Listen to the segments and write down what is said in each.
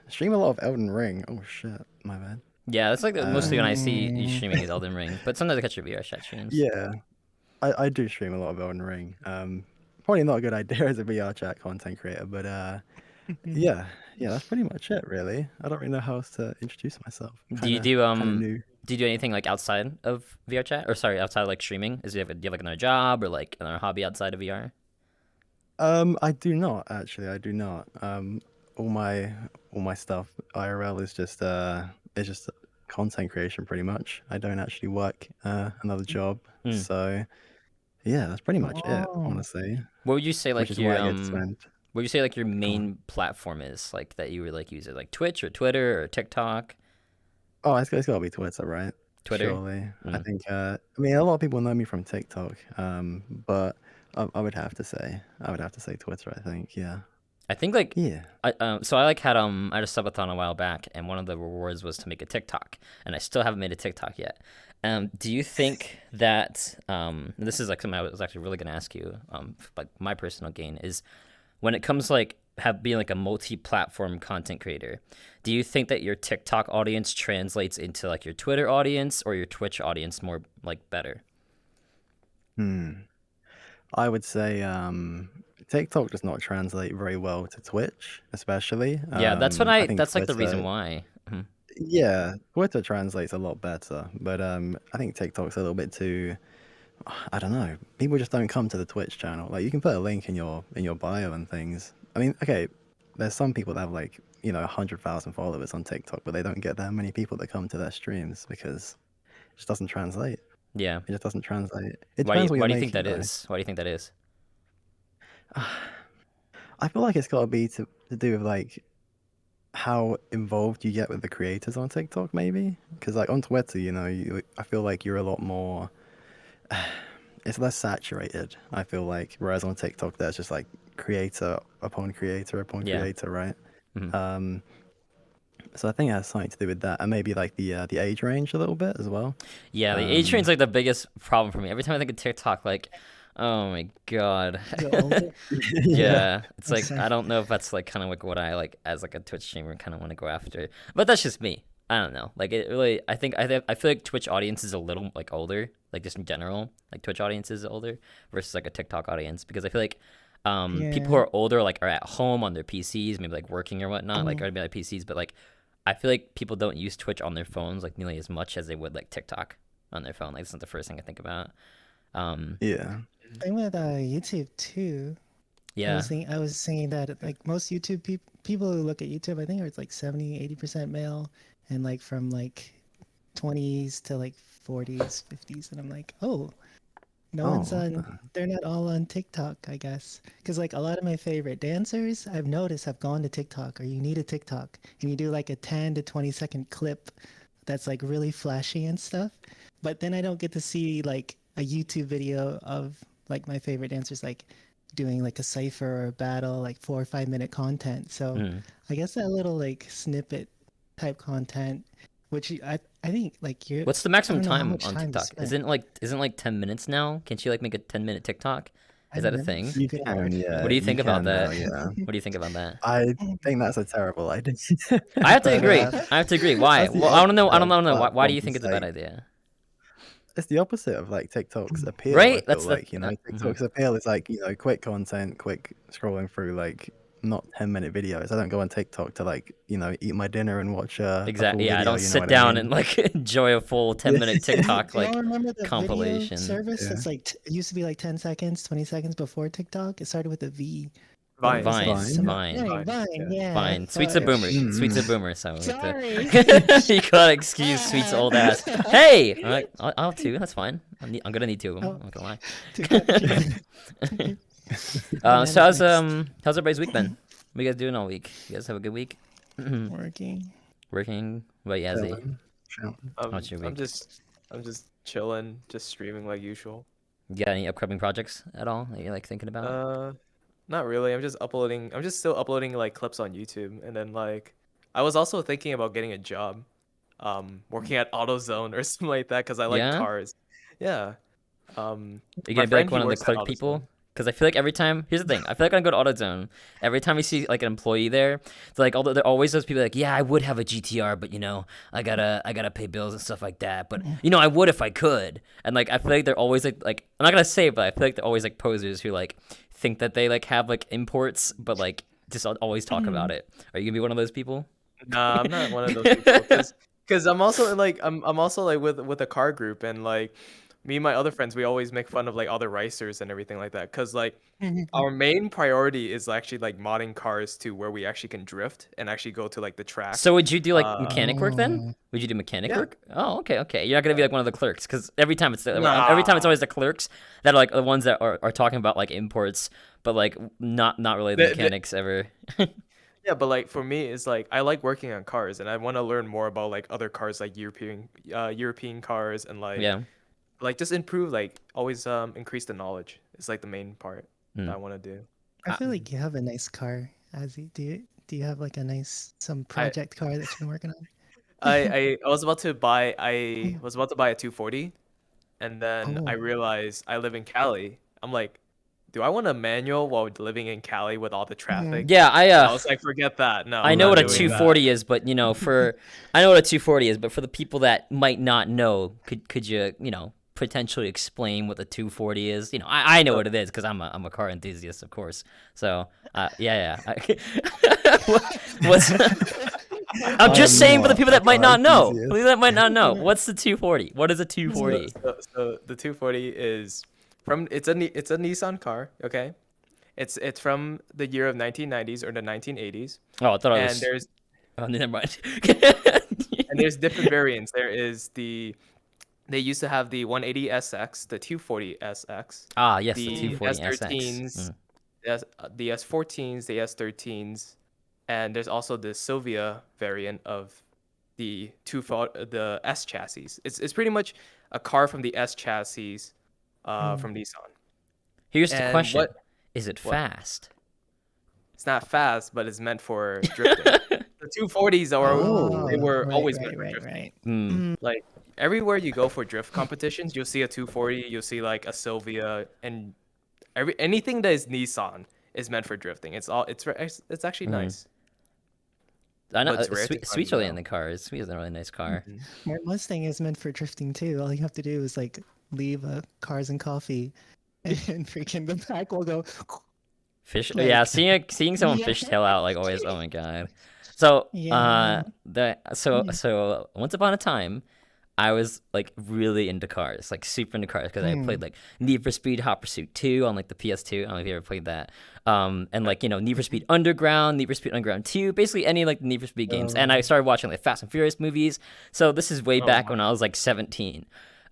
stream a lot of Elden Ring. Oh shit, my bad. Yeah, that's like mostly when I see you Mm. streaming is Elden Ring, but sometimes I catch your VRChat streams. Yeah, I do stream a lot of Elden Ring. Probably not a good idea as a VR chat content creator, but yeah, yeah, that's pretty much it, really. I don't really know how else to introduce myself. Do you Kind of new. do you do anything like outside of VRChat, or sorry, outside of like streaming? Do you have like another job or like another hobby outside of VR? I do not actually. I do not. All my all my stuff IRL is just it's just content creation pretty much. I don't actually work another job, Mm. so yeah, that's pretty much it, Oh. honestly. What would you say Which like is why your I get to spend. what would you say like your Go on. main platform is like that you would like use it like Twitch or Twitter or TikTok? Oh, it's gotta be Twitter, right? Twitter. Surely. I Mm. think. I mean, a lot of people know me from TikTok. But I would have to say, Twitter. I think. Yeah. I think like Yeah. so I like had a subathon a while back, and one of the rewards was to make a TikTok, and I still haven't made a TikTok yet. Do you think that this is like something I was actually really gonna ask you, like my personal gain is when it comes to, like have being like a multi-platform content creator, do you think that your TikTok audience translates into like your Twitter audience or your Twitch audience more like better? Hmm. I would say TikTok does not translate very well to Twitch, especially. Yeah, I think that's like the reason Twitter, why. Mhm. yeah, Twitter translates a lot better, but I think TikTok's a little bit too. I don't know. People just don't come to the Twitch channel. Like you can put a link in your bio and things. I mean, okay, there's some people that have like 100,000 followers on TikTok, but they don't get that many people that come to their streams because it just doesn't translate. Yeah. It just doesn't translate. It depends what Why you're do you think making that though. is? Why do you think that is? I feel like it's got to be to do with like how involved you get with the creators on TikTok, maybe. Because like on Twitter, I feel like you're a lot more. It's less saturated. I feel like, whereas on TikTok, there's just like creator upon creator upon Yeah. creator, right? Mhm. Um, so I think it has something to do with that, and maybe like the age range a little bit as well. Yeah, the age train's Um, like the biggest problem for me. Every time I think of TikTok, like, oh my God. The older. yeah. Yeah, it's That's like I don't know if that's like kind of like what I like as like a Twitch streamer kind of want to go after. But that's just me. I don't know. Like it really, I feel like Twitch audience is a little like older, like just in general. Like Twitch audience is older versus like a TikTok audience because I feel like people who Yeah. are older like are at home on their PCs, maybe like working or whatnot, like Mm. or maybe like PCs, but like I feel like people don't use Twitch on their phones like nearly as much as they would like TikTok on their phone. Like it's not the first thing I think about. Um, Yeah. Same with YouTube too. yeah, I was saying that like most people who look at YouTube, I think it's like 70, 80% male, and like from like 20s to like 40s, 50s, and I'm like, oh, no one's Oh, what on. the? They're not all on TikTok, I guess, because like a lot of my favorite dancers I've noticed have gone to TikTok, or you need a TikTok, and you do like a 10 to 20-second clip that's like really flashy and stuff. But then I don't get to see like a YouTube video of like my favorite dancers like doing like a cipher or a battle, like 4 or 5 minute content. So mhm. I guess that little like snippet type content, which I think like you're What's the I maximum don't know how time much on time you TikTok? spend. Isn't like 10 minutes now? Can't you like make a 10 minute TikTok? Is 10 that a thing? minutes? You Good can, lord. What yeah, do you you think about can now, that? yeah. What do you think about that? I think that's a terrible idea. I have to but agree. I have to agree. Why? that's the Well, I don't know. I opposite don't of know. Why do platform you for think it's a bad sake. idea? It's the opposite of like TikTok's appeal, I Right? feel That's the. like, Mhm. TikTok's appeal is like, quick content, quick scrolling through like not 10-minute videos. I don't go on TikTok to like, eat my dinner and watch a full Exactly. Yeah, I video, don't you know sit what I down mean? and like enjoy a full Yeah. 10 minute TikTok Do y'all like remember the video compilation. service Yeah. that's like it used to be like 10 seconds, 20 seconds before TikTok? It started with a V, but it Vine. was like Vine, Vine? similar. Vine, Right, Vine. Vine, Yeah. yeah, Fine. Sweet's a boomer. fudge. Sweet's a Mm-mm. boomer. So like Sorry. you gotta excuse Sweet's old ass. Hey, I'm like, I'll have two. That's fine. I'm gonna need two of them. Oh, I'm not gonna too much. lie. So Bananas mixed. how's everybody's week been? What you guys doing all week? You guys have a good week? Working. Working? What about Yazzie? Chilling. Chilling. How's your I'm week? just chilling, just streaming like usual. You got any upcoming projects at all that you're like thinking about? Uh, Not really. I'm just still uploading like clips on YouTube, and then like I was also thinking about getting a job, working at AutoZone or something like that because I like Yeah? cars. Yeah. Are you My gonna be like friend he one of the works at clerk AutoZone. people? Because I feel like every time, here's the thing, I feel like when I go to AutoZone, every time we see like an employee there, they're like, although there are always those people like, yeah, I would have a GTR, but I gotta pay bills and stuff like that. But I would if I could. And like, I feel like they're always like I'm not gonna say it, but I feel like they're always like posers who like think that they like have like imports, but like just always talk about it. Are you gonna be one of those people? Nah, I'm not one of those people. Because I'm also like with a car group, and like me and my other friends, we always make fun of like other racers and everything like that. Because like our main priority is actually like modding cars to where we actually can drift and actually go to like the track. So would you do like Uh, mechanic work then? Would you do mechanic yeah. work? Oh, okay, okay. You're not gonna be like one of the clerks, because every time it's Nah. always the clerks that are like the ones that are talking about like imports, but like not really the The, mechanics ever. yeah, but like for me, it's like I like working on cars, and I want to learn more about like other cars, like European cars, and Yeah. like just improve, like always increase the knowledge. It's like the main part that I Mm. want to do. I Uh, feel like you have a nice car, Azzy. Do you have like a nice some I project car that you've been working on? I was about to buy a 240, and then I Oh. realized I live in Cali. I'm like, do I want a manual while living in Cali with all the Mhm. traffic? Yeah, And I was like, forget that. No, I I'm know not what a doing that. 240 is, but I know what a 240 is, but for the people that might not know, could you potentially explain what the 240 is? I know So, what it is because I'm a car enthusiast, of course. So yeah. What's I'm I just am saying for the not people a that might car not know. For the enthusiast. people that might not know, what's the 240? What is a so, 240? so the 240 is it's a Nissan car, okay? It's from the year of 1990s or the 1980s, Oh, I thought I and was. there's Oh, never mind. different variants. They used to have the 180 SX, the 240 SX, Ah, yes, the the 240 SX. S13s, the S14s, the S13s, and there's also the Sylvia variant of the S chassis. It's pretty much a car from the S chassis, Mm. from Nissan. Here's the And question: Is it what? fast? It's not fast, but it's meant for drifting. The 240s they Oh, were Right, always meant right, for right, drifting. right. Hmm. Mm. Like everywhere you go for drift competitions, you'll see a 240, you'll see like a Sylvia, and anything that is Nissan is meant for drifting. It's actually Hmm. nice, I know but it's rare to find Sweet's them really in though. the car. Sweet is a really nice car. Mhm. My Mustang is meant for drifting too. All you have to do is like leave cars and coffee, and freaking the back will go Fish. Yeah, like seeing someone yeah, fishtail out like always. Oh my god. So yeah. once upon a time, I was like really into cars, like super into cars, because I played Mm. like Need for Speed Hot Pursuit 2 on like the PS2. I don't know if you ever played that. And like Need for Speed Underground, Need for Speed Underground 2, basically any like Need for Speed games. And I Oh. started watching like Fast and Furious movies. So this is way Oh back when my. I was like 17.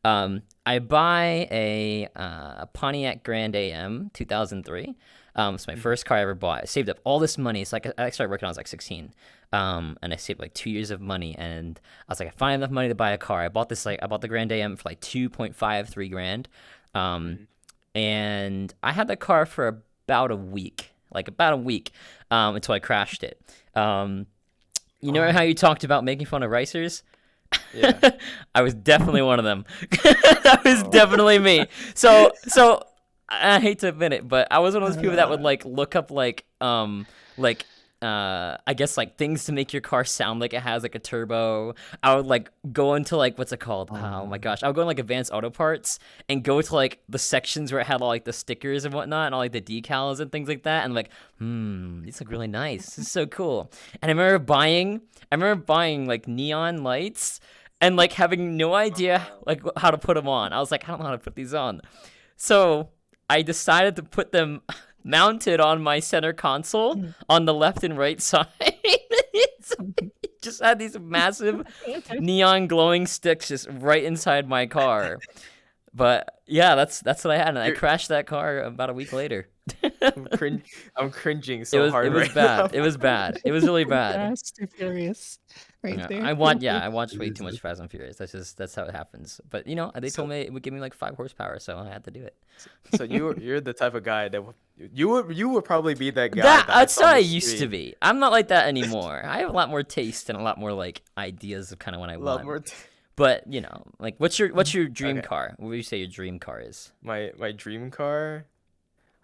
I buy a Pontiac Grand AM 2003. It's my first car I ever bought. I saved up all this money. It's like I started working when I was like 16. And I saved like 2 years of money, and I was like, I find enough money to buy a car. I bought the Grand AM for like 2.53 grand. Um, Mhm. and I had the car for about a week, until I crashed it. You know how Oh. you talked about making fun of racers? Yeah. I was definitely one of them. That was Oh. definitely me. So I hate to admit it, but I was one of those people that would Uh, like look up like I guess like things to make your car sound like it has like a turbo. I would like go into like what's it called? Oh my gosh. I would go in like advanced auto parts and go to like the sections where it had all like the stickers and whatnot and all like the decals and things like that, and like, these look really nice. This is so cool. And I remember buying like neon lights and like having no idea like how to put them on. I was like, I don't know how to put these on. So I decided to put them mounted on my center console on the left and right side. So I just had these massive neon glowing sticks just right inside my car. But yeah, that's what I had, and I You're, crashed that car about a week later. I'm cringing It so was it hard was right now. bad. It was bad. It was really bad. Fast and Furious, right Yeah, there. I watched way too much Jesus. Fast and Furious. That's how it happens. But they So told me it would give me like 5 horsepower, so I had to do it. so you're the type of guy that you would probably be that guy That that's that's on what I the used to street. be. I'm not like that anymore. I have a lot more taste and a lot more like ideas of kind of what I A lot want. more. But like what's your dream Okay, car? What would you say your dream car is? my dream car.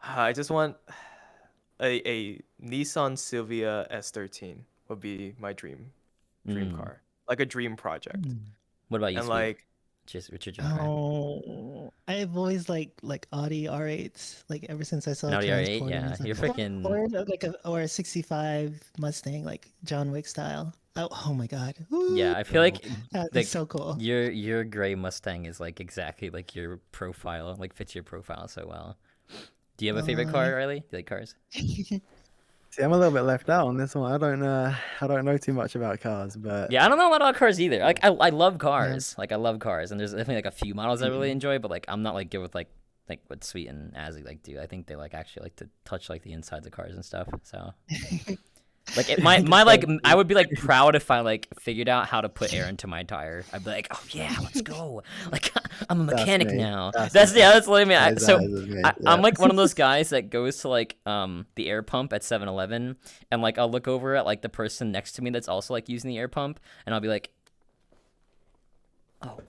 I just want a Nissan Silvia S13 would be my dream Mm. car, like a dream project. Mm. What about you, And Sweet? like, Just what's your dream car? Oh, I've always like Audi R8s. Like ever since I An saw Audi R8? Transporter, Yeah, it's you're like, freaking. or a '65 Mustang, like John Wick style. Oh my God. Yeah, Ooh, I feel Oh, that'd be like so cool. your gray Mustang is like exactly like your profile, like fits your profile so well. Do you have a favorite Oh car, Riley? Do you like cars? yeah. see, I'm a little bit left out on this one. I don't know too much about cars, but Yeah, I don't know a lot about cars either. Like I love Yeah. cars. Like I love cars, and there's definitely like a few models I really mm, enjoy, but like I'm not like good with like what Sweet and Azzy like do. I think they like actually like to touch like the insides of cars and stuff. So like my Just like like I would be like proud if I like figured out how to put air into my tire. I'd be like, oh yeah, let's go. Like I'm a that's mechanic me. now. That's That's me. yeah, that's literally me. That is me. I'm Yeah. like one of those guys that goes to like the air pump at 7-Eleven, and like I'll look over at like the person next to me that's also like using the air pump, and I'll be like, oh,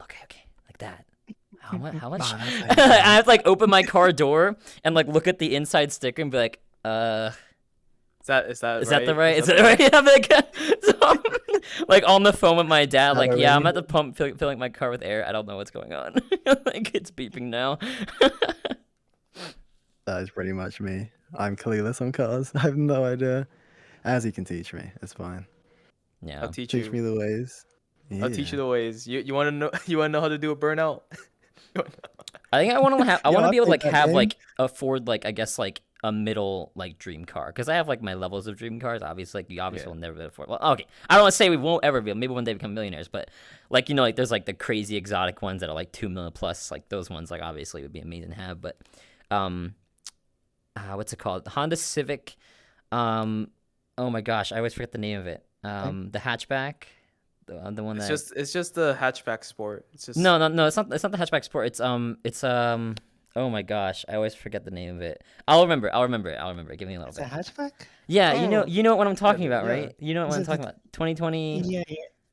okay, like that. How much? Oh, that's I amazing. have to like open my car door and like look at the inside sticker and be like, is that is right? that the right? Is that that right? Yeah, I'm like, so, like on the phone with my dad, How like, do yeah, I'm we? at the pump filling my car with air. I don't know what's going on. Like it's beeping now. That is pretty much me. I'm clueless on cars. I have no idea. As he can teach me, it's fine. I'll Yeah. teach Teach you. me the ways. I'll teach you Yeah. the ways. You want to know? You want to know how to do a burnout? I think I want to have. I Yo, want to I be able to played like that have game. like afford like I guess like a middle like dream car because I have like my levels of dream cars. Obviously, like you obviously Yeah. will never be able to afford. Well, okay, I don't want to say we won't ever be. Maybe one day become millionaires, but like like there's like the crazy exotic ones that are like 2 million plus. Like those ones like obviously would be amazing to have. But um, what's it called? The Honda Civic. Um, oh my gosh, I always forget the name of it. The hatchback. The one that It's just the hatchback sport. It's just no, it's not the hatchback sport. It's oh my gosh, I always forget the name of it. I'll remember it. Give me a little It's a bit. hatchback? Yeah, oh you know what I'm yeah talking about, yeah right? You know what Is I'm it the talking about. 2020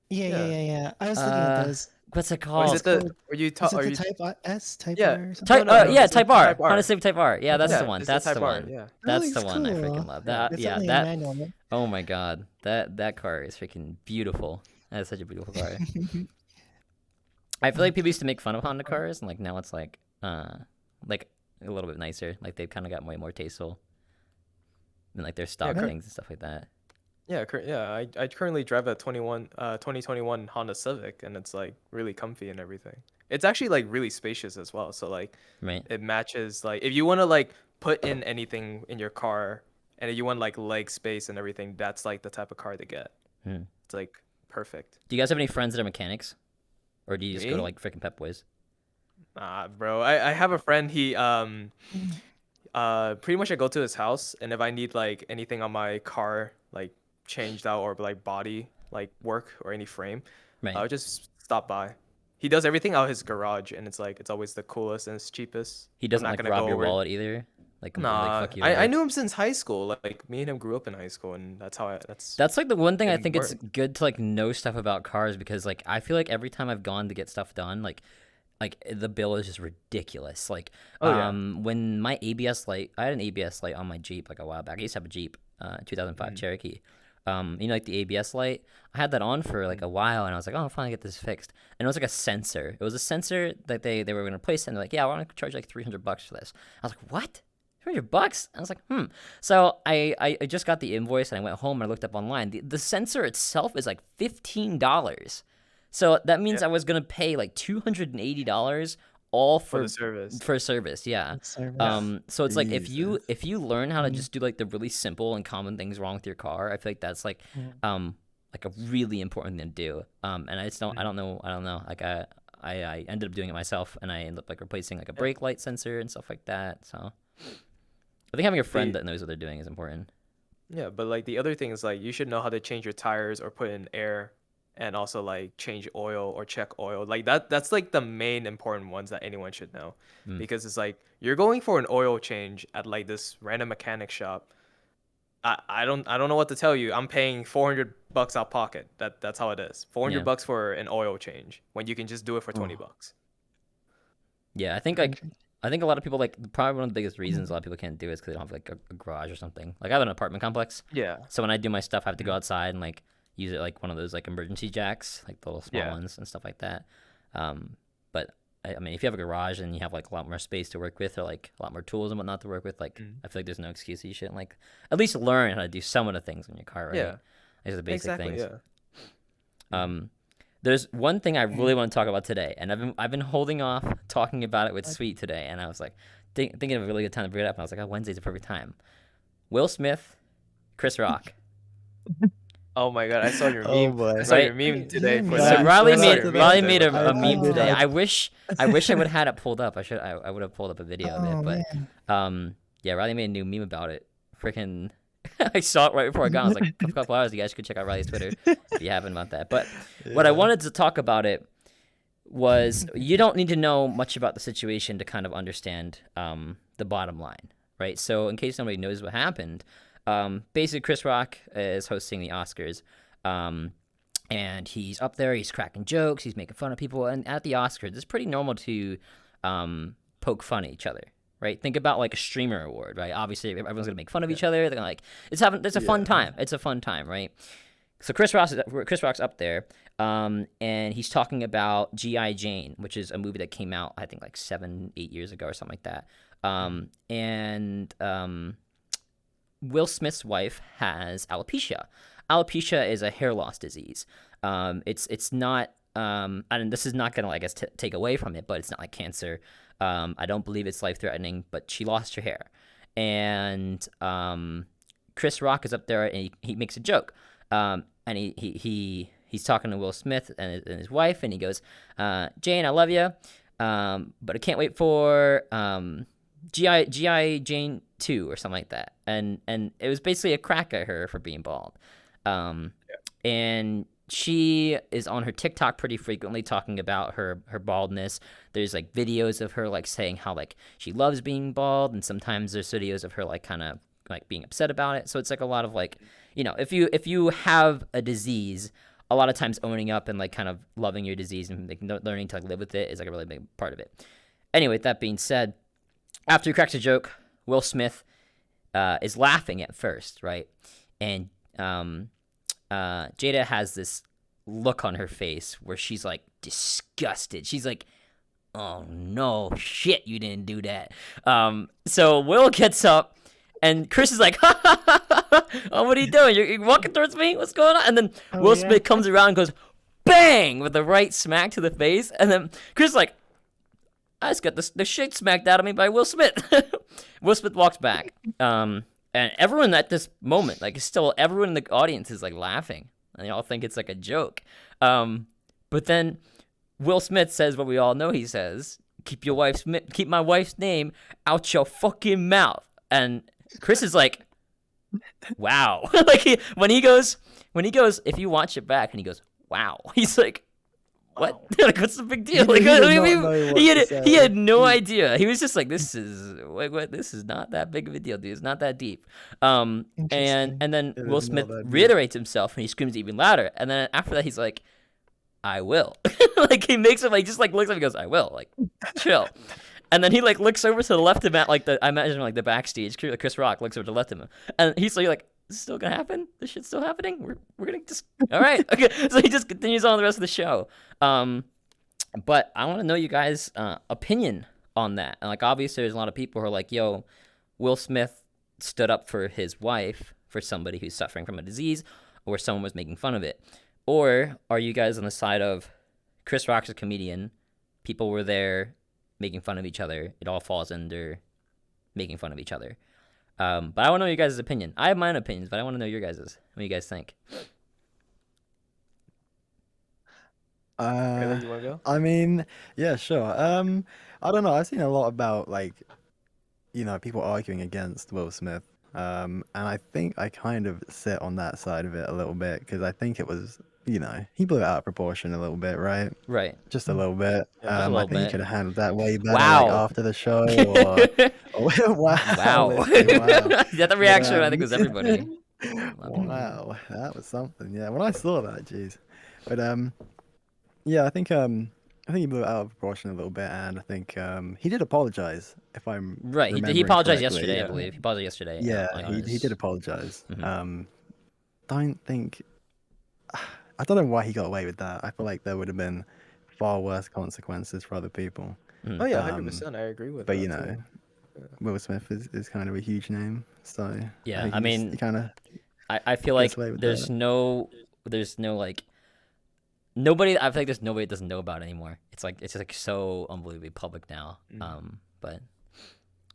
yeah. I was looking at those. what's it Or is It's called? it the? called Are you is it are the you? Type S, Type Yeah. R or something? Type No. yeah, It's the Type R. Type Honda R. Civic Type R. Yeah, that's the Okay. Yeah. one. It's the That's the Type R. one. Yeah. That That's the looks one I freaking cool. love. Yeah. That It's yeah, only a that manual, right? oh my god. That car is freaking beautiful. That is such a beautiful car. I feel like people used to make fun of Honda cars, and like now it's like a little bit nicer. Like they've kind of got way more tasteful and like their Yeah. stock things and stuff like that. Yeah. I currently drive a 2021 Honda Civic, and it's like really comfy and everything. It's actually like really spacious as well. So like Right. it matches like if you want to like put in anything in your car and if you want like leg space and everything, that's like the type of car to get. Hmm. It's like perfect. Do you guys have any friends that are mechanics, or do you just go to Me? like freaking Pep Boys? Nah, bro. I have a friend. He pretty much I go to his house, and if I need like anything on my car like changed out or like body like work or any frame, Right. I'll just stop by. He does everything out his garage, and it's like it's always the coolest and it's cheapest. He I'm doesn't not like gonna rob go your over. wallet either. Like completely like Nah, fuck you I over. knew him since high school. Like me and him grew up in high school, and that's how that's That's like the one thing I didn't think it's work. good to like know stuff about cars because like I feel like every time I've gone to get stuff done, like the bill is just ridiculous. Like Oh yeah. when my ABS light, I had an ABS light on my Jeep like a while back. I used to have a Jeep, 2005 Mm, Cherokee. Like the ABS light, I had that on for like mm. a while, and I was like, oh, I'll finally get this fixed. And it was like a sensor. It was a sensor that they were gonna replace, and they're like, yeah, I want to charge like $300 for this. I was like, what? $300? I was like, hmm. So I just got the invoice and I went home and I looked up online. The sensor itself is like $15. So that means Yeah, I was gonna pay like $280 all for the service. for service. Yeah. Good service. Yeah. So it's like Jesus. if you learn how to Mm, just do like the really simple and common things wrong with your car, I feel like that's mm. like a really important thing to do. And I just don't Mm. I don't know. Like I ended up doing it myself and I ended up like replacing like a Yeah. brake light sensor and stuff like that. So I think having a friend The that knows what they're doing is important. Yeah, but like the other thing is like you should know how to change your tires or put in air and also like change oil or check oil. Like that's like the main important ones that anyone should know. Mm. Because it's like you're going for an oil change at like this random mechanic shop. I don't know what to tell you. I'm paying $400 out pocket. That's how it is. 400 Yeah. bucks for an oil change when you can just do it for Oh, 20 bucks. Yeah, I think like I think a lot of people like probably one of the biggest reasons a lot of people can't do it is because they don't have like a garage or something. Like I have an apartment complex, Yeah. so when I do my stuff, I have to go outside and like use it like one of those like emergency jacks, like the little small Yeah. ones and stuff like that. But I mean, if you have a garage and you have like a lot more space to work with, or like a lot more tools and whatnot to work with, like I feel like there's no excuse that you shouldn't like at least learn how to do some of the things in your car, right? Yeah. These are the basic Exactly. things. Yeah. There's one thing I really want to talk about today, and I've been holding off talking about it with Sweet today, and I was like thinking of a really good time to bring it up, and I was like, oh, Wednesday's the perfect time. Will Smith, Chris Rock. Oh my god, I saw your Oh meme. boy. I saw your Right. meme today for Yeah, So that. Riley I saw made your meme Riley today made for a that. meme did today. not. I wish I would have had it pulled up. I would have pulled up a video of Oh, it, man. but yeah, Riley made a new meme about it. Freaking I saw it right before I got on. I was like, a couple hours. You guys could check out Riley's Twitter if you haven't about that. But what I Yeah. wanted to talk about it was you don't need to know much about the situation to kind of understand the bottom line, right? So in case nobody knows what happened, basically Chris Rock is hosting the Oscars, and he's up there, he's cracking jokes, he's making fun of people, and at the Oscars, it's pretty normal to poke fun at each other. Right, think about like a streamer award, right? Obviously, everyone's gonna make fun of each other. They're gonna like, it's a fun time. It's a fun time, right? So Chris Rock's up there, and he's talking about G.I. Jane, which is a movie that came out, I think, like 7-8 years ago or something like that. And Will Smith's wife has alopecia. Alopecia is a hair loss disease. It's not, and this is not gonna, I guess, take away from it, but it's not like cancer. I don't believe it's life-threatening, but she lost her hair, and Chris Rock is up there and he makes a joke. And he's talking to Will Smith and his wife, and he goes, Jane, I love you, but I can't wait for G.I. Jane 2 or something like that. And it was basically a crack at her for being bald. And she is on her TikTok pretty frequently talking about her baldness. There's like videos of her like saying how like she loves being bald, and sometimes there's videos of her like kind of like being upset about it. So it's like a lot of like, you know, if you have a disease, a lot of times owning up and like kind of loving your disease and like learning to like live with it is like a really big part of it. Anyway, that being said, after he cracks a joke, Will Smith is laughing at first, right? And Jada has this look on her face where she's like disgusted. She's like, oh no, shit, you didn't do that. So Will gets up, and Chris is like, oh, what are you doing? You're walking towards me? What's going on? And then Will Smith comes around and goes, bang, with the right smack to the face. And then Chris is like, I just got the shit smacked out of me by Will Smith. Will Smith walks back. And everyone at this moment, like, still everyone in the audience is like laughing, and they all think it's like a joke. But then Will Smith says what we all know he says: keep my wife's name out your fucking mouth. And Chris is like, wow. Like when he goes, if you watch it back, and he goes, wow, he's like, what? Like, what's the big deal? Like, he had no idea. He was just like, this is what? This is not that big of a deal, dude. It's not that deep. And then Will Smith reiterates himself, and he screams even louder. And then after that, he's like, I will. Like he makes him like just like looks up and goes, I will. Like, chill. And then he like looks over to the left of him at like I imagine like the backstage. Chris Rock looks over to the left of him, and he's like, "This is still gonna happen? This shit's still happening? We're gonna just all right, okay." So he just continues on the rest of the show. But I want to know you guys' opinion on that. And like obviously, there's a lot of people who are like, "Yo, Will Smith stood up for his wife, for somebody who's suffering from a disease, or someone was making fun of it." Or are you guys on the side of Chris Rock's a comedian? People were there making fun of each other. It all falls under making fun of each other. But I want to know your guys' opinion. I have my own opinions, but I want to know your guys'. What do you guys think? Taylor, you wanna go? I mean, yeah, sure. I don't know. I've seen a lot about like, people arguing against Will Smith. And I think I kind of sit on that side of it a little bit because I think it was, he blew it out of proportion a little bit, right? Right. Just a little bit. Just a I little think he bit. could have handled that way better, Wow. like after the show. Or wow. Wow. Literally, wow. Is that the reaction? I think it was everybody. Wow, that was something. Yeah, when I saw that, jeez. But yeah, I think I think he blew it out of proportion a little bit, and I think he did apologize, if I'm Right. He remembering apologized correctly. yesterday, I Yeah. believe. He apologized yesterday. Yeah, On he did his. apologize. Mhm. Don't think I don't know why he got away with that. I feel like there would have been far worse consequences for other people. Oh Mhm. yeah, Um, 100%. I agree with but that too. Yeah. Will Smith is kind of a huge name, so I Yeah. think I he mean, kind of I feel gets like away with there's that. no like nobody. I feel like there's nobody that doesn't know about it anymore. It's just like so unbelievably public now. Mhm. But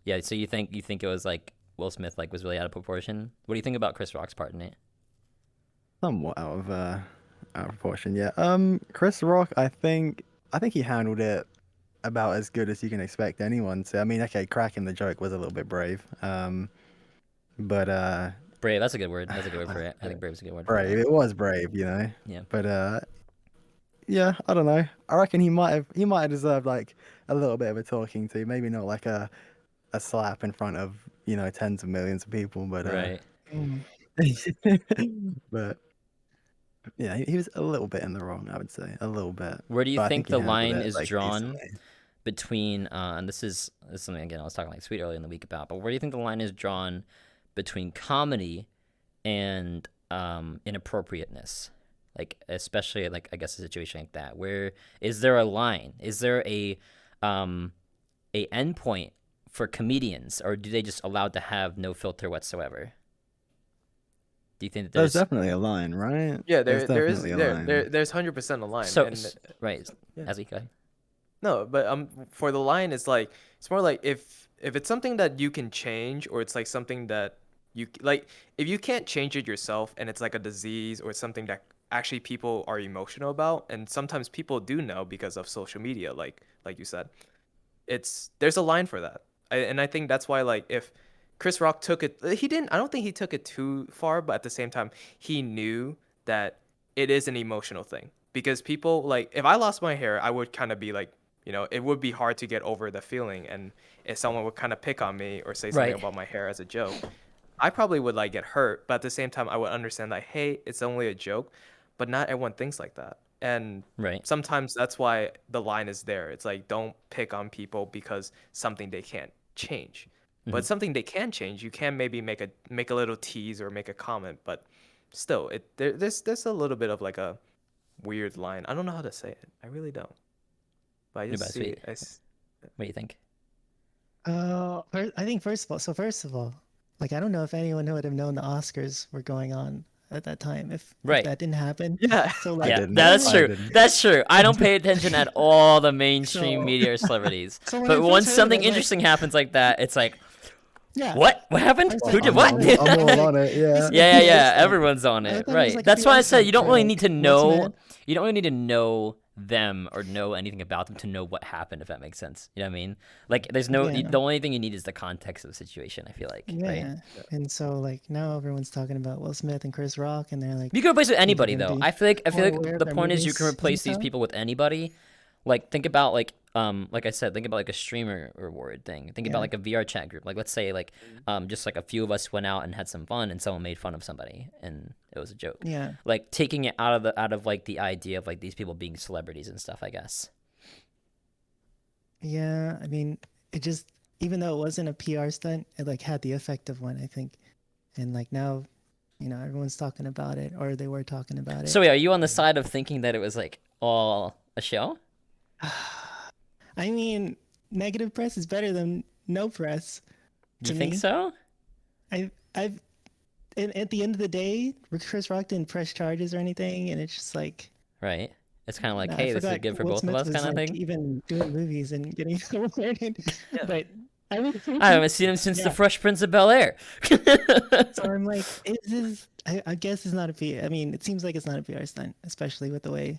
yeah. So you think it was like Will Smith like was really out of proportion? What do you think about Chris Rock's part in it? Somewhat out of proportion. Yeah. Chris Rock, I think he handled it about as good as you can expect anyone to. I mean, okay, cracking the joke was a little bit brave. But Brave. That's a good word. That's a good word for it. I think brave is a good word for brave. that. It was brave. Yeah. But yeah, I don't know. I reckon he might have deserved like a little bit of a talking to. Maybe not like a slap in front of tens of millions of people, but Right. Mm. but yeah, he was a little bit in the wrong, I would say, a little bit. Where do you But I think think he the handled line it is like drawn decently. between and this is something again I was talking like sweet earlier in the week about, but where do you think the line is drawn between comedy and inappropriateness? Like especially like I guess a situation like that. Where is there a line? Is there a endpoint for comedians, or do they just allowed to have no filter whatsoever? Do you think that There's there's definitely a line, right? Yeah, There's there is definitely a line. there's 100% a line, so and right? yeah. As go ahead. No, but for the line, it's like it's more like if it's something that you can change, or it's like something that like if you can't change it yourself, and it's like a disease or something that actually people are emotional about, and sometimes people do know because of social media, like you said, there's a line for that. And I think that's why, like, if Chris Rock took it, he didn't. I don't think he took it too far, but at the same time, he knew that it is an emotional thing, because people, like, if I lost my hair, I would kind of be like, it would be hard to get over the feeling, and if someone would kind of pick on me or say something Right. about my hair as a joke, I probably would like get hurt, but at the same time, I would understand that, hey, it's only a joke, but not everyone thinks like that. And Right. sometimes that's why the line is there. It's like, don't pick on people because something they can't change. Mhm. But something they can change, you can maybe make a little tease or make a comment, but still, there's a little bit of like a weird line. I don't know how to say it. I really don't. But I What just about see sweet? it. What do you think? I think first of all, like I don't know if anyone would have known the Oscars were going on at that time if Right. that didn't happen. Yeah. So I like Yeah, didn't. I don't that's know. I true. didn't. That's true. I don't pay attention at all the mainstream So media or celebrities. so when I But first once heard something it, like interesting happens like that, it's like, yeah, what? What happened? I Who said did I'm I what? thought I'm it, I'm I all like on it. this Yeah. Yeah, yeah, PR yeah. stunt. Everyone's on I it, thought it was right? like a That's why PR I said stunt you don't for really like need to Will know. Smith. You don't really need to know them or know anything about them to know what happened. If that makes sense, you know what I mean? Like, there's no. Yeah, The only thing you need is the context of the situation. I feel like, right? yeah. And so like now everyone's talking about Will Smith and Chris Rock, and they're You like, can replace it with they're anybody gonna though. be I feel like more aware of the their point is you can movies and replace these stuff. people with anybody. Like think about like I said, think about like a streamer reward thing. Think about Yeah, like a VRChat group. Like let's say like Mhm. just like a few of us went out and had some fun and someone made fun of somebody and it was a joke. yeah, Like taking it out of like the idea of like these people being celebrities and stuff, I guess. yeah. I mean, it just even though it wasn't a PR stunt, it like had the effect of one, I think. And like now, everyone's talking about it, or they were talking about So it. wait, are you on the side of thinking that it was like all a show? I mean, negative press is better than no press You to think me. so? I've and at the end of the day, Chris Rock didn't press charges or anything, and it's just like Right. It's kind of like, I hey, this is forgot good for Will both of Smith us was kind of like thing. even doing movies and getting awarded, Yeah. but I was I haven't seen him since The yeah. Fresh Prince of Bel Air. So I'm like, I guess it's not a PR. I mean, it seems like it's not a PR stunt, especially with the way,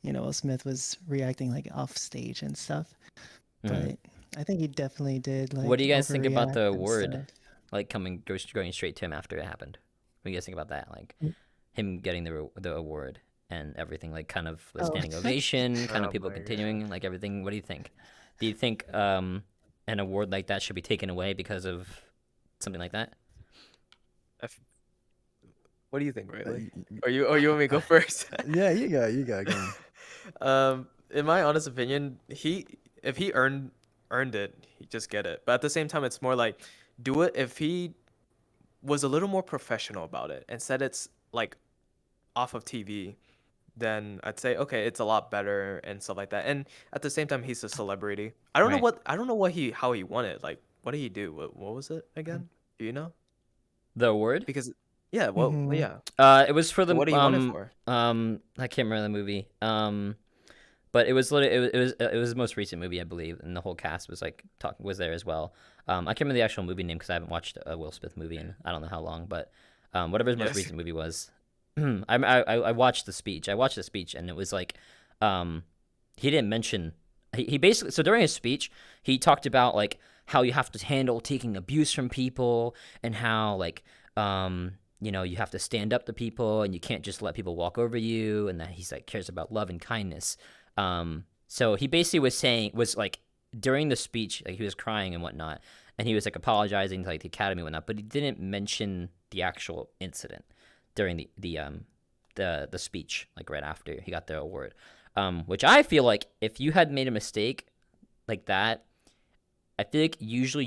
Will Smith was reacting like off stage and stuff. Mhm. But I think he definitely did What do like you guys think about the overreact and award, stuff. like going straight to him after it happened? What do you guys think about that? Like Mm. him getting the award and everything, like kind of a Oh, standing ovation, kind of Oh people my god. continuing, like everything. What do you think? Do you think an award like that should be taken away because of something like that? What do you think, Uh, Riley? y- y- Or you want me to go first? Yeah, you go. Go on. in my honest opinion, if he earned it, he just get it. But at the same time, it's more like do it if he was a little more professional about it and said it's like off of TV, then I'd say okay, it's a lot better and stuff like that. And at the same time, he's a celebrity. Right. I don't know what he how he won it. Like, what did he do? What was it again? Do you know? The award? Because yeah, well, Mm-hmm. yeah. It was for the What did he won it for? I can't remember the movie. But it was literally it was the most recent movie, I believe, and the whole cast was like was there as well. I can't remember the actual movie name because I haven't watched a Will Smith movie in I don't know how long, but whatever his most Yes. recent movie was, I watched the speech. I watched the speech, and it was like, he didn't mention he basically so during his speech he talked about like how you have to handle taking abuse from people and how like you have to stand up to people and you can't just let people walk over you and that he's like cares about love and kindness. So he basically was like during the speech, like he was crying and whatnot, and he was like apologizing to like the Academy and whatnot, but he didn't mention the actual incident during the speech, like right after he got the award. Which I feel like if you had made a mistake like that, I feel like usually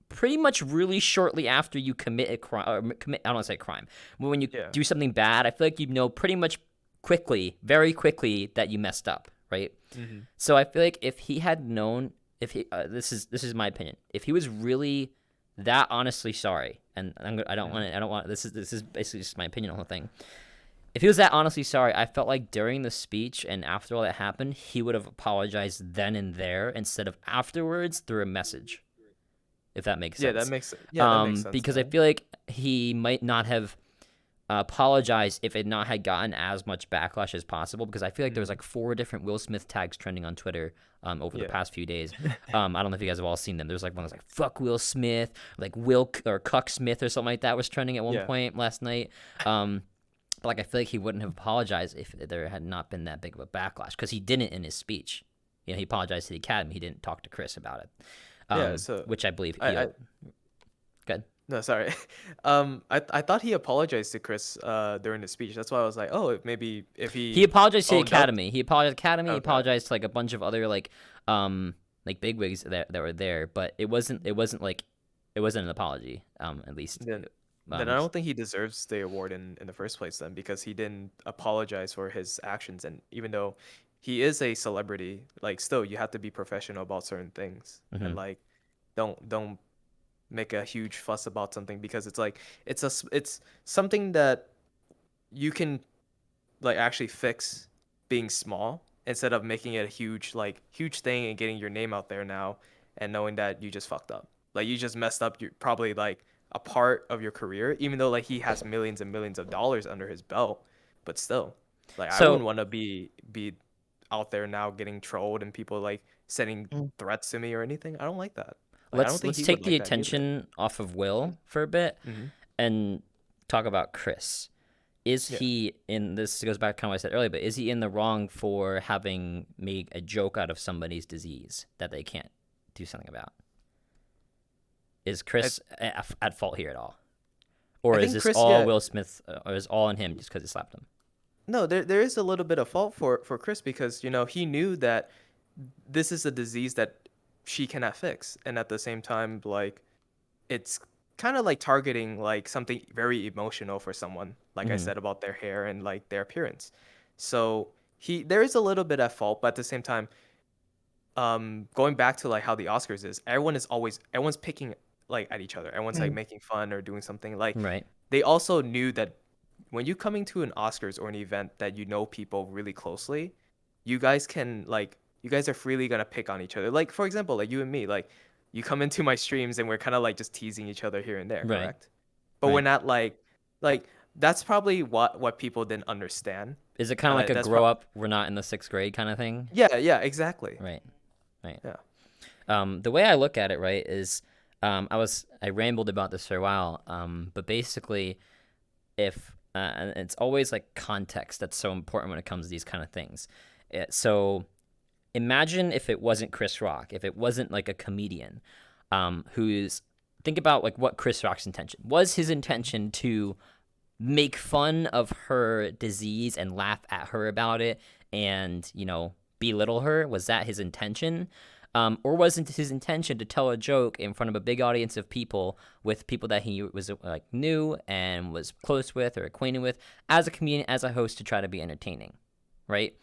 pretty much really shortly after you commit a crime, or I don't want to say crime, but when you Yeah. do something bad, I feel like you know pretty much quickly, very quickly that you messed up, right? Mm-hmm. So I feel like if he had known, if he, this is my opinion, if he was really that honestly sorry, and I don't want, this is basically just my opinion on the whole thing. If he was that honestly sorry, I felt like during the speech and after all that happened, he would have apologized then and there instead of afterwards through a message. If that makes sense. That makes sense. Because I feel like he might not have apologized if it not had gotten as much backlash as possible. Because I feel like there was like 4 different Will Smith tags trending on Twitter over the past few days. I don't know if you guys have all seen them. There's like one that's like "fuck Will Smith," like Will or "cuck Smith" or something like that was trending at one point last night. But like I feel like he wouldn't have apologized if there had not been that big of a backlash because he didn't in his speech. He apologized to the Academy. He didn't talk to Chris about it. So which I believe he. Good. no, sorry. I thought he apologized to Chris during the speech. That's why I was like, oh, maybe if he Apologized to the owned up- Academy. He apologized to the Academy. He Okay. apologized to like a bunch of other like bigwigs that were there, but it wasn't an apology. At least. Then I don't think he deserves the award in the first place then because he didn't apologize for his actions. And even though he is a celebrity, like still you have to be professional about certain things and like don't make a huge fuss about something because it's like it's something that you can like actually fix being small instead of making it a huge thing and getting your name out there now and knowing that you just fucked up. Like you just messed up probably like a part of your career, even though like he has millions and millions of dollars under his belt, but still, like I wouldn't want to be out there now getting trolled and people like sending threats to me or anything. I don't like that. Like, I don't think let's he take would the like that either. attention off of Will for a bit Mhm. and talk about Chris. Is he in this goes back to kind of what I said earlier, but is he in the wrong for having made a joke out of somebody's disease that they can't do something about? Is Chris at fault here at all? Or I is think this Chris, all yeah. Will Smith, or is all on him just because he slapped him? No, there is a little bit of fault for Chris because he knew that this is a disease that she cannot fix, and at the same time, like it's kind of like targeting like something very emotional for someone, like I said about their hair and like their appearance. So there is a little bit at fault, but at the same time, going back to like how the Oscars is, everyone's picking like at each other, everyone's like making fun or doing something like Right. they also knew that when you coming to an Oscars or an event that people really closely, you guys are freely gonna pick on each other. Like for example, like you and me, like you come into my streams and we're kind of like just teasing each other here and there, Right. correct? But we're not like that's probably what people didn't understand. Is it kind of like a that's grow up, we're not in the 6th grade kind of thing? Yeah, exactly. Right. Yeah. The way I look at it, right, is I rambled about this for a while, but basically, if and it's always like context that's so important when it comes to these kind of things. So imagine if it wasn't Chris Rock, if it wasn't like a comedian, think about like what Chris Rock's intention was. His intention to make fun of her disease and laugh at her about it, and belittle her? Was that his intention? Or wasn't his intention to tell a joke in front of a big audience of people with people that he was like knew and was close with or acquainted with as a comedian, as a host to try to be entertaining, right?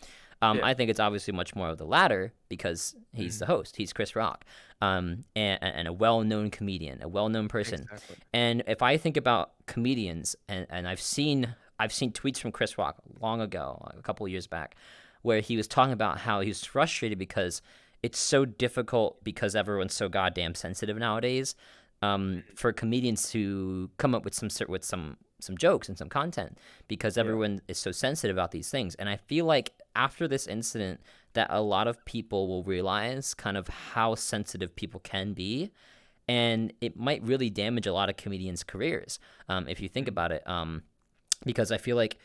Yeah. I think it's obviously much more of the latter because he's the host. He's Chris Rock, and a well-known comedian, a well-known person. Exactly. And if I think about comedians, and I've seen tweets from Chris Rock long ago, like a couple of years back, where he was talking about how he was frustrated because it's so difficult because everyone's so goddamn sensitive nowadays, for comedians to come up with some jokes and some content because everyone is so sensitive about these things. And I feel like after this incident that a lot of people will realize kind of how sensitive people can be, and it might really damage a lot of comedians' careers, if you think about it, because I feel like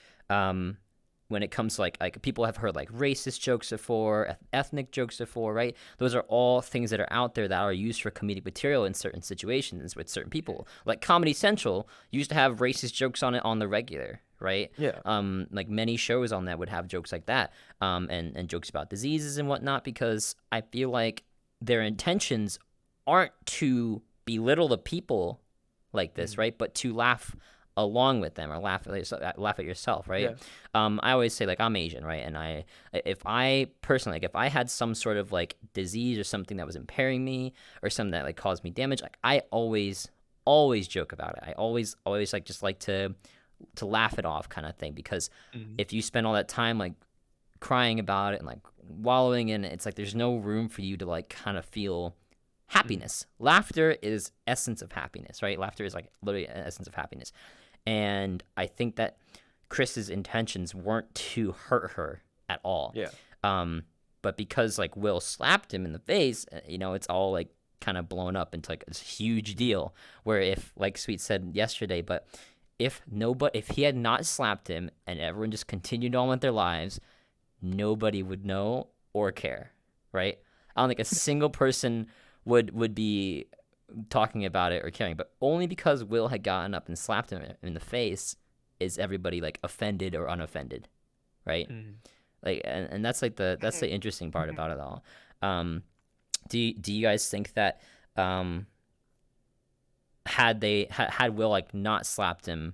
when it comes to like people have heard like racist jokes before, ethnic jokes before, right? Those are all things that are out there that are used for comedic material in certain situations with certain people. Like Comedy Central used to have racist jokes on it on the regular, right? Yeah. Like many shows on that would have jokes like that, and jokes about diseases and whatnot, because I feel like their intentions aren't to belittle the people like this, right? But to laugh along with them or laugh at yourself, right? Yeah. I always say like I'm Asian, right? And if I personally, like if I had some sort of like disease or something that was impairing me or something that like caused me damage, like I always joke about it. I always like just like to laugh it off kind of thing, because if you spend all that time like crying about it and like wallowing in it, it's like there's no room for you to like kind of feel happiness. Laughter is essence of happiness, right? Laughter is like literally an essence of happiness. And I think that Chris's intentions weren't to hurt her at all. Yeah. But because like Will slapped him in the face, it's all like kind of blown up into like this huge deal. Where if, like Sweet said yesterday, but if he had not slapped him and everyone just continued on with their lives, nobody would know or care, right? I don't think a single person would be talking about it or caring, but only because Will had gotten up and slapped him in the face is everybody like offended or unoffended, right? Like, and that's like that's the interesting part about it all. Do you guys think that had Will like not slapped him,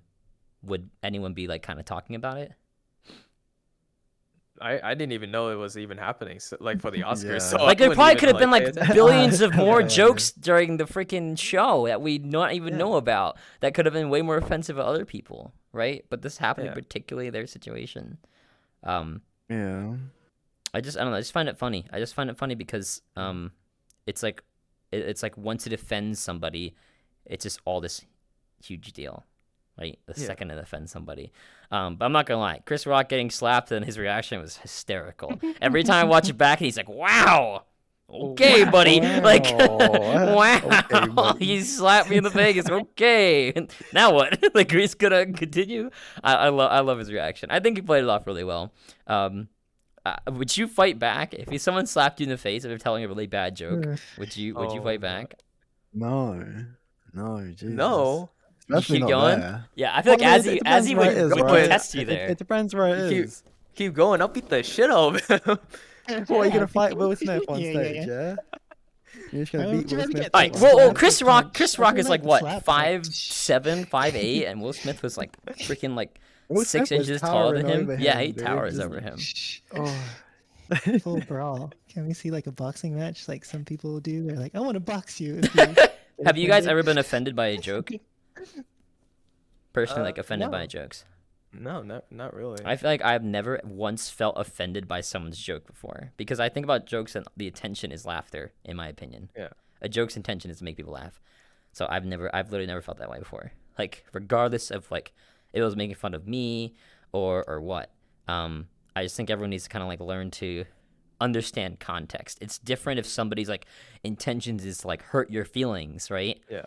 would anyone be like kind of talking about it? I didn't even know it was even happening, so, like for the Oscars. Yeah. So Like I there probably wouldn't could have even, been pay like attention. billions of more Yeah. jokes during the freaking show that we not even Yeah. know about that could have been way more offensive to other people, right? But this happened in Yeah. particularly their situation. Yeah. I don't know. I just find it funny. I just find it funny because it's like it's like once it offends somebody, it's just all this huge deal, right? The Yeah. second it offends somebody. But I'm not gonna lie, Chris Rock getting slapped and his reaction was hysterical. Every time I watch it back, he's like, "Wow, okay, buddy," like, "Wow, Okay, buddy. he slapped me in the face. Okay, now what?" Like he's gonna continue. I love his reaction. I think he played it off really well. Would you fight back if someone slapped you in the face after telling a really bad joke? Would you Oh fight my back? No, Jesus. No. You Especially keep not going? there. Yeah, I feel like Well, I as mean, he it depends where it is, would right? test you It, there. it depends where it You is. keep going. I'll beat the shit out of him. What, are you gonna fight Will Smith on Yeah, stage? yeah. Yeah. You're just gonna I'm beat trying Will to Smith. get, All like, right. Well, slap Chris the Rock. punch. Chris I Rock feel is like like the what, slap 5'7", 5'8", and Will Smith was like freaking like Will 6 Smith was inches taller than towering him. over Yeah, him, he dude. towers Just- over him. Oh. full brawl. Can we see like a boxing match like some people do? They're like, I want to box you. Have you guys ever been offended by a joke? Personally, like offended by No. jokes. No, not really. I feel like I've never once felt offended by someone's joke before, because I think about jokes and the intention is laughter, in my opinion. Yeah. A joke's intention is to make people laugh. So I've literally never felt that way before. Like regardless of like if it was making fun of me or what. I just think everyone needs to kind of like learn to understand context. It's different if somebody's like intentions is to like hurt your feelings, right? Yeah.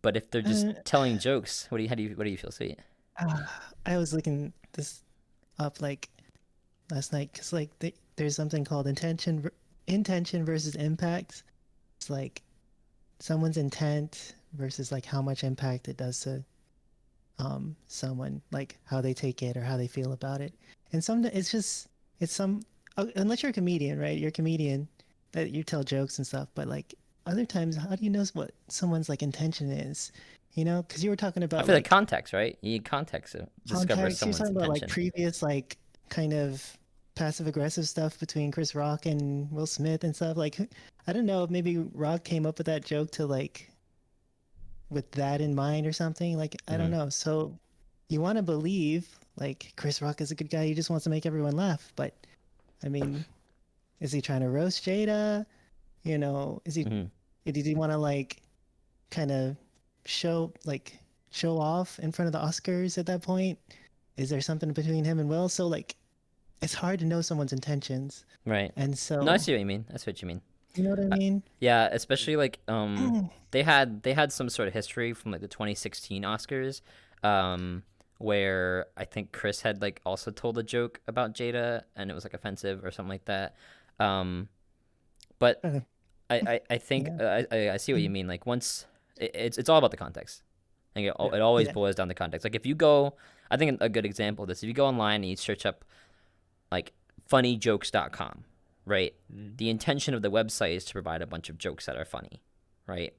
But if they're just telling jokes, what do you feel, Sweet? I was looking this up like last night because like there's something called intention versus impact. It's like someone's intent versus like how much impact it does to someone, like how they take it or how they feel about it. And some unless you're a comedian, right? You're a comedian that you tell jokes and stuff, but like other times, how do you know what someone's like intention is? You know, because you were talking I about feel like like context, right? You need context to discover context. You're someone's talking about like intention. previous like kind of passive aggressive stuff between Chris Rock and Will Smith and stuff. Like, I don't know if maybe Rock came up with that joke to like with that in mind or something. Like, I don't Hmm. know. So you want to believe like Chris Rock is a good guy. He just wants to make everyone laugh. But I mean, is he trying to roast Jada? You know, Hmm. did he want to like kind of show like show off in front of the Oscars at that point? Is there something between him and Will? So like it's hard to know someone's intentions. Right. And No, I so, see what you mean. That's what you mean. you know what I I, mean? yeah, especially like they had some sort of history from like the 2016 Oscars, um, where I think Chris had like also told a joke about Jada and it was like offensive or something like that. Um, but Uh, I think yeah. I see what you mean. Like once it's all about the context. Like Yeah. it always Yeah. boils down to context. Like if you go, I think a good example of this, if you go online and you search up like funnyjokes.com, right? Mm. The intention of the website is to provide a bunch of jokes that are funny, right?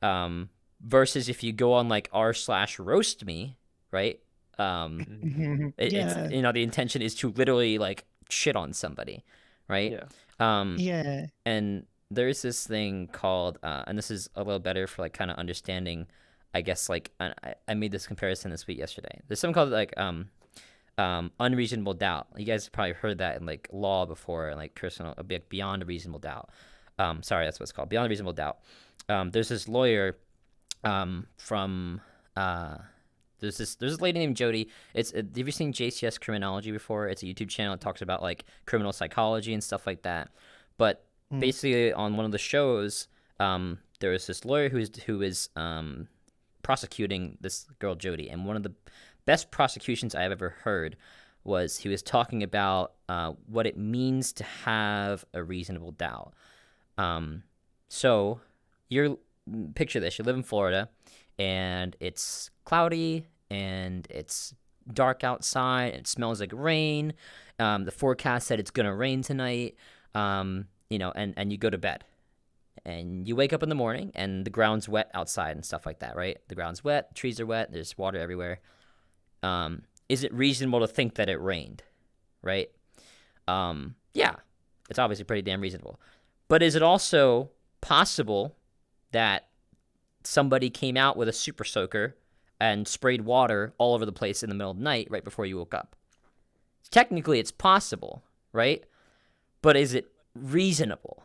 Um, versus if you go on like r/roast me, right? Um, it's Yeah. the intention is to literally like shit on somebody, right? Yeah. Um, Yeah. and there's this thing called, and this is a little better for like kind of understanding, I guess like I made this comparison this week yesterday. There's something called like unreasonable doubt. You guys have probably heard that in like law before, and like personal, like beyond a reasonable doubt. Sorry, that's what it's called, beyond a reasonable doubt. There's this lawyer from there's this lady named Jody. Have you seen JCS Criminology before? It's a YouTube channel that talks about like criminal psychology and stuff like that. But Mm. basically, on one of the shows, there was this lawyer who is prosecuting this girl Jody, and one of the best prosecutions I've ever heard was he was talking about what it means to have a reasonable doubt. Um, so you're picture this: you live in Florida, and it's cloudy and it's dark outside. And it smells like rain. The forecast said it's gonna rain tonight. And you go to bed and you wake up in the morning and the ground's wet outside and stuff like that, right? The ground's wet, the trees are wet, there's water everywhere. Is it reasonable to think that it rained, right? Yeah, it's obviously pretty damn reasonable. But is it also possible that somebody came out with a super soaker and sprayed water all over the place in the middle of the night right before you woke up? Technically, it's possible, right? But is it reasonable,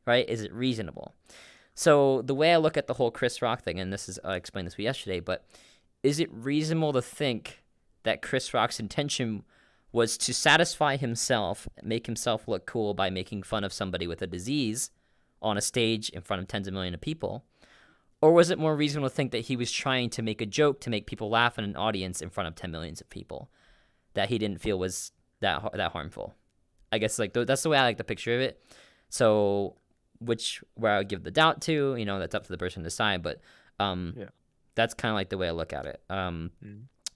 right? Is it reasonable? So the way I look at the whole Chris Rock thing, and this is I explained this yesterday, but is it reasonable to think that Chris Rock's intention was to satisfy himself, make himself look cool by making fun of somebody with a disease on a stage in front of tens of millions of people? Or was it more reasonable to think that he was trying to make a joke to make people laugh in an audience in front of 10 millions of people that he didn't feel was that harmful? I guess like that's the way I like the picture of it. So where I would give the doubt to, that's up to the person to decide. But Yeah. that's kind of like the way I look at it. Mm.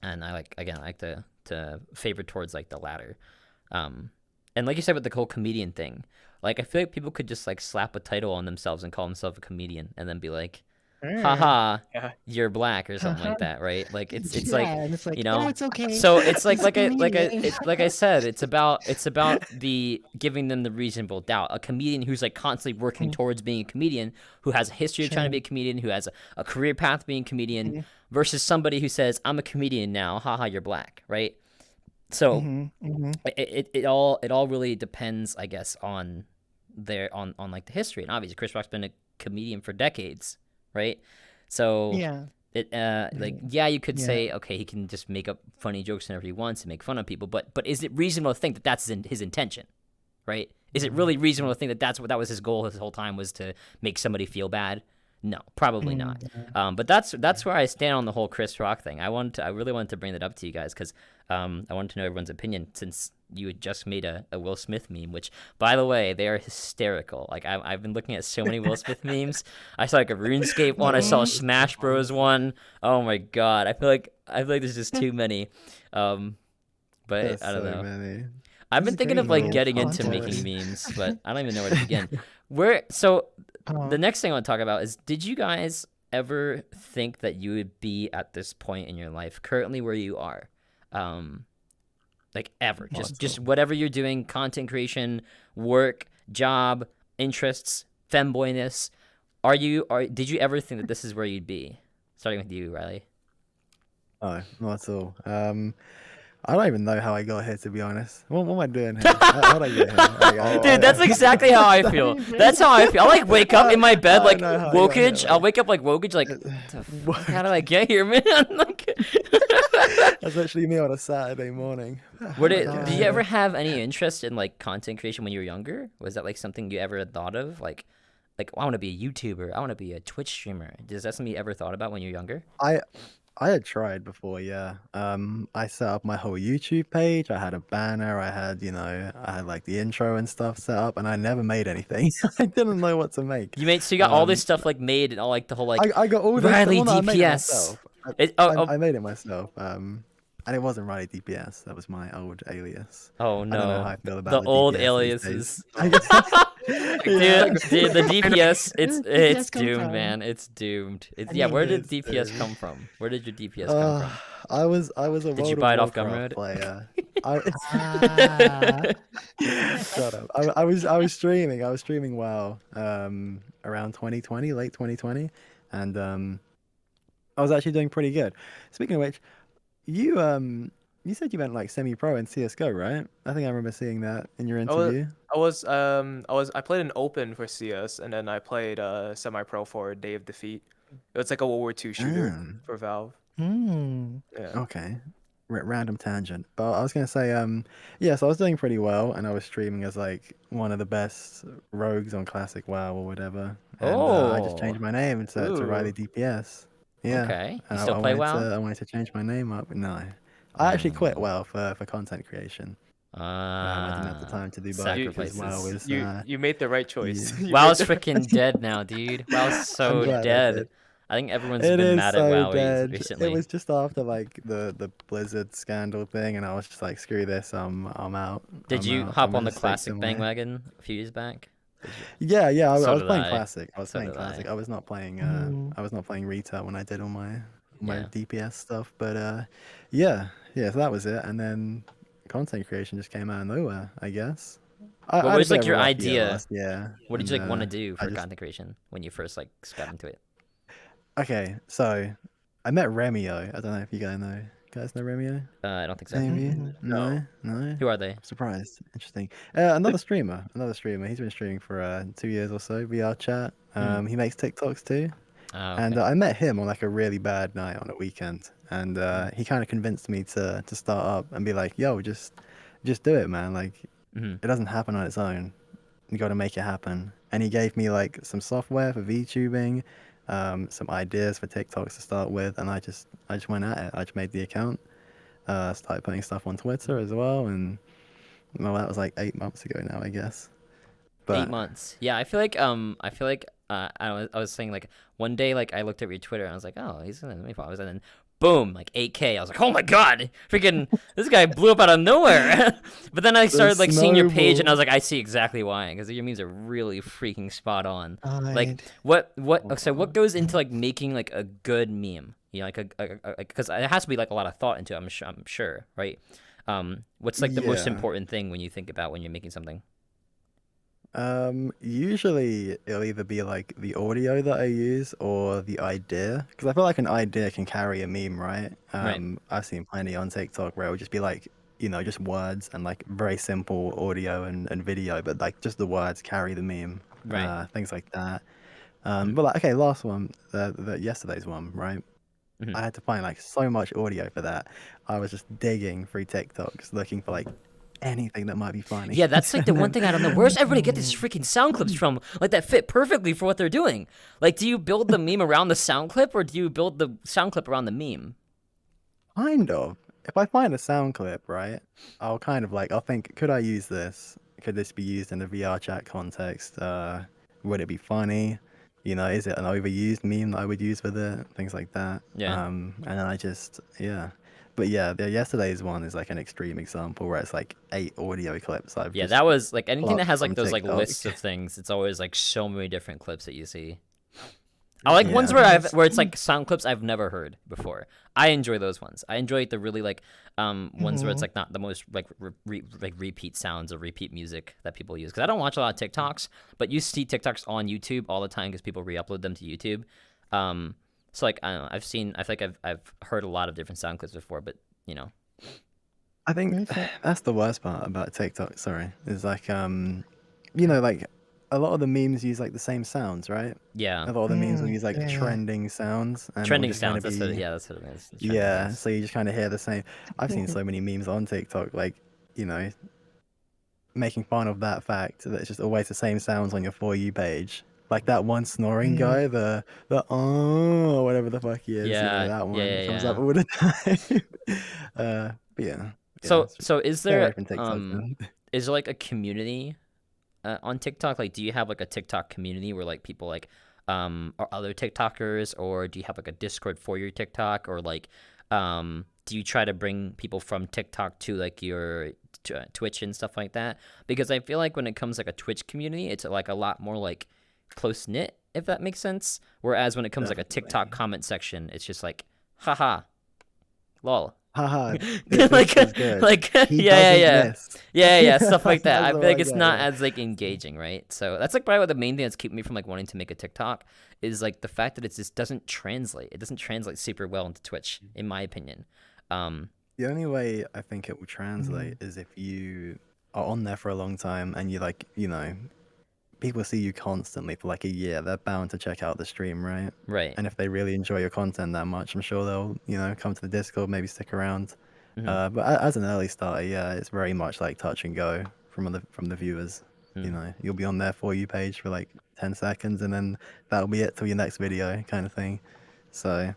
And I like to favor towards like the latter. And like you said with the whole comedian thing, like I feel like people could just like slap a title on themselves and call themselves a comedian and then be like, haha, Yeah. you're black or something like that, right? Like it's Yeah, like, and it's like, you oh, know, it's okay. so it's like He's a comedian. like I said, it's about the giving them the reasonable doubt. A comedian who's like constantly working towards being a comedian, who has a history of trying to be a comedian, who has a career path being a comedian, Mm-hmm. versus somebody who says, I'm a comedian now, haha, you're black, right? So Mm-hmm. Mm-hmm. it all really depends, I guess, on like the history. And obviously Chris Rock's been a comedian for decades, right? So Yeah. you could Yeah. say, okay, he can just make up funny jokes whenever he wants and make fun of people, but is it reasonable to think that that's his intention, right? Is it really reasonable to think that that was his goal this whole time, was to make somebody feel bad? No, probably not. But that's where I stand on the whole Chris Rock thing. I really wanted to bring that up to you guys because I wanted to know everyone's opinion, since you had just made a Will Smith meme, which, by the way, they are hysterical. Like I've been looking at so many Will Smith memes. I saw like a RuneScape one. I saw a Smash Bros one. Oh my god, I feel like there's just too many. But There's I don't so know. many. I've This been is thinking of great, like man. getting I'm on into board. making memes, but I don't even know where to begin. Where so the Oh, next thing I want to talk about is, did you guys ever think that you would be at this point in your life, currently where you are? Um, like ever. What's Just up? whatever you're doing, content creation, work, job, interests, femboyness. Did you ever think that this is where you'd be? Starting with you, Riley. No, not at all. I don't even know how I got here, to be honest. What am I doing here? How did I get here? Like, Dude, that's exactly how I feel. That's how I feel. I like wake up in my bed I like don't know how I got here. wokage. I'll wake up like wokage, like the fuck, how did I get here, man? Like, That's actually me on a Saturday morning. what How did I did get you God. ever here? have any interest in like content creation when you were younger? Was that like something you ever thought of? Like I want to be a YouTuber. I want to be a Twitch streamer. Is that something you ever thought about when you're younger? I I had tried before, yeah. I set up my whole YouTube page. I had a banner. I had like the intro and stuff set up, and I never made anything. I didn't know what to make. So you got all this Um, stuff like made and all like the whole like I got all this. Riley Well, no, I made it DPS. myself. Oh, I made it myself. And it wasn't Riley DPS. That was my old alias. oh I don't know how no, I feel the about the old DPS these days. aliases. I guess, yeah. Dude, the DPS, Where it's did DPS come doomed, from? man. It's doomed. I Yeah, where mean, did It's DPS come dude. from? Where did your DPS come from? I was a Did you World buy of it off Warcraft Gumroad? player. I ah, Shut up. I was streaming. I was streaming WoW around 2020, late 2020, and I was actually doing pretty good. Speaking of which, you said you went like semi-pro in CS:GO, right? I think I remember seeing that in your I was interview. I played an open for CS, and then I played semi-pro for Day of Defeat. It was like a World War II shooter Mm, for Valve. hmm. Yeah. okay. Random tangent. But I was gonna say, yeah, so I was doing pretty well, and I was streaming as like one of the best rogues on Classic WoW or whatever. And I just Oh, changed my name to Riley Ooh. DPS. Yeah, okay. You and still I play wanted WoW? I wanted to change my name up. No, I actually quit Oh, WoW for content creation. I didn't have the time to do both You because WoW sacrifices. was you made the right choice. yeah. You made WoW's the freaking dead now, dude. WoW's I'm so glad I dead. did. I think everyone's It been is mad at so WoW dead. It recently. was just after like the Blizzard scandal thing, and I was just like, screw this. I'm out. Did I'm you out. I'm hop on gonna the stick to classic my bandwagon a few years back? Did you? yeah, yeah. I So was did playing I. classic. I was So playing did I. classic. I was not playing Hmm. I was not playing retail when I did all my Yeah. DPS stuff. But yeah, yeah. So that was it, and then content creation just came out of nowhere, I guess. I What had a was bit like of a your rough year idea? last year, What did and you like want to do I for just content creation when you first like got into it? okay. So I met Remio. I don't know if you guys know Remio. I don't think so. Any of you? Mm-mm. No, no. no. Who are they? Surprised. Interesting. Another streamer. Another streamer. He's been streaming for 2 years or so. VRChat. Mm. He makes TikToks too. Oh, And okay. I met him on like a really bad night on a weekend, and Mm. he kind of convinced me to start up and be like, "Yo, just do it, man. Like Hmm. it doesn't happen on its own. You got to make it happen." And he gave me like some software for VTubing, some ideas for TikToks to start with, and I just went at it. I just made the account, started putting stuff on Twitter as well, and well, that was like 8 months ago now, I guess. 8 But months. Yeah, I feel like I was saying like one day like I looked at your Twitter and I was like, oh, he's gonna make followers, and then boom, like 8K. I was like, oh my god, freaking this guy blew up out of nowhere. But then I the started like seeing your page and I snowball. was like, I see exactly why, because your memes are really freaking spot on. Like God. so what goes into like making like a good meme? You know, like because it has to be like a lot of thought into it, I'm sure, right? What's like the most Yeah. important thing when you think about when you're making something? Usually it'll either be like the audio that I use or the idea, because I feel like an idea can carry a meme, right? Right. I've seen plenty on TikTok where it would just be like, just words and like very simple audio and video, but like just the words carry the meme, Right. things like that. Mhm. But like, okay, last one, the yesterday's one, right? Mhm. I had to find like so much audio for that. I was just digging through TikToks looking for like anything that might be funny. Yeah, that's like the And one then thing I don't know. Where's everybody get these freaking sound clips from? Like that fit perfectly for what they're doing. Like, do you build the meme around the sound clip, or do you build the sound clip around the meme? kind of. If I find a sound clip, right, I'll kind of like, I'll think, could I use this? Could this be used in a VR chat context? Would it be funny? Is it an overused meme that I would use with it? Things like that. Yeah. And then yeah. But yeah, yesterday's one is like an extreme example where it's like 8 audio clips I've Yeah, just that was like anything that plucked has like from those like TikTok. lists of things. It's always like so many different clips that you see. I like ones Yeah. where Yes. where it's like sound clips I've never heard before. I enjoy those ones. I enjoy the really like ones where it's like not the most like like repeat sounds or repeat music that people use. Because I don't watch a lot of TikToks, but you see TikToks on YouTube all the time because people re-upload them to YouTube. So like I don't know, I feel like I've heard a lot of different sound clips before, but you know. I think Very fair. that's the worst part about TikTok, sorry, is like you know, like a lot of the memes use like the same sounds, right? Yeah. A lot of the memes will use like Yeah, yeah. trending sounds and it will Trending just kind sounds. of be That's what it is. The trending yeah, things. so you just kind of hear the same. I've seen so many memes on TikTok like, you know, making fun of that fact that it's just always the same sounds on your For You page. Like that one snoring Mm. guy, the oh whatever the fuck he is, you know, Yeah. that Yeah. one Yeah. comes up Yeah. all the time. But yeah, it's So is stay away there from TikTok then. is there like a community on TikTok? Like, do you have like a TikTok community where like people like are other TikTokers, or do you have like a Discord for your TikTok, or like do you try to bring people from TikTok to like your Twitch and stuff like that? Because I feel like when it comes like a Twitch community, it's like a lot more like close knit, if that makes sense. Whereas when it comes like a TikTok Definitely. comment section, it's just like, haha, lol. Haha, like this was good. like He yeah doesn't yeah miss. yeah stuff like that. That's I the feel like one, it's yeah, not yeah. as like engaging, right? So that's like probably what the main thing that's keeping me from like wanting to make a TikTok is like the fact that it just doesn't translate. It doesn't translate super well into Twitch, in my opinion. um The only way I think it will Mm. translate is if you are on there for a long time and you like, you know, people see you constantly for like a year, they're bound to check out the stream, right? right. And if they really enjoy your content that much, I'm sure they'll, you know, come to the Discord, maybe stick around. Hmm. But as an early starter, yeah, it's very much like touch and go from the viewers. You know, you'll be on their For You page for like 10 seconds, and then that'll be it till your next video, kind of thing. So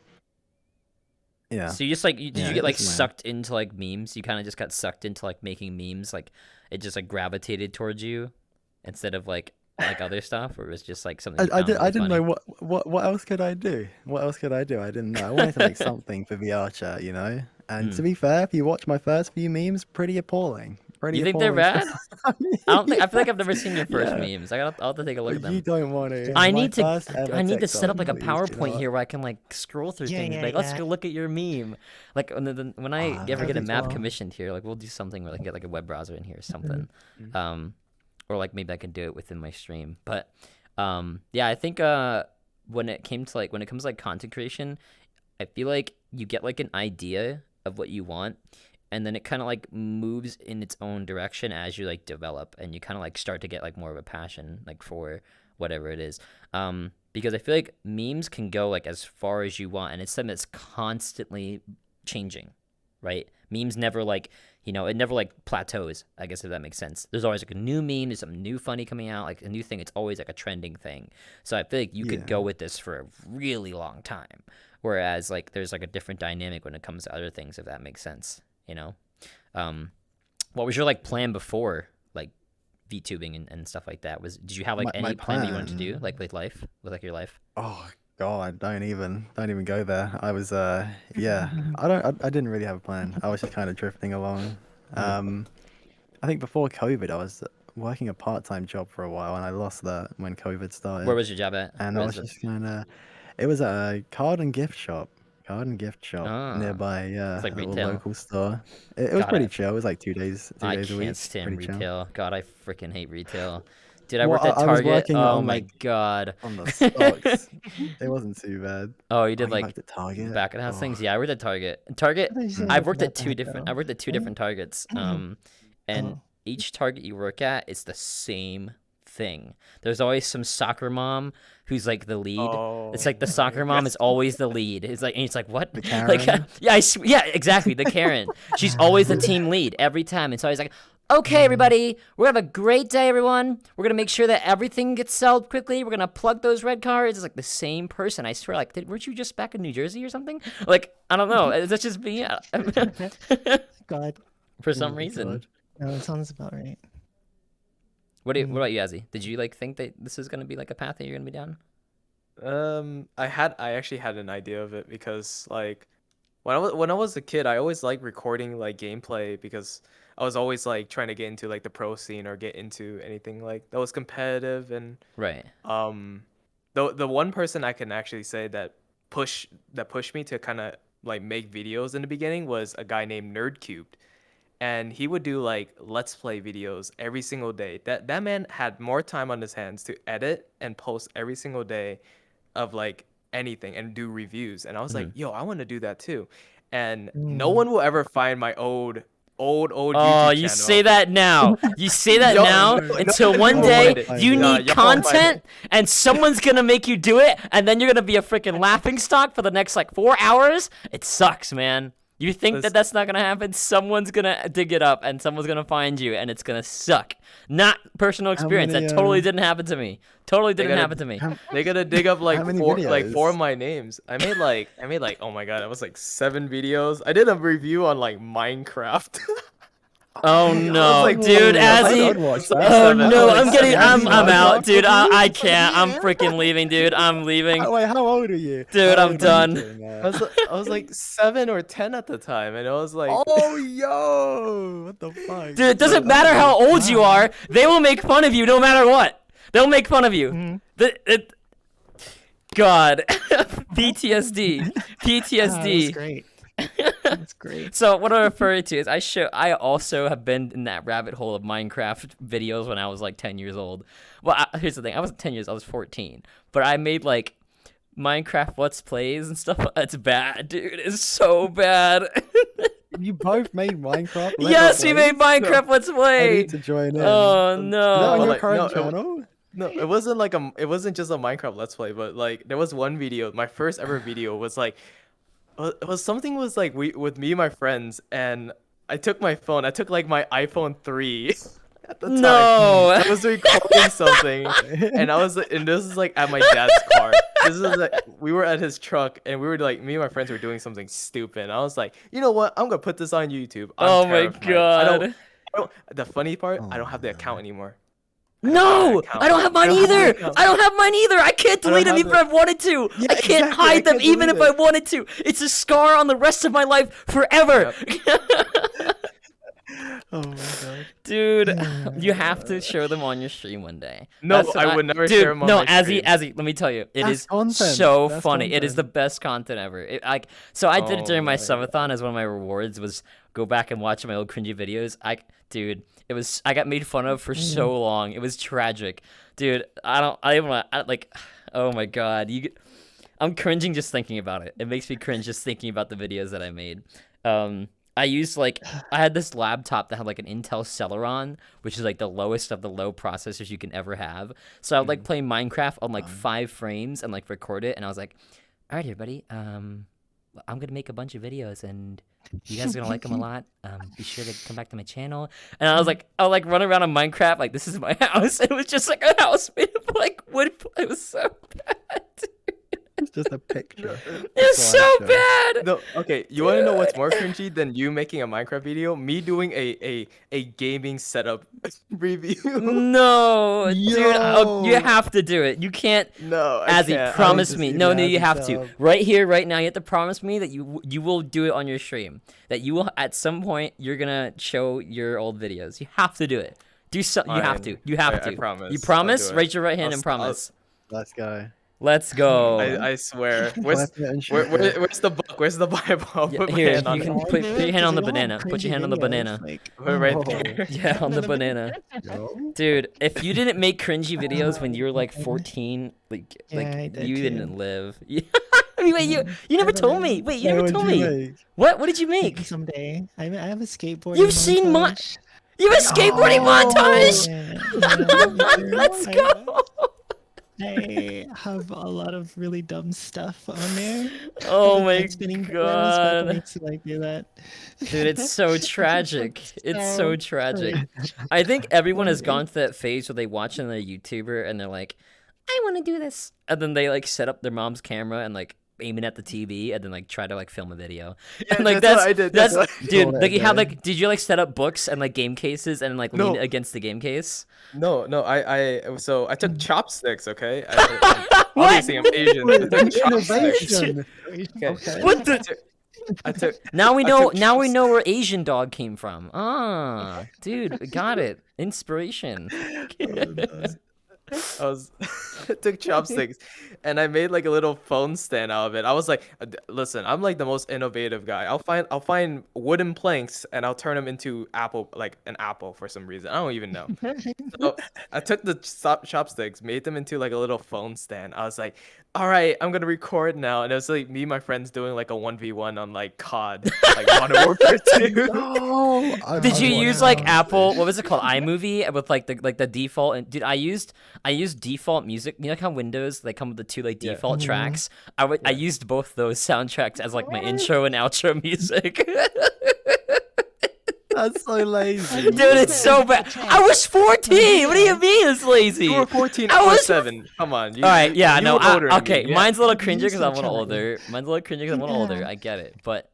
yeah, So you just like did yeah, you get like it's weird. sucked into like memes? You kind of just got sucked into like making memes, like it just like gravitated towards you instead of like other stuff, or it was just like something you found I really didn't know funny? what else could I do? What else could I do? I didn't know. I wanted to make something for VRChat, you know. And Hmm. to be fair, if you watch my first few memes, pretty appalling. Pretty You think they're appalling stuff. bad? I mean, I don't think I feel like yeah, I've never seen your first yeah. memes. I'll have to take a look at You them. don't want to. I My need to first ever I need to set TikTok, up like a please. You know PowerPoint what? here where I can like scroll through Yeah, things. yeah, Like, let's yeah. go look at your meme. Like when I Ah, ever that'd get a be Perfect map fun. wall. commissioned here, like we'll do something where I can get like a web browser in here or Mhm. something. Um, or like maybe I can do it within my stream. But yeah, I think when it comes to like content creation, I feel like you get like an idea of what you want, and then it kind of like moves in its own direction as you like develop, and you kind of like start to get like more of a passion like for whatever it is. Because I feel like memes can go like as far as you want, and it's something that's constantly changing, right? Memes never like it never like plateaus. I guess if that makes sense. There's always like a new meme, there's something new funny coming out, like a new thing. It's always like a trending thing. So I feel like you could go Yeah. with this for a really long time. Whereas like there's like a different dynamic when it comes to other things, if that makes sense. You know, um, what was your like plan before like VTubing and stuff like that? Did you have like My any plan that you wanted to do plan. like with like your life? Oh God, don't even go there. I was yeah, I didn't really have a plan. I was just kind of drifting along. Mm. Um, I think before COVID, I was working a part-time job for a while, and I lost that when COVID Where started. was your job at? And I Where was is it? just kind of, it was a card and gift shop Ah, nearby, it's yeah, like a little retail. local store. It was God, pretty chill. It was like 2 I days a can't week, stand pretty chill. retail. God, I freaking hate retail. Dude, I Well, worked at I was Target. working Oh on my like God. on the stocks. It wasn't too bad. Oh, you Oh, did you like worked at Target? back of house Oh, things? Yeah, I worked at Target. I Target, thought you said it I've mm. wasn't worked at that two bad different though. I worked at two Right? different Targets. And Oh. each Target you work at, it's the same thing. There's always some soccer mom who's like the lead. It's Oh like the my soccer mom god. is always the lead. It's like, and it's like what? The Like Karen. yeah, yeah, exactly. The Karen. She's always the team lead every time. And so he's like, okay, Mm. everybody, we're gonna have a great day, everyone. We're gonna make sure that everything gets sold quickly. We're gonna plug those red cards. It's like the same person. I swear, like, weren't you just back in New Jersey or something? Like, I don't know. That's just me. God. For Oh some my reason. God. No, that sounds about right. What about you, Azzy? Did you like think that this is gonna be like a path that you're gonna be down? I actually had an idea of it because like when I was a kid, I always liked recording like gameplay because I was always like trying to get into like the pro scene or get into anything like that was competitive. And Right. um the one person I can actually say that pushed me to kind of like make videos in the beginning was a guy named Nerdcubed, and he would do like let's play videos every single day. That man had more time on his hands to edit and post every single day of like anything and do reviews. And I was like, Mhm. yo, I want to do that too. And no Mm. one will ever find my old Oh, YouTube you channel. say that now. You say that Yo, now no, until no, one you won't day find it. you Nah, need you won't find content it. and someone's gonna make you do it, and then you're gonna be a freaking laughing stock for the next like 4 hours. It sucks, man. You think that Listen. that's not gonna happen? Someone's gonna dig it up and someone's gonna find you, and it's gonna suck. Not personal experience. many, That totally didn't happen to me. Totally didn't gotta- happen to me. How, They gotta dig up like how many four videos? of my names. I made like oh my god, it was like 7 videos. I did a review on like Minecraft. Oh no, like, dude, "Ooh, Azzy. I'd watch It's like that." Oh seven- no, like I'm getting, seven I'm videos. out, dude. I Reviews? can't. I'm freaking leaving, dude. I'm leaving. Wait, how old are you? Dude, How I'm old are you done. doing I that? was like 7 or 10 at the time, and it was like Oh, yo, what the fuck? Dude, it doesn't matter how old you are. They will make fun of you no matter what. They'll make fun of you. Mhm. God, PTSD, Ah, that's PTSD. great. That's great. So what I'm referring to is I also have been in that rabbit hole of Minecraft videos when I was like 10 years old. Well, here's the thing. I wasn't 10 years. I was 14. But I made like Minecraft Let's Plays and stuff. It's bad, dude. It's so bad. You both made Minecraft? Let's Yes, we Play? made Minecraft Let's I Play. need to join in. Oh Is that on no. your like, current no, channel? no, it wasn't just a Minecraft Let's Play, but like there was one video. My first ever video was like it was something was like we with me and my friends, and I took my phone. I took like my iPhone 3 at the time. No. I was recording something, and and this is like at my dad's car. This is like we were at his truck, and we were like me and my friends were doing something stupid. And I was like, you know what? I'm gonna put this on YouTube. I'm Oh my terrified. god. I don't. The funny part, Oh I don't have the my account God. anymore. No, I don't have mine I don't have either. the account. I don't have mine either. I can't don't delete them have even if I wanted to. Yeah, I can't exactly. I hide them can't even if delete I wanted to. It's a scar on the rest of my life forever. Oh my god. Dude, you have to show them on your stream one day. No, That's what I would never dude, share them on no, my Azzy, stream. Azzy, let me tell you, it That's is content. so That's funny. It is content. the best content ever. So I did it Oh during my my subathon as one of my rewards was go back and watch my old cringy videos. Dude, I got made fun of for so long. It was tragic, dude. Oh my god, I'm cringing just thinking about it. It makes me cringe just thinking about the videos that I made. I had this laptop that had like an Intel Celeron, which is like the lowest of the low processors you can ever have. So I would like play Minecraft on like 5 frames and like record it. And I was like, all right, everybody, I'm gonna make a bunch of videos and you guys are gonna like them a lot. Be sure to come back to my channel. And I was like run around on Minecraft like this is my house. It was just like a house made of like wood. It was so bad. It's just a picture. It's so Slideshow. bad. No, okay. You want to know what's more cringy than you making a Minecraft video? Me doing a gaming setup review. No, dude, Yo. you have to do it. You can't. No, I Azzy, can't. promise to me. see No, the no, you Azzy have to. setup. Right here, right now, you have to promise me that you will do it on your stream. That you will at some point you're gonna show your old videos. You have to do it. Do so. You have to. Fine. You have I to. promise. You I'll promise? do it. Raise your right hand I'll and s- I'll- promise. Let's go. Let's go. I swear. Where's Flip it and shoot it. where's the book? Where's the Bible? I'll Yeah, put my here, hand on you it. can Why put do your it? hand on 'Cause the we all have banana. Put your cringy hand on the videos, banana. like, Put it right Oh. there. Yeah, on the banana. Yo. Dude, if you didn't make cringy videos when you were like 14, Yeah, I did you too. didn't live. I mean, wait, you never told me. Wait, you Hey, never what'd told you me. make? What did you Maybe make? someday. I have a skateboard. You've seen my You have a skateboarding Yo! montage. Let's go. I have a lot of really dumb stuff on there. Oh my Like spinning balloons, but I god, need to like do that. dude, it's so tragic. It's so tragic. I think everyone has gone through that phase where they watch another YouTuber and they're like, I want to do this, and then they like set up their mom's camera and like aim it at the TV and then like try to like film a video. Yeah, And like that's what I did. That's That's dude. All that Like you have day. like, did you like set up books and like game cases and like lean No. against the game case? No, so I took chopsticks, okay? What? Obviously I'm Asian. I took chopsticks. Innovation. Okay. Okay. What the? I took Now we I know. took Now we trips. know where Asian dog came from. Ah, dude, we got it. Inspiration. Oh, no. I was I took chopsticks and I made like a little phone stand out of it. I was like, listen, I'm like the most innovative guy. I'll find wooden planks and I'll turn them into apple, like an apple for some reason. I don't even know. So I took the chopsticks, made them into like a little phone stand. I was like, all right, I'm gonna record now. And it was like me and my friends doing like a 1v1 on like COD, like Modern Warfare 2. No, Did I've you watched use some like of Apple? this. What was it called? iMovie with like the default. And dude, I used default music. You know like how Windows they come with the two like Yeah. default Mhm. tracks. I Yeah. used both those soundtracks as like my intro and outro music. That's so lazy. Dude, it's so bad. I was 14. What do you mean it's lazy? You were 14, I I was was 7. Come on. All right, yeah, You no, were older than okay, me. Yeah. mine's a little You cringier because I'm a little still older. Mine's a little cringier because I'm a little older. Yeah. I get it, but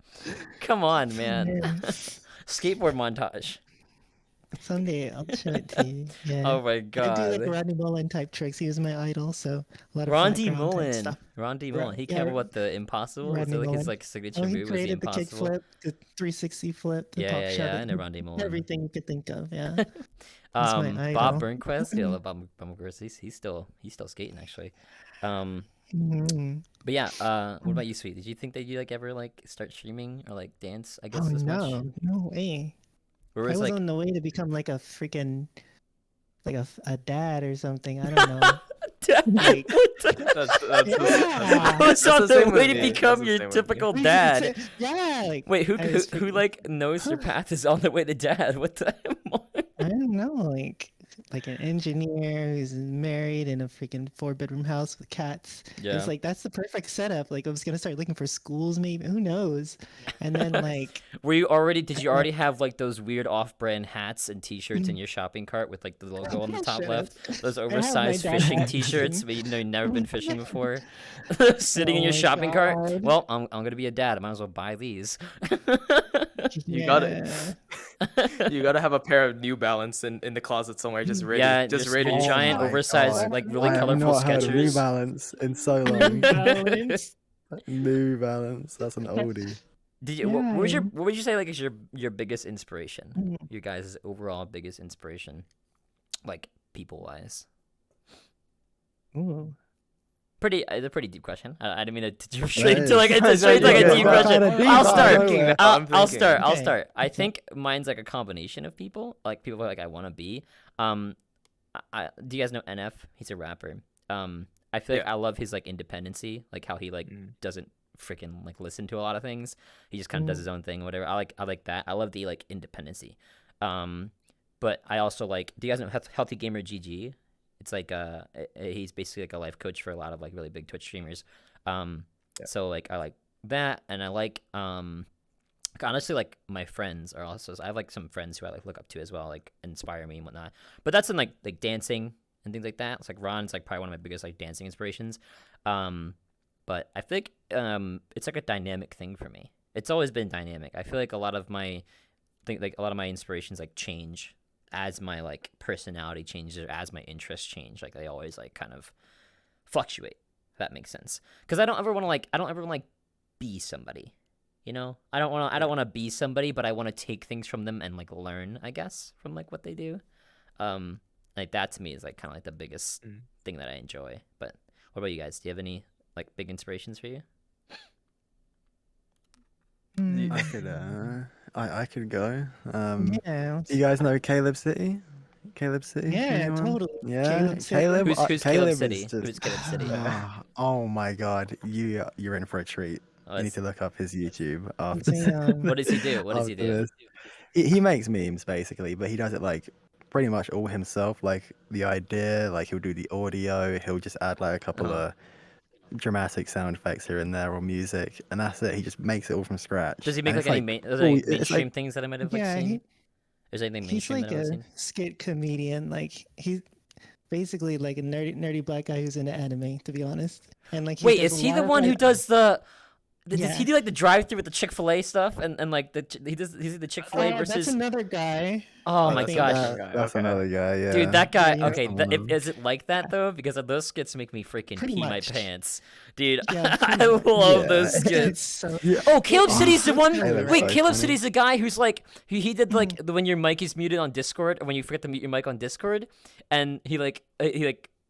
come on, man. Man. Skateboard montage. Someday I'll show it to you. Yeah. Oh my I do like god. Rodney Mullen type tricks. He was my idol, so a lot of Ron flat D. ground type Mullen. stuff. Ron D. Ro- Mullen. He came Yeah, up with the impossible. Was Rodney it like his Mullen. like Oh, signature he move was the created the impossible? kickflip, the 360 flip, the pop shove Yeah, I it, know Ron D. Mullen. everything you could think of. Yeah, he's my Bob idol. Burnquist. Yeah, I love Bob Burnquist. He's still skating actually. Um, Mhm. but yeah. What about you, Sweet? Did you think that you like ever like start streaming or like dance? I Oh guess as much. no, no way. Where I was was like on the way to become like a freaking like a dad or something. I don't know. Like, what the That's yeah. I was that's on the the same way with to me. become That's the your same with me. typical dad. Yeah, like Wait, who I was who freaking, like knows your path is on the way to dad? What the? I don't know, like an engineer who's married in a freaking 4-bedroom house with cats. Yeah. It's like that's the perfect setup. Like I was gonna start looking for schools, maybe who knows? And then like Did you already have like those weird off-brand hats and t-shirts in your shopping cart with like the logo on the top Shut up. left? Those I have my oversized dad fishing hats. t-shirts, but you know you've never been fishing before. Sitting Oh in your my shopping cart. God. Well, I'm gonna be a dad. I might as well buy these. You got it. Yeah. You gotta have a pair of New Balance in the closet somewhere, just ready, Yeah, just just ready your to Oh giant, my oversized, God. like really I have colorful not heard of New Skechers. Balance in so New long. Balance. New Balance. That's an oldie. Did you? What was Yeah. what would you say like is your biggest inspiration? Mm. Your guys' overall biggest inspiration, like people wise. Ooh. It's a pretty deep question. I didn't mean to That straight into like is. it's straight into like a Yeah, deep yeah. question. Kinda deep I'll out of start. nowhere. I'll start. I'll Okay. start. I Okay. think mine's like a combination of people, like people like I want to be. Do you guys know NF? He's a rapper. I feel like Yeah. I love his like independency, like how he like doesn't freaking like listen to a lot of things. He just kind of does his own thing, whatever. I like that. I love the like independency. But I also like. Do you guys know Healthy Gamer GG? It's like he's basically like a life coach for a lot of like really big Twitch streamers. Yeah. So like I like that, and I like honestly like my friends are also. I have like some friends who I like look up to as well, like inspire me and whatnot. But that's in like dancing and things like that. It's like Ron's like probably one of my biggest like dancing inspirations. But I think it's like a dynamic thing for me. It's always been dynamic. I feel like a lot of my inspirations like change as my like personality changes or as my interests change. Like they always like kind of fluctuate. If that makes sense. Because I don't ever want to be somebody. You know, I don't want to be somebody, but I want to take things from them and like learn, I guess, from like what they do. Like that to me is like kind of like the biggest thing that I enjoy. But what about you guys? Do you have any like big inspirations for you? I could I could go. Yeah. Do you guys know Caleb City? Caleb City? Yeah, Anyone? totally. Yeah, Caleb City. Caleb. Who's Caleb Caleb is City? just. Who's Caleb City? Oh my God, you're in for a treat. Oh, You need it's- to look up his YouTube It's after. a, What does he do? What does he after do? this. He makes memes basically, but he does it like pretty much all himself. Like the idea, like he'll do the audio, he'll just add like a couple of dramatic sound effects here and there or music, and that's it. He just makes it all from scratch. Does he make And like it's any cool. It's mainstream like- things that I might have like yeah, seen? Is there anything he's mainstream like that I've a seen? skit comedian. Like he's basically like a nerdy black guy who's into anime, to be honest. And like Wait, does is a he lot the of, one who like- does the? Does Yeah. he do like the drive-through with the Chick-fil-A stuff and like he's the Chick-fil-A That's versus? another guy. Oh I my think gosh. Different guy. That's Okay. another guy. Yeah. Dude, that yeah, guy. yeah, Okay, Someone else. is it like that though? Because those skits make me freaking pretty pee my much. pants, dude. Yeah, I pretty much. love Yeah. those It's skits. so Yeah. Oh, Caleb it's City's the one. Hey, funny, that's Wait, so right? Caleb funny. City's the guy who's like he did Mm. like when your mic is muted on Discord, or when you forget to mute your mic on Discord, and he like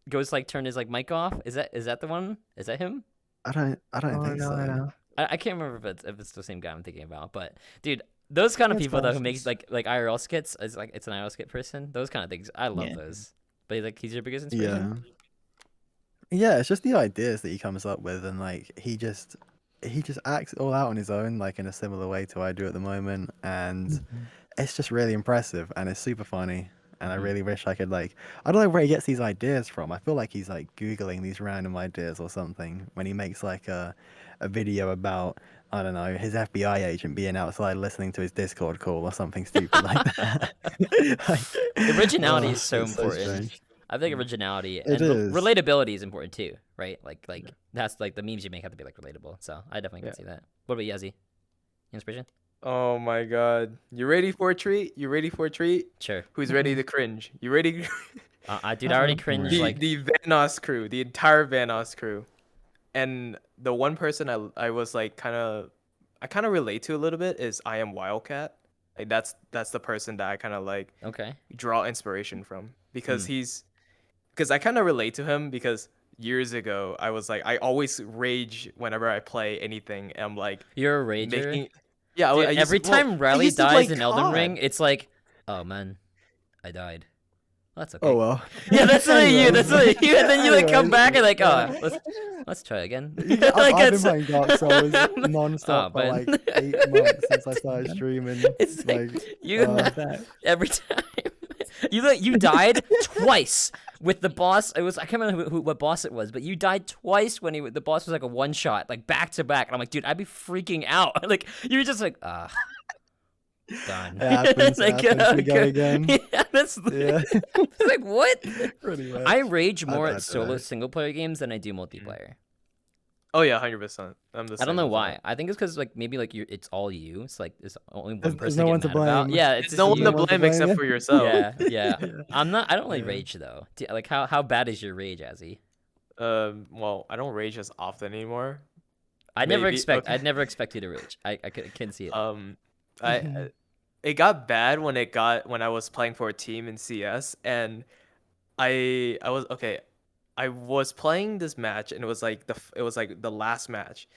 goes like turn his like mic off. Is that the one? Is that him? I don't Oh think no, I so. know. I can't remember if it's the same guy I'm thinking about, but dude, those kind of It's people though who make classes. like IRL skits, it's an IRL skit person. Those kind of things, I love Yeah. those. But like he's your biggest inspiration. Yeah. Yeah, it's just the ideas that he comes up with, and like he just acts it all out on his own, like in a similar way to I do at the moment, and Mhm. it's just really impressive and it's super funny. And I Mhm. really wish I could like I don't know where he gets these ideas from. I feel like he's like googling these random ideas or something when he makes like a video about I don't know his FBI agent being outside listening to his Discord call or something stupid like that. Like, Originality is so it's so important. strange. I think originality It and is. relatability is important too, right? Like that's like the memes you make have to be like relatable. So I definitely can Yeah. see that. What about Yazzie? Inspiration? Oh my god. You ready for a treat? You ready for a treat? Sure. Who's ready to cringe? You ready? Dude, I already Uh-oh. cringed the like the Vanos crew, the entire Vanos crew. And the one person I was like I kind of relate to a little bit is I am Wildcat. Like that's the person that I kind of like okay. draw inspiration from because Hmm. because I kind of relate to him because years ago I was like I always rage whenever I play anything. And I'm like You're a rager. making yeah Dude, I used every to, well, time I Riley used to play dies in Elden Ring, COD. it's like, oh man, I died. Well, that's okay. Oh well. Yeah, that's what you. That's what you. And then you like come Anyways, back and like, yeah. oh, let's try again. Yeah, Like, I've been it's- playing Dark Souls Oh, non-stop for man. like 8 months since I started streaming. It's like Like, you I love that. every time you died twice with the boss. It was I can't remember what boss it was, but you died twice when the boss was like a one shot, like back to back. And I'm like, dude, I'd be freaking out. Like you were just like, done. It happens, Like, it happens, we go okay. again. Yeah, that's yeah, it's like what? pretty much. I rage more I at don't solo know. single player games than I do multiplayer. Oh yeah, 100%. I'm the I don't same know as why. well. I think it's because like maybe like it's all you. It's like there's only one There's person no to one get to mad about. blame. Yeah, it's It's just no one you. to No one to blame blame except you. for yourself. Yeah, yeah. Yeah. I'm not. I don't really Yeah. rage though. Like how bad is your rage, Azzy? Well, I don't rage as often anymore. I never Maybe- expect. okay. I'd never expect you to rage. I can see it. I Mhm. it got bad when I was playing for a team in CS and I was okay. I was playing this match and it was like the last match,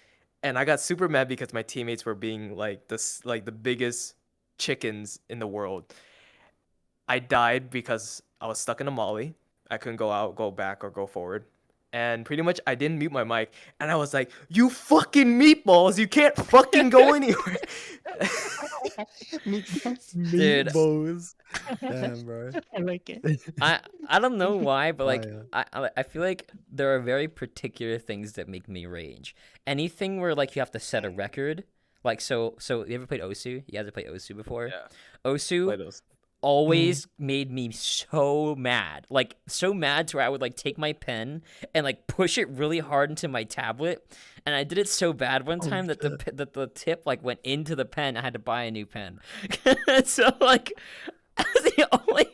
and I got super mad because my teammates were being like the biggest chickens in the world. I died because I was stuck in a molly. I couldn't go out, go back, or go forward. And pretty much I didn't mute my mic. And I was like, you fucking meatballs, you can't fucking go anywhere. Meatballs. Dude. Meatballs. Damn, bro. I like it. I don't know why, but like Fire. I feel like there are very particular things that make me rage. Anything where like you have to set a record. Like so you ever played Osu? You guys have played Osu before? Yeah. Osu Play those. always made me so mad. Like so mad to where I would like take my pen and like push it really hard into my tablet. And I did it so bad one time that the tip like went into the pen. I had to buy a new pen. So like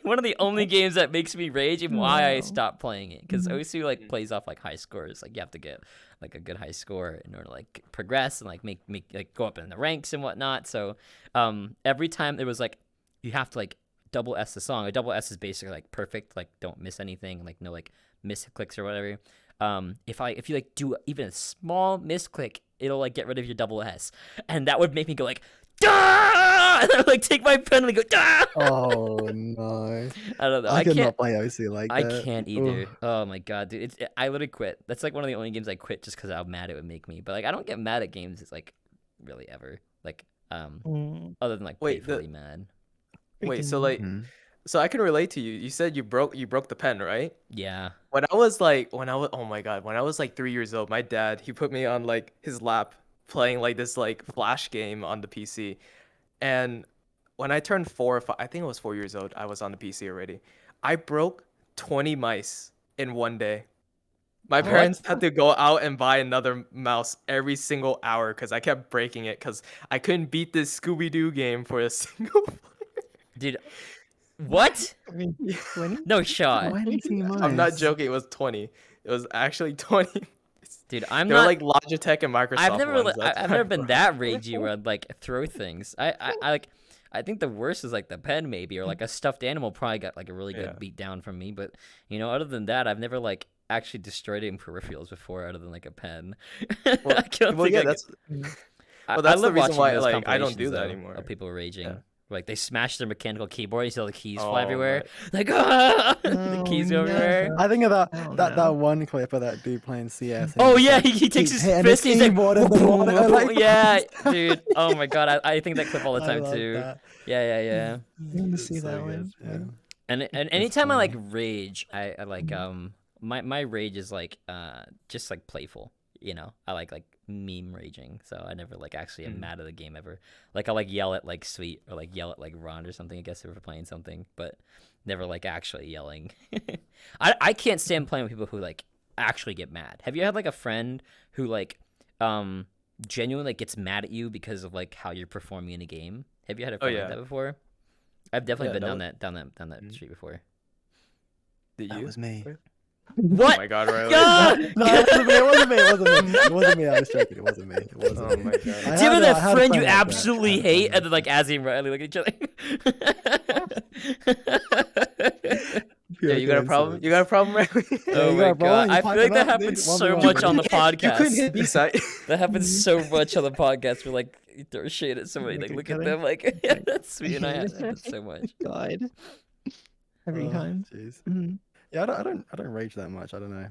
one of the only games that makes me rage and why I Wow. stopped playing it. Because Osu like plays off like high scores. Like you have to get like a good high score in order to like progress and like make like go up in the ranks and whatnot. So every time it was like you have to like double S the song. A double S is basically like perfect, like don't miss anything, like no like misclicks or whatever. If you like do even a small misclick, it'll like get rid of your double S, and that would make me go like, "Dah!" And I would like take my pen and go, "Dah!" Oh no. I don't know. I I could can't. not play OC like I that. can't Ugh. either. Oh my god, dude! I literally quit. That's like one of the only games I quit just because how mad it would make me. But like I don't get mad at games. It's like really ever like Mm, other than like Wait, playfully mad. Wait, so freaking- like Mhm. so I can relate to you. You said you broke the pen, right? Yeah. When I was oh my god, when I was like 3 years old, my dad he put me on like his lap playing like this like flash game on the PC. And when I turned 4 or 5, I think I was 4 years old, I was on the PC already. I broke 20 mice in one day. My What? parents had to go out and buy another mouse every single hour because I kept breaking it because I couldn't beat this Scooby Doo game for a single. Dude, What? I mean, 20? No shot. 20 I'm not mice. joking. It was 20. It was actually 20. Dude, I'm They're not. like Logitech and I've Microsoft never really, ones. That's I've why, never been bro. that ragey where I'd like throw things. I like, I think the worst is like the pen maybe, or like a stuffed animal probably got like a really good Yeah. beat down from me. But other than that, I've never like actually destroyed it in peripherals before, other than like a pen. I Well, don't well, think yeah. I could. That's I, well, I that's the love reason watching why those like I don't do compilations that though anymore. of people raging. Yeah. Like they smash their mechanical keyboard, you see all the keys fly Oh everywhere. my. Like the Oh, keys go everywhere. no. I think of that Oh, that no. one clip of that dude playing CS. And Oh just, yeah, like, he takes keeps his hitting fist and he's like, keyboard in the boom, water, boom, like, yeah, dude. Oh my god, I think that clip all the I time love too. that. Yeah. I want to It's see so that good. one. Yeah, And it's anytime I like funny. rage, I like my rage is like just like playful. I like meme raging, so I never like actually am Mm. mad at the game ever. Like I like yell at like Sweet or like yell at like Ron or something. I guess if we're playing something, but never like actually yelling. I can't stand playing with people who like actually get mad. Have you had like a friend who like genuinely like gets mad at you because of like how you're performing in a game? Have you had a Oh friend like yeah. that before? I've definitely Yeah. been That down was, that Mhm. street before. Did That you? was me. Ray? Oh What? my God, Riley. God! No, it wasn't me. It wasn't me. It wasn't me. It wasn't me. I was joking. It wasn't me. It wasn't Oh me. my I God. Do you had have a- I that had a friend you like that. I absolutely had a hate, friend and then like Azzy and Riley look at each other? Yeah, Pure you got a problem? You coincidence. got a problem, Riley? Yeah, Oh you my got a god, problem? You I feel pipe like it that up, happens dude. so 1v1, much on the baby. You couldn't podcast. hit B side. That happens so much on the podcast. We're like, you throw shade at somebody, like look Look at at each them, like Like, that's Sweet and I. That happens so much. God. Every Oh, time. jeez. Mhm. Yeah, I don't rage that much. I don't know.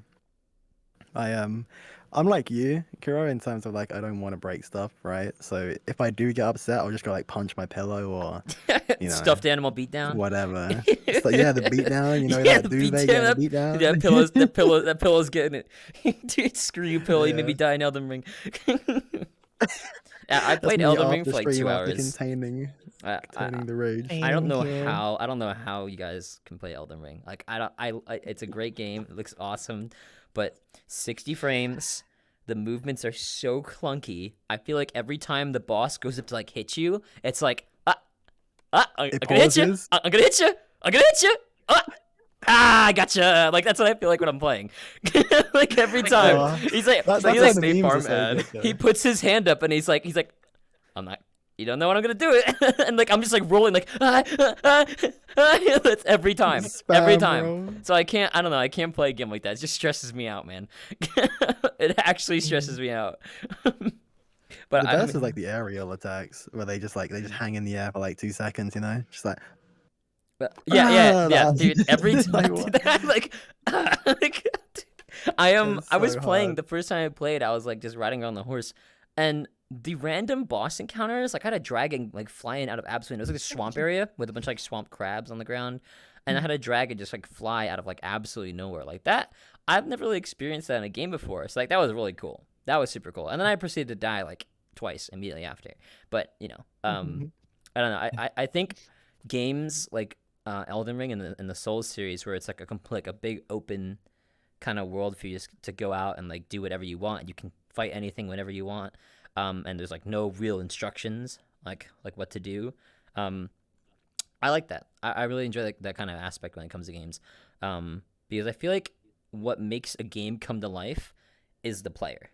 I'm like you, Kiro, in terms of like I don't want to break stuff, right? So if I do get upset, I'll just go like punch my pillow or you know Stuffed animal beatdown. whatever. Just like yeah, the beat down, Yeah, that the beat duvet down. getting the beat down. That pillow's getting it. Dude, screw you, pillow. You made me Yeah. die in Elden Ring. I That's played me Elden Ring after for like stream 2 after hours. containing the rage. I don't Same know here. how. I don't know how you guys can play Elden Ring. Like I don't. It's a great game. It looks awesome, but 60 frames. The movements are so clunky. I feel like every time the boss goes up to like hit you, it's like I'm It gonna hit you. pauses. I'm gonna hit you. I'm gonna hit you. I gotcha. Like that's what I feel like when I'm playing. Like every time, Uh, he's like, That's he's how like, the State memes are Farm so ad. good, though. he puts his hand up and he's like, I'm not. You don't know when I'm gonna do it, and like I'm just like rolling like that's every time, every Spam, time. bro. So I can't. I don't know. I can't play a game like that. It just stresses me out, man. It actually stresses me out. But The I best mean, is like the aerial attacks where they just hang in the air for like 2 seconds, just like yeah, that- dude. Every time, like, I do what? that, like, I am. It's I was so playing hard. the first time I played. I was like just riding around the horse, and the random boss encounters, like I had a dragon like flying out of absolutely. It was like a swamp area with a bunch of like swamp crabs on the ground, and I had a dragon just like fly out of like absolutely nowhere like that. I've never really experienced that in a game before, so like that was really cool. That was super cool. And then I proceeded to die like twice immediately after. But Mhm. I don't know. I think games like Elden Ring and the Souls series, where it's like a big open kind of world for you just to go out and like do whatever you want. You can fight anything whenever you want. And there's like no real instructions like what to do. I like that. I really enjoy that kind of aspect when it comes to games. Because I feel like what makes a game come to life is the player.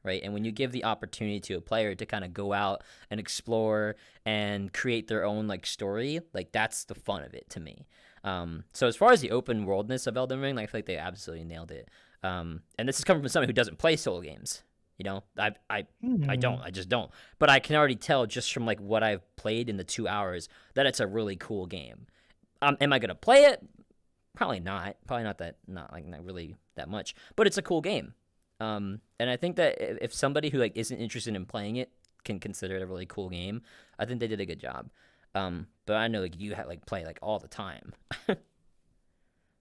Right. And when you give the opportunity to a player to kind of go out and explore and create their own like story, like that's the fun of it to me. So as far as the open worldness of Elden Ring, like, I feel like they absolutely nailed it. And this is coming from someone who doesn't play soul games. I don't. I just don't. But I can already tell just from like what I've played in the 2 hours that it's a really cool game. Am I gonna play it? Probably not. Probably not really that much. But it's a cool game. And I think that if somebody who like isn't interested in playing it can consider it a really cool game, I think they did a good job. But I know like you play like all the time.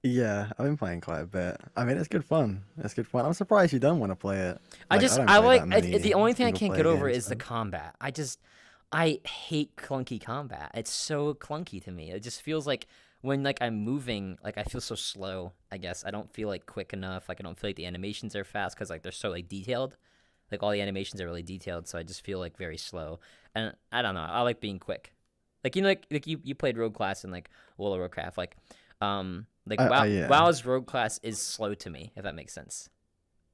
Yeah, I've been playing quite a bit. I mean, it's good fun. It's good fun. I'm surprised you don't want to play it. I don't I play like that many the only thing I can't single-player get over games, is the so- combat. I hate clunky combat. It's so clunky to me. It just feels like when like I'm moving, like I feel so slow. I guess I don't feel like quick enough. Like I don't feel like the animations are fast because like they're so like detailed. Like all the animations are really detailed, so I just feel like very slow. And I don't know. I like being quick. Like like you played Rogue Class and like World of Warcraft. Like Yeah. WoW's Rogue Class is slow to me, if that makes sense.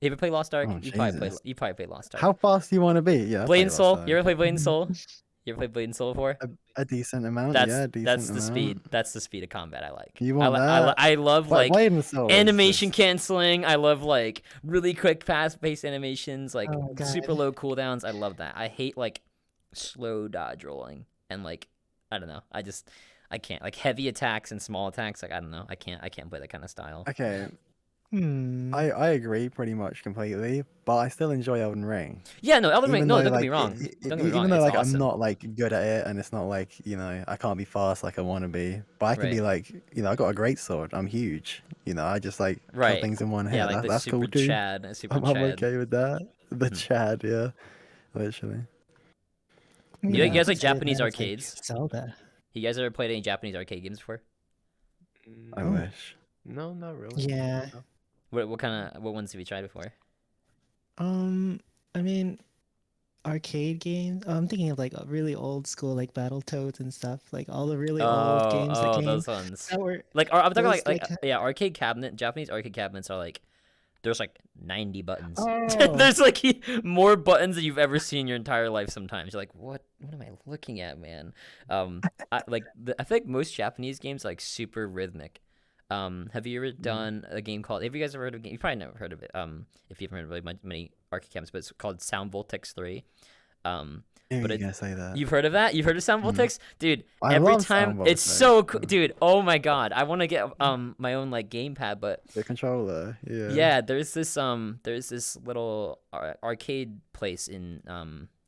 You ever play Lost Ark? Oh Jesus. You probably played Lost Ark. How fast do you want to be? Yeah, I Blade played and Lost Soul. You Ark. ever play Blade and Soul? You ever played Blade and Soul before? A decent amount, yeah, a decent That's the speed. amount. That's the speed of combat I like. You want that? I love like Blade and Soul is animation just canceling. I love like really quick, fast-paced animations, like Oh super God. low cooldowns. I love that. I hate like slow dodge rolling and like I don't know. I can't like heavy attacks and small attacks. Like I don't know. I can't play that kind of style. okay. Hmm. I agree pretty much completely, but I still enjoy Elden Ring. Yeah, no, Elden Ring. Even No, though don't get me like wrong. Don't get me wrong. even though It's like I'm awesome. not like good at it, and it's not like I can't be fast like I want to be, but I can Right. be like I got a great sword. I'm huge. I just like kill Right. things in one hit. Yeah, like the That's super cool too. Chad, super I'm Chad. okay with that. The Mhm. Chad, yeah, literally. You Yeah, guys like I say Japanese that it's like arcades? Zelda. You guys ever played any Japanese arcade games before? I Oh. wish. No, not really. Yeah. No. What ones have you tried before? I mean, arcade games. I'm thinking of like a really old school, like Battletoads and stuff. Like all the really old games that came Those ones. that were Like I'm talking those like like. yeah, arcade cabinet. Japanese arcade cabinets are like there's like 90 buttons. Oh. There's like more buttons than you've ever seen in your entire life. Sometimes you're like, what am I looking at, man? I feel like most Japanese games are like super rhythmic. Have you ever done a game called? Have you guys ever heard of a game? You probably never heard of it. If you haven't heard of really many arcade cabinets, but it's called Sound Voltex 3. Yeah, But you gonna say that? You've heard of that? You've heard of Sound Voltex? Dude, I every love time Sound it's Voltex, so cool. yeah. Dude, oh my god. I want to get my own like gamepad, but The controller, yeah. yeah, there's this little arcade place in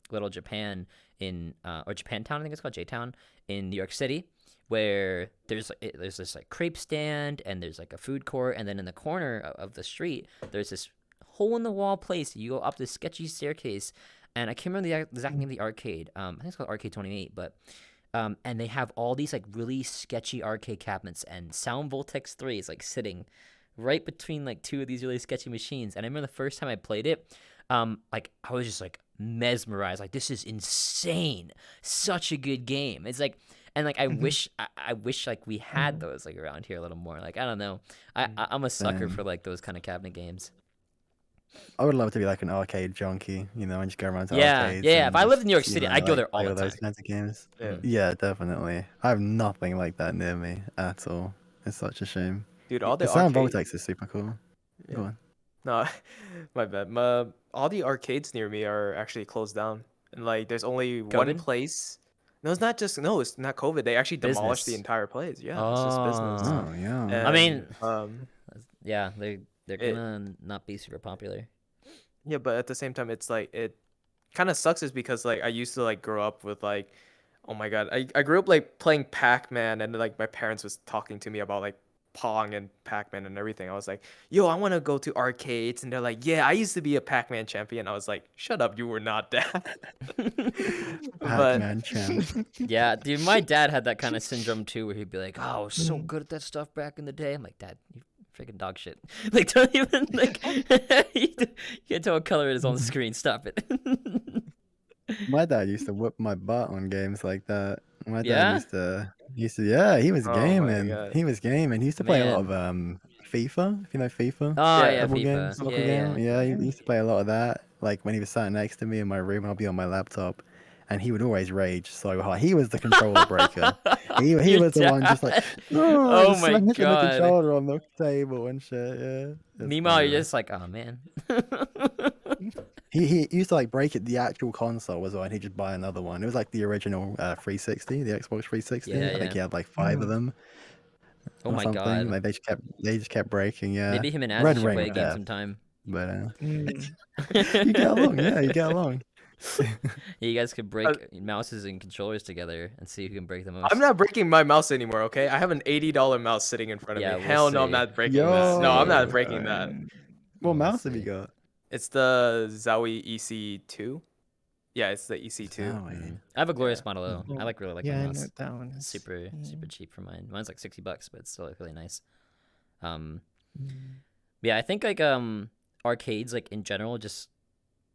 Little Japan in or Japantown, I think it's called J-Town in New York City, where there's this like crepe stand and there's like a food court, and then in the corner of the street there's this hole in the wall place. You go up this sketchy staircase, and I can't remember the exact name of the arcade. I think it's called Arcade 28, but and they have all these like really sketchy arcade cabinets, and Sound Voltex 3 is like sitting right between like two of these really sketchy machines. And I remember the first time I played it, like I was just like mesmerized. Like this is insane, such a good game. It's like, and like I wish like we had those like around here a little more. Like I don't know, I'm a sucker Same. for like those kind of cabinet games. I would love to be like an arcade junkie, and just go around to Yeah, arcades. yeah. And If I lived in just, New York City, I'd go like, there all play the those time. kinds of games. Yeah. Yeah, definitely. I have nothing like that near me at all. It's such a shame. Dude, all the The Sound arcade. Vortex is super cool. Yeah. Go on. No, my bad. All the arcades near me are actually closed down, and like there's only one COVID? place. No, it's not just no, it's not COVID. They actually demolished the Business. entire place. Yeah, it's just business. Oh. Oh yeah. I mean, And yeah, they're It- gonna not be super popular. yeah, but at the same time, it's like it kind of sucks is because like I used to like grow up with like, oh my god, I grew up like playing Pac-Man, and like my parents was talking to me about like Pong and Pac-Man and everything. I was like, yo, I want to go to arcades, and they're like, yeah, I used to be a Pac-Man champion. I was like, shut up, you were not that. But Pac-Man champ. Yeah, dude, my dad had that kind of syndrome too, where he'd be like, "Oh, I was so good at that stuff back in the day." I'm like, "Dad, you freaking dog shit!" Like, don't even like, you can't tell what color it is on the screen. Stop it. My dad used to whip my butt on games like that. My dad Yeah? yeah, he was Oh my gaming. God. He was gaming. He used to play a lot of Man. FIFA, if you know FIFA. Oh Yeah. yeah, Football game, FIFA. soccer Yeah, game. yeah. Yeah, he used to play a lot of that. Like when he was sat next to me in my room, I'll be on my laptop, and he would always rage so hard. He was the controller breaker. He Your was the one just like, dad. oh, Oh just my slamming the God. controller on the table and shit. Yeah. It's Meanwhile, funny, you're though. just like, "Oh man." He used to like break it the actual console as well, and he'd just buy another one. It was like the original 360, the Xbox 360. Yeah, I think yeah. he had like 5 of them Oh or my something. god. Like they just kept breaking. Yeah, Maybe him and Az Red should Ring play a of game Death. sometime. But Mm. you get along. Yeah, you get along. Yeah, you guys could break mouses and controllers together and see who can break the most. I'm not breaking my mouse anymore, okay? I have an $80 mouse sitting in front of Yeah, me. we'll Hell no, I'm see. not breaking that. No, I'm Yo, not breaking that. What We'll mouse have you see. got? It's the Zowie EC2. Yeah, it's the EC2. Zowie. I have a glorious model though. I really like Yeah, my I mouse. know that one. Is, Super cheap for mine. Mine's like $60, but it's still like, really nice. Mm. Yeah, I think like arcades like in general just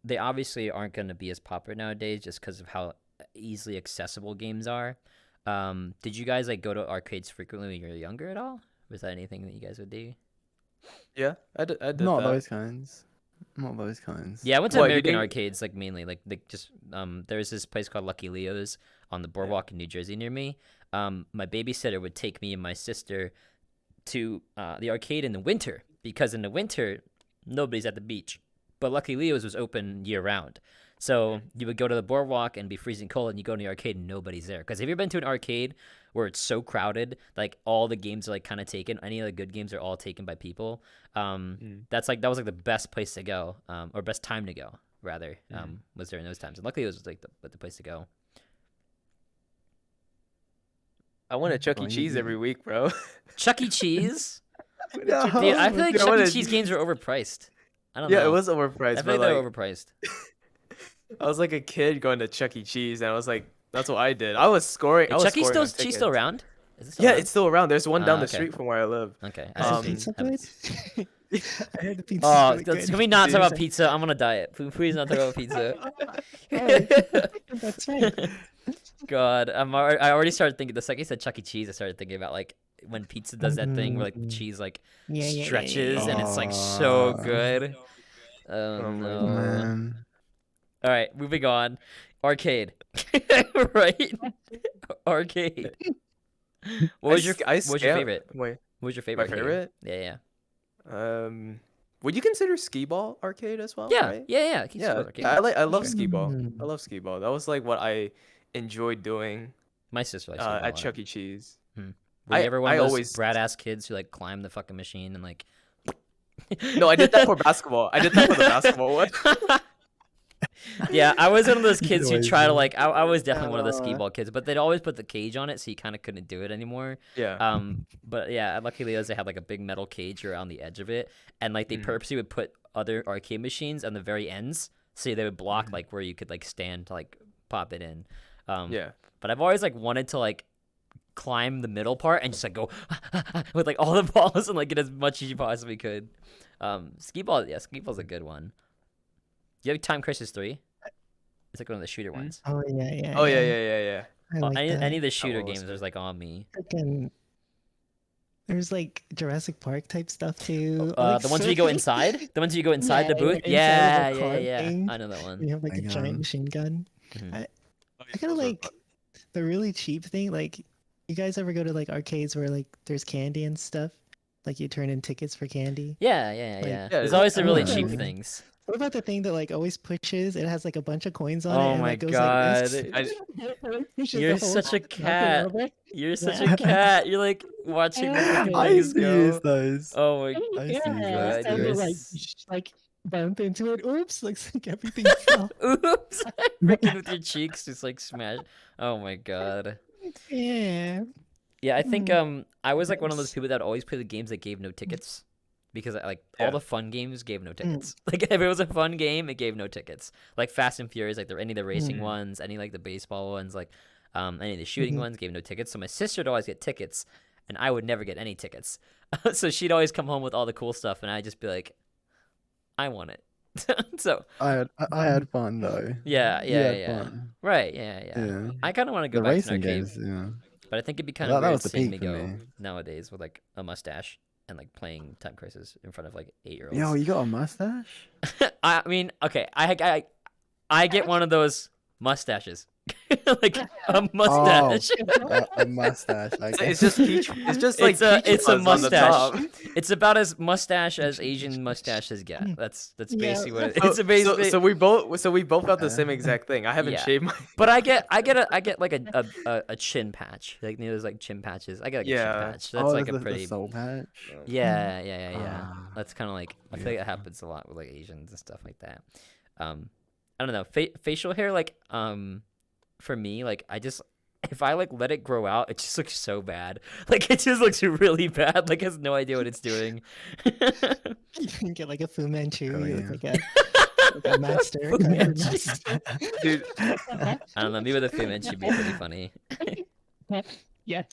they obviously aren't going to be as popular nowadays just because of how easily accessible games are. Did you guys like go to arcades frequently when you were younger at all? Was that anything that you guys would do? Yeah, I did Not that. those kinds. Not those kinds. Yeah, I went to What, you American didn't? arcades like mainly like just there's this place called Lucky Leo's on the boardwalk in New Jersey near me. My babysitter would take me and my sister to the arcade in the winter because in the winter nobody's at the beach, but Lucky Leo's was open year round. So you would go to the boardwalk and be freezing cold, and you go to the arcade and nobody's there. Because have you ever been to an arcade where it's so crowded, like all the games are like kind of taken, any of the good games are all taken by people? That was like the best place to go, or best time to go rather, was during those times. And luckily it was like the place to go. I went to Chuck E. Well, Cheese you- every week, bro. Chuck E. Cheese, No. dude, I feel like Dude, I Chuck E. wanna- Cheese games are overpriced. I don't Yeah, know. it was I overpriced, feel but like they're like overpriced. I was like a kid going to Chuck E. Cheese, and I was like, that's what I did. I was scoring. I was Chuck E. scoring on Cheese still tickets. around? Is it still Yeah, around? it's still around. There's one down the okay. street from where I live. Okay. Is Um, the pizza good? I heard the pizza. Oh, really good. can we not talk about pizza? I'm on a diet. Please not talk about pizza. That's right. God, I already started thinking. The second you said Chuck E. Cheese, I started thinking about like when pizza does that thing where like the cheese like Yeah. stretches and it's like so Aw. good. Oh Oh my no! Man. All right, moving on. Arcade, right? Arcade. What was your favorite? Wait, What was your favorite? my arcade? favorite? Yeah, Would you consider skee ball arcade as well? yeah, Right? yeah. Keep Yeah, arcade. I love skee ball. Mm. I love skee ball. That was like what I enjoyed doing My sister likes skee-ball a at lot. Chuck E. Cheese. Were you ever one I of those always- brat ass kids who like climb the fucking machine and like? No, I did that for basketball. I did that for the basketball one. Yeah, I was one of those You kids who always try to do. like. I was definitely one of the skee Uh. ball kids, but they'd always put the cage on it, so you kind of couldn't do it anymore. Yeah. But yeah, at Lucky Leo's they had like a big metal cage around the edge of it, and like they purposely would put other arcade machines on the very ends, so they would block like where you could like stand to like pop it in. Yeah. But I've always like wanted to like climb the middle part and just like go with like all the balls and like get as much as you possibly could. Skee ball, yeah, skee ball's a good one. Do you have Time Crisis 3? It's like one of the shooter ones. Oh yeah. Oh yeah. I like that. Any of the shooter was games good. is like on me. Freaking- There's like Jurassic Park type stuff too. The ones where you go inside? The ones where you go inside the Yeah, booth? inside Yeah, of the yeah, car yeah. thing. I know that one. You have like a My giant God. machine gun. Mhm. I kind of like the really cheap thing. Like, you guys ever go to like arcades where like there's candy and stuff? Like you turn in tickets for candy. Yeah. Yeah, There's always the really yeah. cheap things. What about the thing that like always pushes? It has like a bunch of coins on it. Oh and, my like, goes God. Like this. Pushes the You're whole such a nothing cat. over. You're such Yeah. a cat. You're like watching the fucking I things used to use go. those. Oh my I used to use Yeah, those God, and you're then, s- like bump into it. Oops! Looks like everything fell. Oops. Freaking with your cheeks just like smash. Oh my God. Yeah. Yeah, I think I was like one of those Nice. people that would always play the games that gave no tickets because like Yeah. all the fun games gave no tickets. Like if it was a fun game, it gave no tickets. Like Fast and Furious, like any of the racing ones, any like the baseball ones, like any of the shooting ones gave no tickets. So my sister would always get tickets, and I would never get any tickets. So she'd always come home with all the cool stuff, and I'd just be like, I want it. So I had fun though. yeah, You had yeah. fun. Right, yeah. Yeah. I kind of want to go The back to an racing arcade. games, yeah. But I think it'd be kind That of weird was the seeing me peak for go me. nowadays with like a mustache and like playing Time Crisis in front of like 8-year-olds. Yo, you got a mustache? I mean, okay, I get one of those mustaches, like a mustache. A mustache. I It's guess. just peach. It's just like It's a peach fuzz on the top. mustache. It's about as mustache as Asian mustaches get. That's Yeah. basically what it, So- it's basically. so we both got the same exact thing. I haven't Yeah. shaved my. But I get like a chin patch. Like there's like chin patches. I get like a Yeah. chin patch. That's Oh, like the a pretty. soul patch. Yeah. Ah, That's kind of like I feel like yeah. it happens a lot with like Asians and stuff like that. I don't know. Facial hair, like for me, like I just if I like let it grow out, it just looks so bad. Like it just looks really bad. Like it has no idea what it's doing. You can get like a Fu Manchu. Oh, You yeah. look like a master. Fu kind of Manchu. master. Dude, I don't know. Maybe the Fu should be pretty funny. Yes.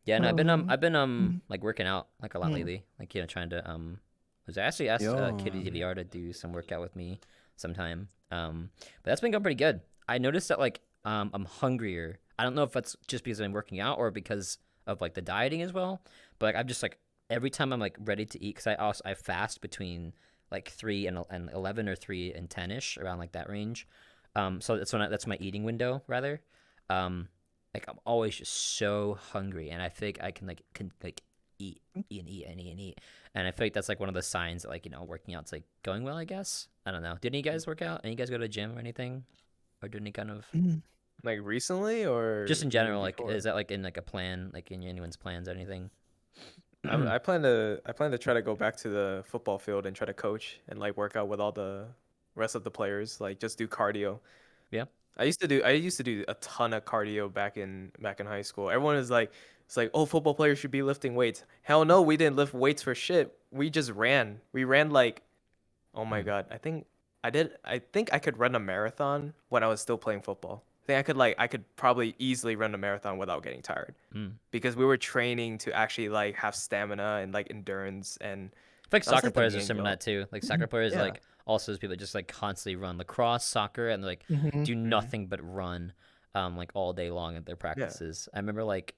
Yeah, no, I've been mm. like working out like a lot Mm. lately. Like trying to I was actually asked Kitty Yo. DVR to do some workout with me sometime. But that's been going pretty good. I noticed that like I'm hungrier I don't know if that's just because I'm working out or because of like the dieting as well. But like I'm just like every time I'm like ready to eat, because I fast between like 3 and 11 or 3 and 10ish, around like that range. So that's my eating window rather. Um, like I'm always just so hungry, and I think I can eat, eat and eat and eat and eat, and I feel like that's like one of the signs that, like, working out's like going well. I guess, I don't know. Did any of you guys work out? Any of you guys go to the gym or anything, or do any kind of Mm. Like recently or just in even general? Like, before? is that like in like a plan, like in anyone's plans or anything? I plan to try to go back to the football field and try to coach and like work out with all the rest of the players. Like just do cardio. Yeah. I used to do a ton of cardio back in high school. Everyone is like, it's like, oh, football players should be lifting weights. Hell no, we didn't lift weights for shit. We just ran. We ran like, oh my Mm. god, I think I could run a marathon when I was still playing football. I could probably easily run a marathon without getting tired Mm. because we were training to actually like have stamina and like endurance, and I feel like that was soccer like the players are main similar to goal. that too. Like soccer players are Yeah. like also those people that just like constantly run lacrosse, soccer, and like Mhm. do Mm. nothing but run, like all day long at their Yeah. practices. I remember like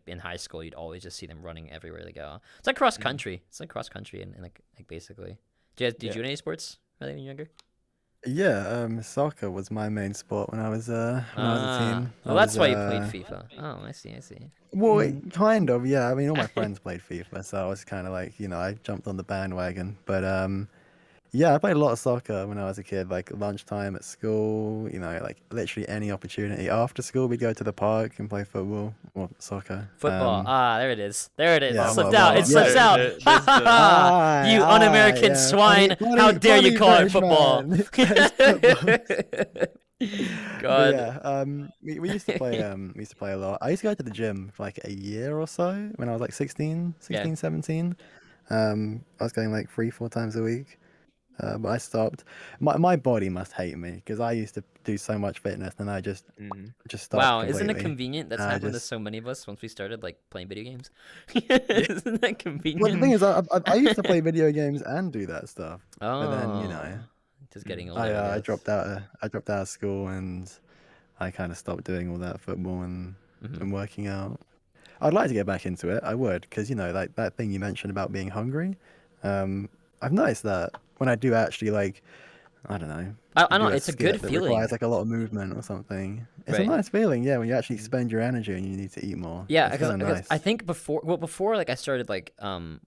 in high school, you'd always just see them running everywhere they go. It's like cross Mm. country. It's like cross country and like basically. Did Yeah. you do any sports when you were younger? Yeah, soccer was my main sport when I was a Ah, teen. I well, that's was why you played FIFA. Oh, I see, I see. well, Mm. kind of, yeah. I mean, all my friends played FIFA, so I was kind of like, I jumped on the bandwagon. But yeah, I played a lot of soccer when I was a kid, like lunchtime at school, like literally any opportunity. After school, we'd go to the park and play football or soccer. Football. Ah, there it is. There it is. It Yeah, slipped well, out. well, It slips yeah. out. Ha There's ha the ha! You Aye, un-American yeah. Funny, swine! How funny, dare you funny call it British football? man. It's football. But God. yeah, we used to play a lot. I used to go to the gym for like a year or so when I was like Yeah. 17. I was going like 3, 4 times a week. But I stopped. My body must hate me because I used to do so much fitness and I Mhm. just stopped Wow, isn't it completely. convenient? That's I happened to just so many of us once we started like playing video games. Yeah. Isn't that well, the thing convenient? is, I used to play video games and do that stuff, but then Oh, just getting Mm. older, I I guess. dropped out. I dropped out of school and I kind of stopped doing all that football Hmm. and working out. I'd like to get back into it. I would, because like that thing you mentioned about being hungry. Um, I've noticed that when I do actually like, I don't know, I do don't. a It's a good skit that requires feeling, like a lot of movement or something. It's a right? nice feeling, yeah, when you actually Mhm. spend your energy and you need to eat more. Yeah, It's kind of because I nice. think before like I started like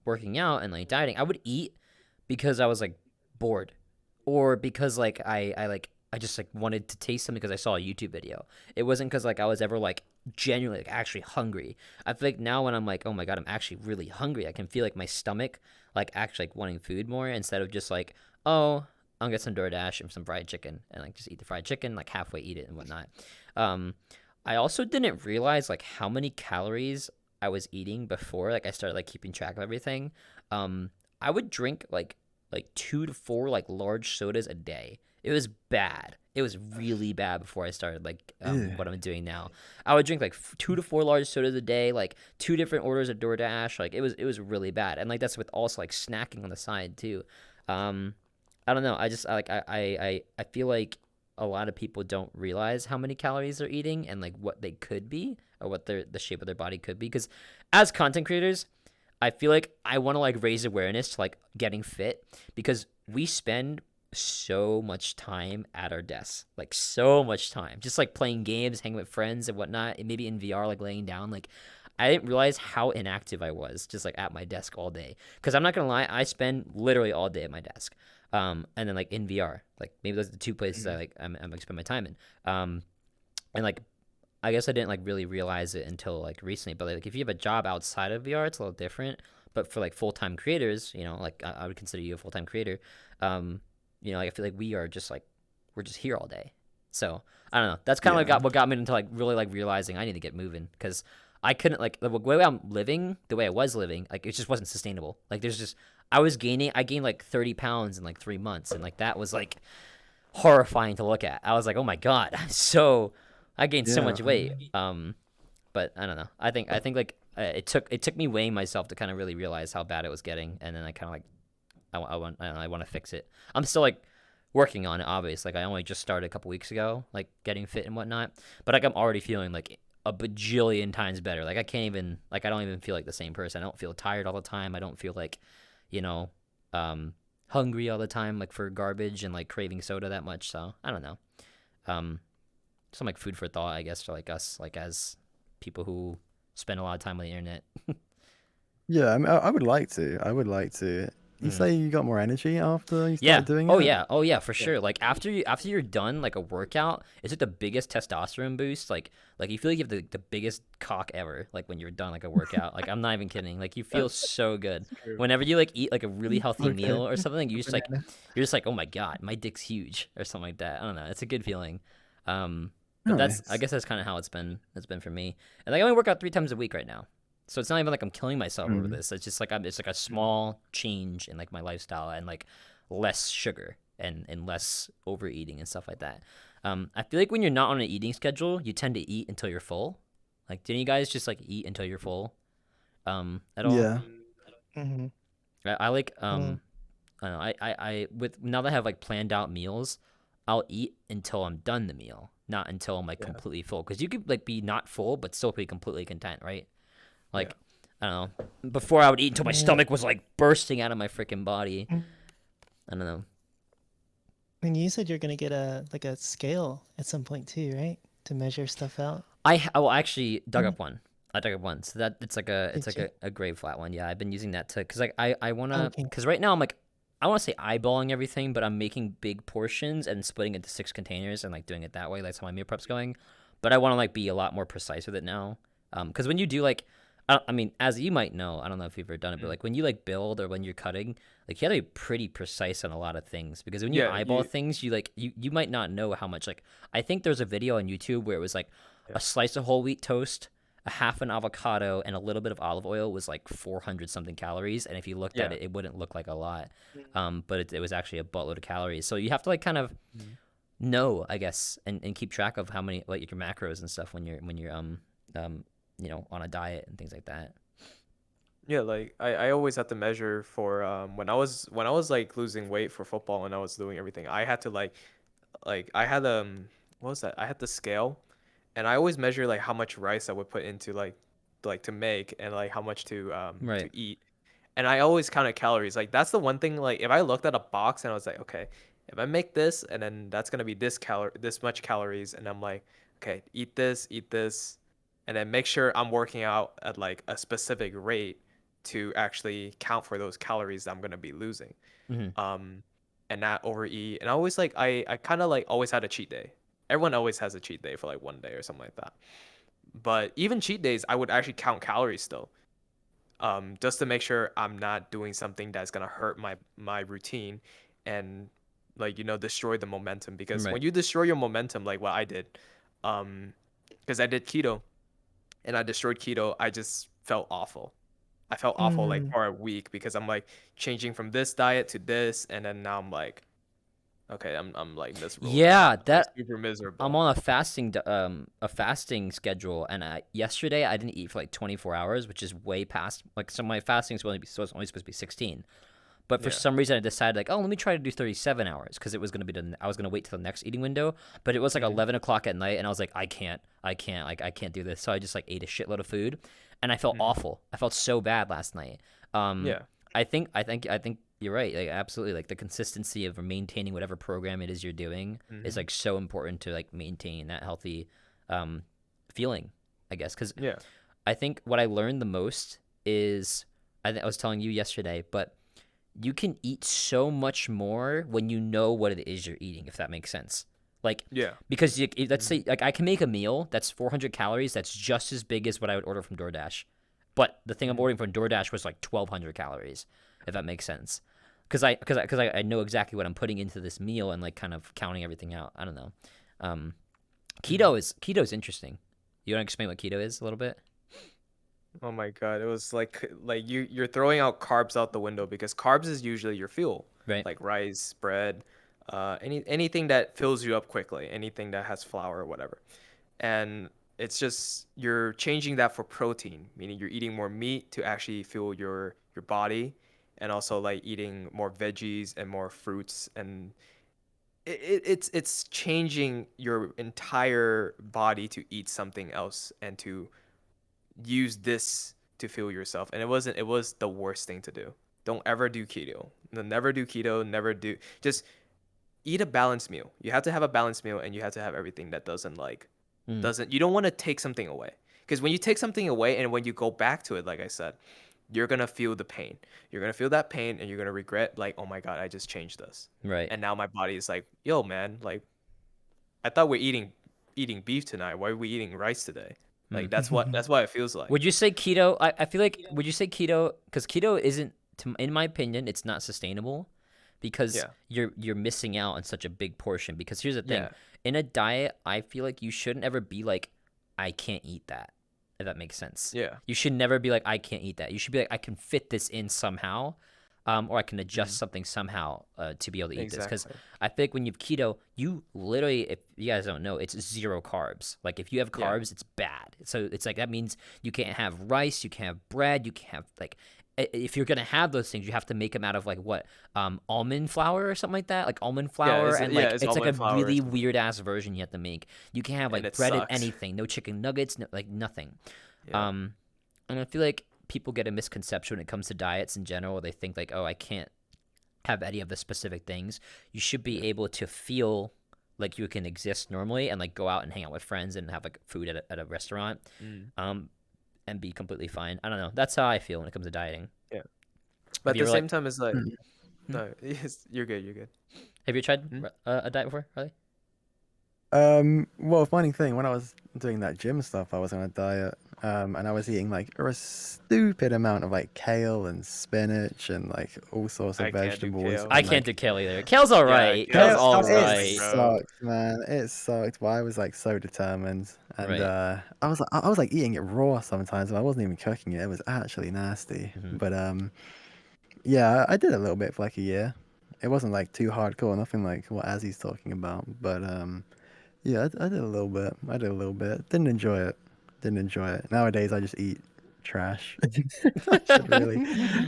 working out and like dieting, I would eat because I was like bored, or because like I just like wanted to taste something because I saw a YouTube video. It wasn't because like I was ever like genuinely like actually hungry. I feel like now when I'm like, oh my god, I'm actually really hungry, I can feel like my stomach like actually like wanting food more instead of just like, oh, I'll get some DoorDash and some fried chicken and like just eat the fried chicken, like halfway eat it and whatnot. Um, I also didn't realize like how many calories I was eating before like I started like keeping track of everything. Um, I would drink like 2 to 4 like large sodas a day. It was bad. It was really bad before I started like Ew. what I'm doing now. I would drink like 2 to 4 large sodas a day, like 2 different orders of DoorDash. Like it was really bad, and like that's with also like snacking on the side too. Um, I don't know. I feel like a lot of people don't realize how many calories they're eating and like what they could be or what the shape of their body could be. Because as content creators, I feel like I want to like raise awareness to like getting fit because we spend so much time at our desks, like so much time, just like playing games, hanging with friends and whatnot, and maybe in VR, like laying down. Like I didn't realize how inactive I was just like at my desk all day. Because I'm not gonna lie, I spend literally all day at my desk. And then like in VR, like maybe those are the two places I Mhm. like I'm gonna spend my time in. And like I guess I didn't like really realize it until like recently. But like if you have a job outside of VR, it's a little different. But for like full time creators, like I would consider you a full time creator. Um, like I feel like we are just like we're just here all day. So I don't know. That's kind of like Yeah. what got me into like really like realizing I need to get moving because I couldn't like the way I'm living, the way I was living, like it just wasn't sustainable. Like there's just I gained like 30 pounds in like 3 months, and like that was like horrifying to look at. I was like, oh my god, I gained so Yeah. much weight. But I don't know. I think like it took me weighing myself to kind of really realize how bad it was getting, and then I kind of like I want to fix it. I'm still like working on it, obviously. Like I only just started a couple weeks ago, like getting fit and whatnot. But like I'm already feeling like a bajillion times better. Like I can't even like I don't even feel like the same person. I don't feel tired all the time. I don't feel like, you know, um, hungry all the time, like for garbage and like craving soda that much. So I don't know. Um, some like food for thought, I guess, for like us, like as people who spend a lot of time on the internet. Yeah, I mean, I would like to. I would like to. You Mm. say you got more energy after you Yeah. started doing Oh it? yeah. Oh yeah, for Yeah. sure. Like after you're done like a workout, it's like the biggest testosterone boost. Like you feel like you have the biggest cock ever. Like when you're done like a workout. Like I'm not even kidding. Like you feel so good. It's true. Whenever you like eat like a really healthy Okay. meal or something, you A just like banana. you're just like, oh my god, my dick's huge or something like that. I don't know. It's a good feeling. But that's I Nice. guess that's kind of how it's been. It's been for me. And like I only work out 3 times a week right now. So it's not even like I'm killing myself over Mm. this. It's just like it's like a Mm. small change in like my lifestyle and like less sugar and less overeating and stuff like that. I feel like when you're not on an eating schedule, you tend to eat until you're full. Like, didn't you guys just like eat until you're full? At all? Yeah. Mm-hmm. I like Well, I don't know, I with now that I have like planned out meals, I'll eat until I'm done the meal, not until I'm like Yeah. completely full. Because you could like be not full but still be completely content, right? Yeah. Like I don't know. Before I would eat until my yeah. stomach was like bursting out of my freaking body. Mm. I don't know. And you said you're gonna get a like a scale at some point too, right? To measure stuff out. I will actually dug Mhm. up one. I dug up one. So that it's Did like you? a grade flat one. Yeah, I've been using that to because like I wanna Okay. because right now I'm like I want to say eyeballing everything, but I'm making big portions and splitting it into 6 containers and like doing it that way. That's how my meal prep's going. But I want to like be a lot more precise with it now. Because when you do like, I mean, as you might know, I don't know if you've ever done it, but Mm. like when you like build or when you're cutting, like you have to be pretty precise on a lot of things. Because when you Yeah. eyeball things, you like you might not know how much. Like I think there's a video on YouTube where it was like Yeah. a slice of whole wheat toast, a half an avocado, and a little bit of olive oil was like 400 something calories. And if you looked at Yeah. it, it wouldn't look like a lot. But it was actually a buttload of calories. So you have to like kind of Mm. know, I guess, and keep track of how many like your macros and stuff when you're on a diet and things like that. Yeah, like I always had to measure for when I was like losing weight for football and I was doing everything. I had to like I had what was that? I had the scale and I always measure like how much rice I would put into like to make and like how much Right. to eat. And I always counted calories. Like that's the one thing like if I looked at a box and I was like, okay, if I make this and then that's gonna be this much calories and I'm like, okay, eat this, and then make sure I'm working out at like a specific rate to actually count for those calories that I'm gonna be losing. Hmm. Um and not overeat. And I always like I kinda like always had a cheat day. Everyone always has a cheat day for like one day or something like that. But even cheat days I would actually count calories still just to make sure I'm not doing something that's gonna hurt my routine and like destroy the momentum because Right. when you destroy your momentum like what I did, um, because I did keto and I destroyed keto, I just felt awful. I felt awful like Mm. for a week because I'm like changing from this diet to this and then now I'm like okay I'm like miserable again. Yeah, I'm like that super I'm miserable. on a fasting schedule, and yesterday I didn't eat for like 24 hours, which is way past like so my fasting is only supposed to be 16. But for Yeah. some reason, I decided like, oh, let me try to do 37 hours because it was gonna be I was gonna wait till the next eating window. But it was like Hmm. 11 o'clock at night, and I was like, I can't do this. So I just like ate a shitload of food, and I felt Hmm. awful. I felt so bad last night. Um, Yeah. I think you're right. Like absolutely, like the consistency of maintaining whatever program it is you're doing is Hmm. like so important to like maintain that healthy um, feeling. I guess because Yeah. I think what I learned the most is I was telling you yesterday, but you can eat so much more when you know what it is you're eating, if that makes sense. Like, Yeah. because let's Hmm. say, like, I can make a meal that's 400 calories that's just as big as what I would order from DoorDash. But the thing I'm Hmm. ordering from DoorDash was like 1,200 calories, if that makes sense. I know exactly what I'm putting into this meal and like kind of counting everything out. I don't know. Um, Hmm. keto is interesting. You want to explain what keto is a little bit? Oh my God, it was like you're throwing out carbs out the window because carbs is usually your fuel, Right. like rice, bread, anything that fills you up quickly, anything that has flour or whatever. And it's just you're changing that for protein, meaning you're eating more meat to actually fuel your body, and also like eating more veggies and more fruits it's changing your entire body to eat something else and to use this to fuel yourself. And it was the worst thing to do. Don't ever do keto. Never do keto. Never do. Just eat a balanced meal. You have to have a balanced meal, and you have to have everything that Mm. doesn't. You don't want to take something away, because when you take something away and when you go back to it, like I said, you're gonna feel the pain. You're gonna feel that pain, and you're gonna regret, like, oh my god, I just changed this, Right. and now my body is like, yo, man, like, I thought we're eating beef tonight. Why are we eating rice today? Like, Mm. that's what it feels like. Would you say keto? I feel like would you say keto? Because keto isn't, in my opinion, it's not sustainable, because Yeah, you're missing out on such a big portion. Because here's the thing, yeah, in a diet, I feel like you shouldn't ever be like, I can't eat that. If that makes sense, yeah. you should never be like, I can't eat that. You should be like, I can fit this in somehow, or I can adjust Mhm. something somehow to be able to eat this. Because Exactly. I feel like when you have keto, you literally, if you guys don't know, it's zero carbs. Like if you have Yeah, carbs, it's bad. So it's like that means you can't have rice, you can't have bread, you can't have like, if you're gonna have those things, you have to make them out of like what, almond flour or something like that, like almond flour, and yeah, like it's it's like a almond flour or really something, weird ass version you have to make. You can't have and like it breaded sucks. anything, no chicken nuggets, no, like nothing. Yeah, Um, and I feel like people get a misconception when it comes to diets in general. They think like, oh, I can't have any of the specific things. You should be yeah. able to feel like you can exist normally and like go out and hang out with friends and have like food at a restaurant, Mm, um, and be completely fine. I don't know. That's how I feel when it comes to dieting. yeah. But Have at you the ever same like, time, it's like, Mm. hmm? no, you're good, you're good. Have you tried Hmm? a diet before, Riley? Well, funny thing, when I was doing that gym stuff, I was on a diet, and I was eating like a stupid amount of like kale and spinach and like all sorts of I can't do vegetables kale. I and can't like do kale either. Kale's all Yeah, right. Kale's kale is all it right. disgusting, bro. sucked, man. It sucked. But I was like so determined, and Right. I was like eating it raw sometimes, but I wasn't even cooking it. It was actually nasty. Hmm. But yeah, I did a little bit for like a year. It wasn't like too hardcore, nothing like what Azzy's talking about. But yeah, I did a little bit. I did a little bit. Didn't enjoy it. Didn't enjoy it. Nowadays, I just eat trash.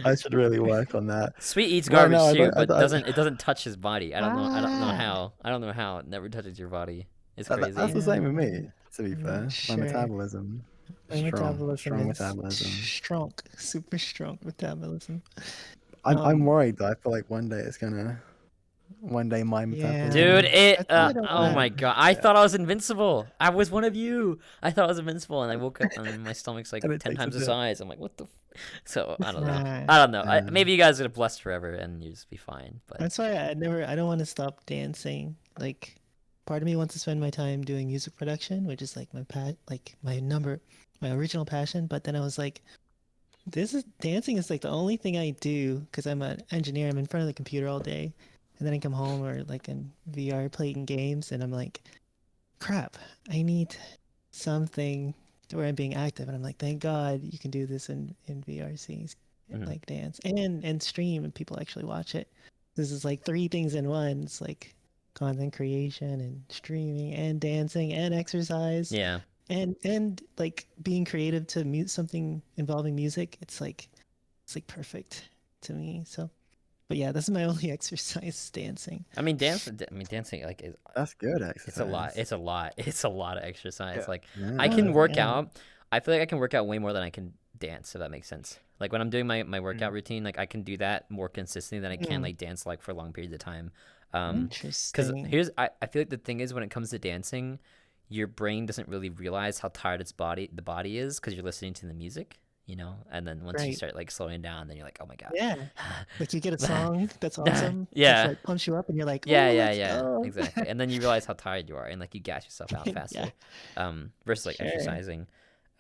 I should really work on that. Sweet eats Right now, garbage too, but it doesn't touch his body. I don't know Ah, how. I don't know how. It never touches your body. It's that's crazy. the same yeah, with me. To be I'm not fair, my sure. metabolism My metabolism strong is metabolism. strong, super strong metabolism. I'm Um, worried though. I feel like one day my metabolism yeah, Dude, will. that's why I don't oh wanna. my god. I thought I was invincible. I was one of you. I thought I was invincible, and I woke up and my stomach's like And it 10 takes a times the dip. size. I'm like, what the so I don't know. Nah, I don't know. Um, Maybe you guys are blessed forever and you just be fine, but that's why I don't want to stop dancing. Like, part of me wants to spend my time doing music production, which is like my original passion. But then I was like, dancing is like the only thing I do because I'm an engineer. I'm in front of the computer all day, and then I come home or like in VR playing games, and I'm like, crap, I need something where I'm being active. And I'm like, thank God you can do this in VRCs, mhm. like dance and stream, and people actually watch it. This is like three things in one. It's like content creation and streaming and dancing and exercise Yeah. and like being creative to mute something involving music. It's like perfect to me. So, but yeah, this is my only exercise, dancing. Dancing like that's good it's a lot. exercise. It's a lot. It's a lot of exercise. Yeah, Like I Yeah. can Oh work yeah. out. I feel like I can work out way more than I can dance, if that makes sense. Like when I'm doing my workout mm, routine, like I can do that more consistently than I can Mm, like dance like for long periods of time. Because interesting. I feel like the thing is when it comes to dancing, your brain doesn't really realize how tired the body is because you're listening to the music, and then once you Right. start like slowing down, then you're like, oh my god. Yeah. Like you get a song that's awesome, that's Yeah. like pumps you up, and you're like, Yeah, oh, yeah, let's yeah, go. exactly. And then you realize how tired you are, and like you gas yourself out Yeah, faster. Versus like sure. exercising.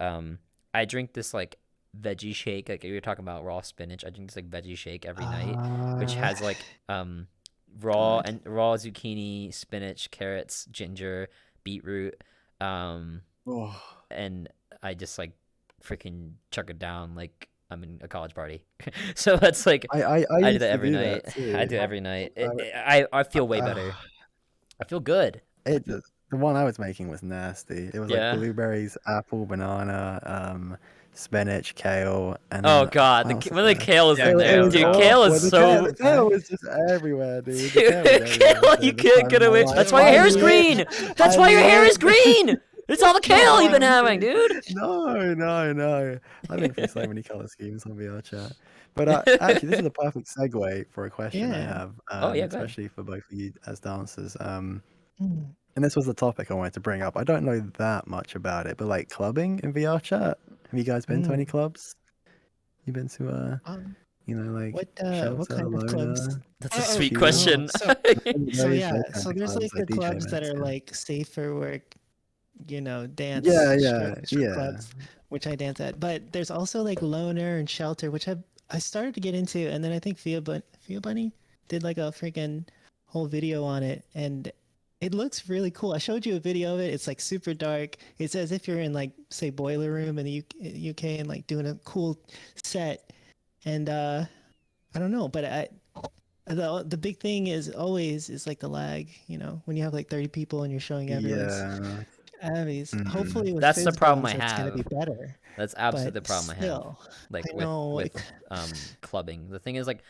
I drink this like veggie shake, like you were talking about raw spinach. I drink this like veggie shake every night, which Uh, has like God. raw zucchini, spinach, carrots, ginger, beetroot, um, Oh, and I just like freaking chuck it down like I'm in a college party. So that's like I I do used that to every do that night. I too. do it every night. I, I feel way uh, better. I feel good. it the one I was making was nasty. It was like Yeah. blueberries, apple, banana, spinach, kale, and Oh then god, what else was when the there? kale is Yeah, in there, kale. dude, Oh, kale Well, is so. the kale was just everywhere, dude. The Dude, kale was everywhere. kale, So you this can't time get in my away. life, That's why your I hair is lived- green. That's I why your hair is lived- green. It's all the kale you've been having, dude. No. I've been through so many color schemes on VRChat. But actually, this is a perfect segue for a question I Yeah. have, Oh yeah, go ahead. especially for both of you as dancers. Hmm. And this was the topic I wanted to bring up. I don't know that much about it, but like clubbing in VRChat. Have you guys been to any clubs? You been to Um, like what Shelter, kind of clubs? Loner, That's a Oh, sweet Few? question. so Those yeah, kind so of there's clubs, like the DJ clubs that events, are yeah. like safe for work, dance Yeah, strip yeah. clubs, which I dance at. But there's also like loner and shelter, which I started to get into, and then I think Fia Bunny did like a freaking whole video on it, and it looks really cool. I showed you a video of it. It's like super dark. It's as if you're in like say Boiler Room in the UK and like doing a cool set. And I don't know, but the big thing is always is like the lag, when you have like 30 people and you're showing everyone's Yeah. Abby's. Mhm. Hopefully with That's the Fizz problem I Bones, it's gonna be have. better. That's absolutely But the problem I have. still, Like I know with clubbing. The thing is like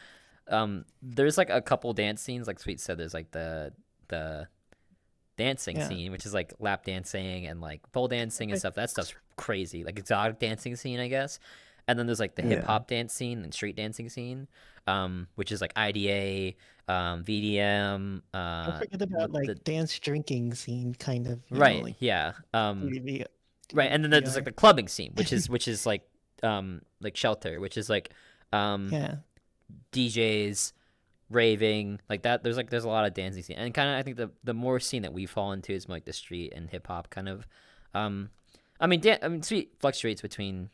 there's like a couple dance scenes, like Sweet said, there's like the dancing Yeah. scene, which is like lap dancing and like pole dancing and stuff. That stuff's crazy. Like exotic dancing scene, I guess. And then there's like the Yeah. hip hop dance scene and street dancing scene, which is like IDA, VDM. don't forget about like the, dance drinking scene kind of, right, like yeah. TV, Right, and then there's VR. like the clubbing scene, which is like Shelter, which is like Yeah. DJs raving like that. There's a lot of dancing scene, and kind of I think the more scene that we fall into is more like the street and hip hop kind of. I mean, Sweet fluctuates between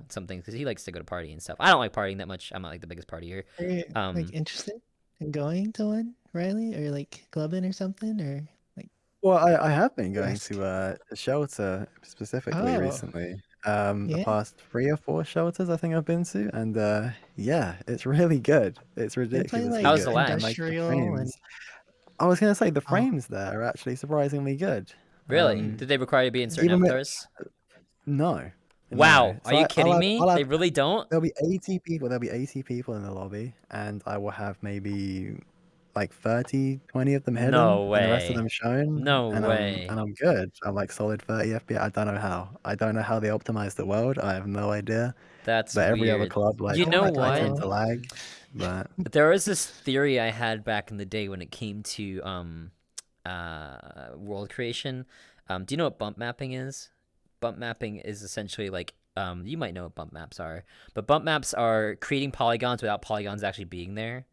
some things because he likes to go to party and stuff. I don't like partying that much. I'm not like the biggest partier. Are you like interested in going to one, Riley, or like clubbing or something, or like? Well, I have been going Yes. to a shelter specifically Oh, recently. The yeah. past 3 or 4 shelters I think I've been to, and yeah, it's really good. It's They play ridiculously How was like the good. lag? And like the industrial and frames, I was gonna say the oh, frames there are actually surprisingly good. Really? mm, Did they require you to be in certain Even with avatars? no, Wow, no. are So you I, I'll kidding have, me? I'll They have really don't? there'll be 80 people. There'll be 80 people in the lobby, and I will have maybe like 30, 20 of them hidden, No and the rest of way. them shown, No and way. I'm good. I'm like solid 30 FPS. I don't know how. I don't know how they optimize the world. I have no idea. That's But every other weird. club, like You oh know my I what? tend to lag. But There was this theory I had back in the day when it came to world creation. Do you know what bump mapping is? Bump mapping is essentially like you might know what bump maps are, but bump maps are creating polygons without polygons actually being there.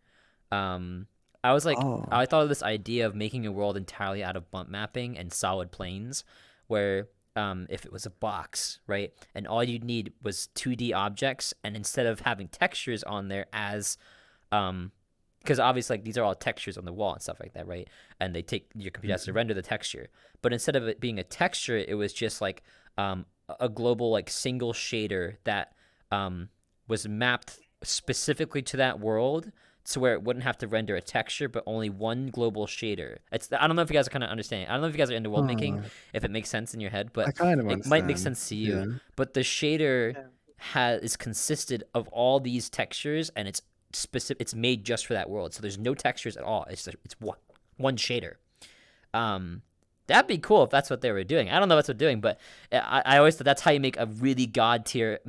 I was like, oh, I thought of this idea of making a world entirely out of bump mapping and solid planes, where if it was a box, right, and all you'd need was 2D objects, and instead of having textures on there as because obviously like these are all textures on the wall and stuff like that, right? And they take your computer has to render the texture, but instead of it being a texture, it was just like a global like single shader that was mapped specifically to that world, to where it wouldn't have to render a texture, but only one global shader. I don't know if you guys are kind of understanding. I don't know if you guys are into world making, if it makes sense in your head, I but kind of it might make understand. sense to Yeah. you. But the shader is consisted of all these textures, and it's specific. It's made just for that world, so there's no textures at all. It's one shader. That'd be cool if that's what they were doing. I don't know what they're doing, but I always thought that's how you make a really god tier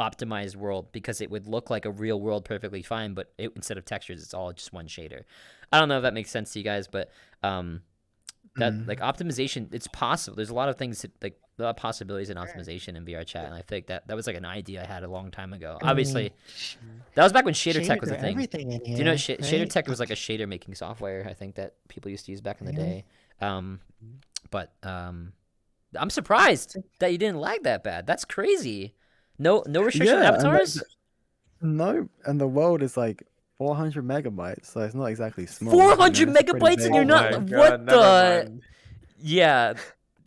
optimized world, because it would look like a real world perfectly fine, but instead of textures, it's all just one shader. I don't know if that makes sense to you guys, but that like optimization, it's possible. There's a lot of things like a lot of possibilities in optimization in VRChat, and I think that was like an idea I had a long time ago. I mean, Obviously, that was back when shader tech was shaders a are thing. everything in Do you know here, shader right? tech was like a shader making software? I think that people used to use back in the day. But I'm surprised that you didn't lag that bad. That's crazy. No restriction on Yeah, and avatars. no, and the world is like 400 megabytes, so it's not exactly small. 400 It's a pretty megabytes, and big you're Oh not. my world. What god, never the? mind. Yeah,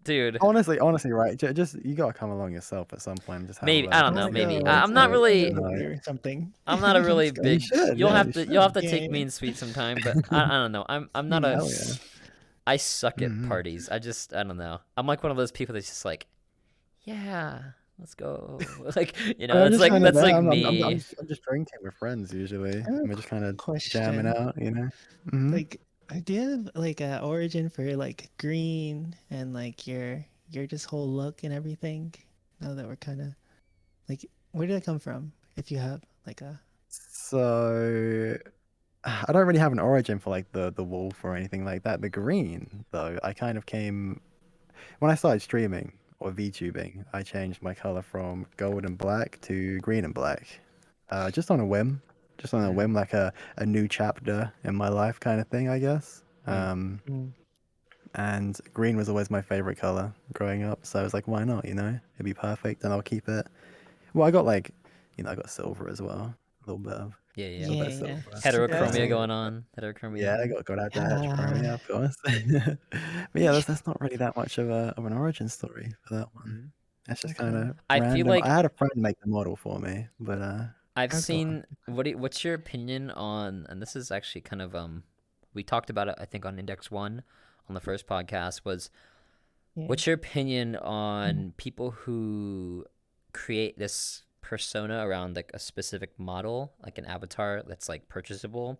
dude. Honestly, right? Just you gotta come along yourself at some point and just have a Maybe I look don't and know. I see what Maybe the go. world's I'm not like. really. No, or something. I'm not a really Let's go. you big. should. You'll Yeah, have you to. should. You'll have to take Yeah. me and Sweet sometime. But I don't know. I'm not a. Hell yeah. I suck at Mhm. parties. I don't know. I'm like one of those people that's just like, yeah, Let's go. Like, I mean, I'm it's just like kind of that's there. like I'm me. just drinking with friends usually, I have and a we're just kind of jamming question. out, Hmm. Like, do you have like a origin for like green and like your just whole look and everything? Now that we're kind of like, where did it come from? If you have like a So I don't really have an origin for like the wolf or anything like that. The green though, I kind of came when I started streaming or VTubing. I changed my color from gold and black to green and black, just on a whim, just on a whim, like a new chapter in my life kind of thing, I guess. Mm. Mm. And green was always my favorite color growing up, so I was like, why not? It'd be perfect, and I'll keep it. Well, I got like, I got silver as well, a little bit of, Yeah, a yeah. little bit of Yeah, silver. Yeah, Heterochromia Um, silver. going on. Heterochromia. yeah, I got out that heterochromia, Ah, of course. But yeah, that's not really that much of an origin story for that one. Mhm. It's just kind okay. of I feel random. I like had a friend make the model for me, but I've Okay. seen what's your opinion on, and this is actually kind of we talked about it I think on Index 1 on the first podcast, was Yeah. what's your opinion Mm. on people who create this persona around like a specific model, like an avatar that's like purchasable,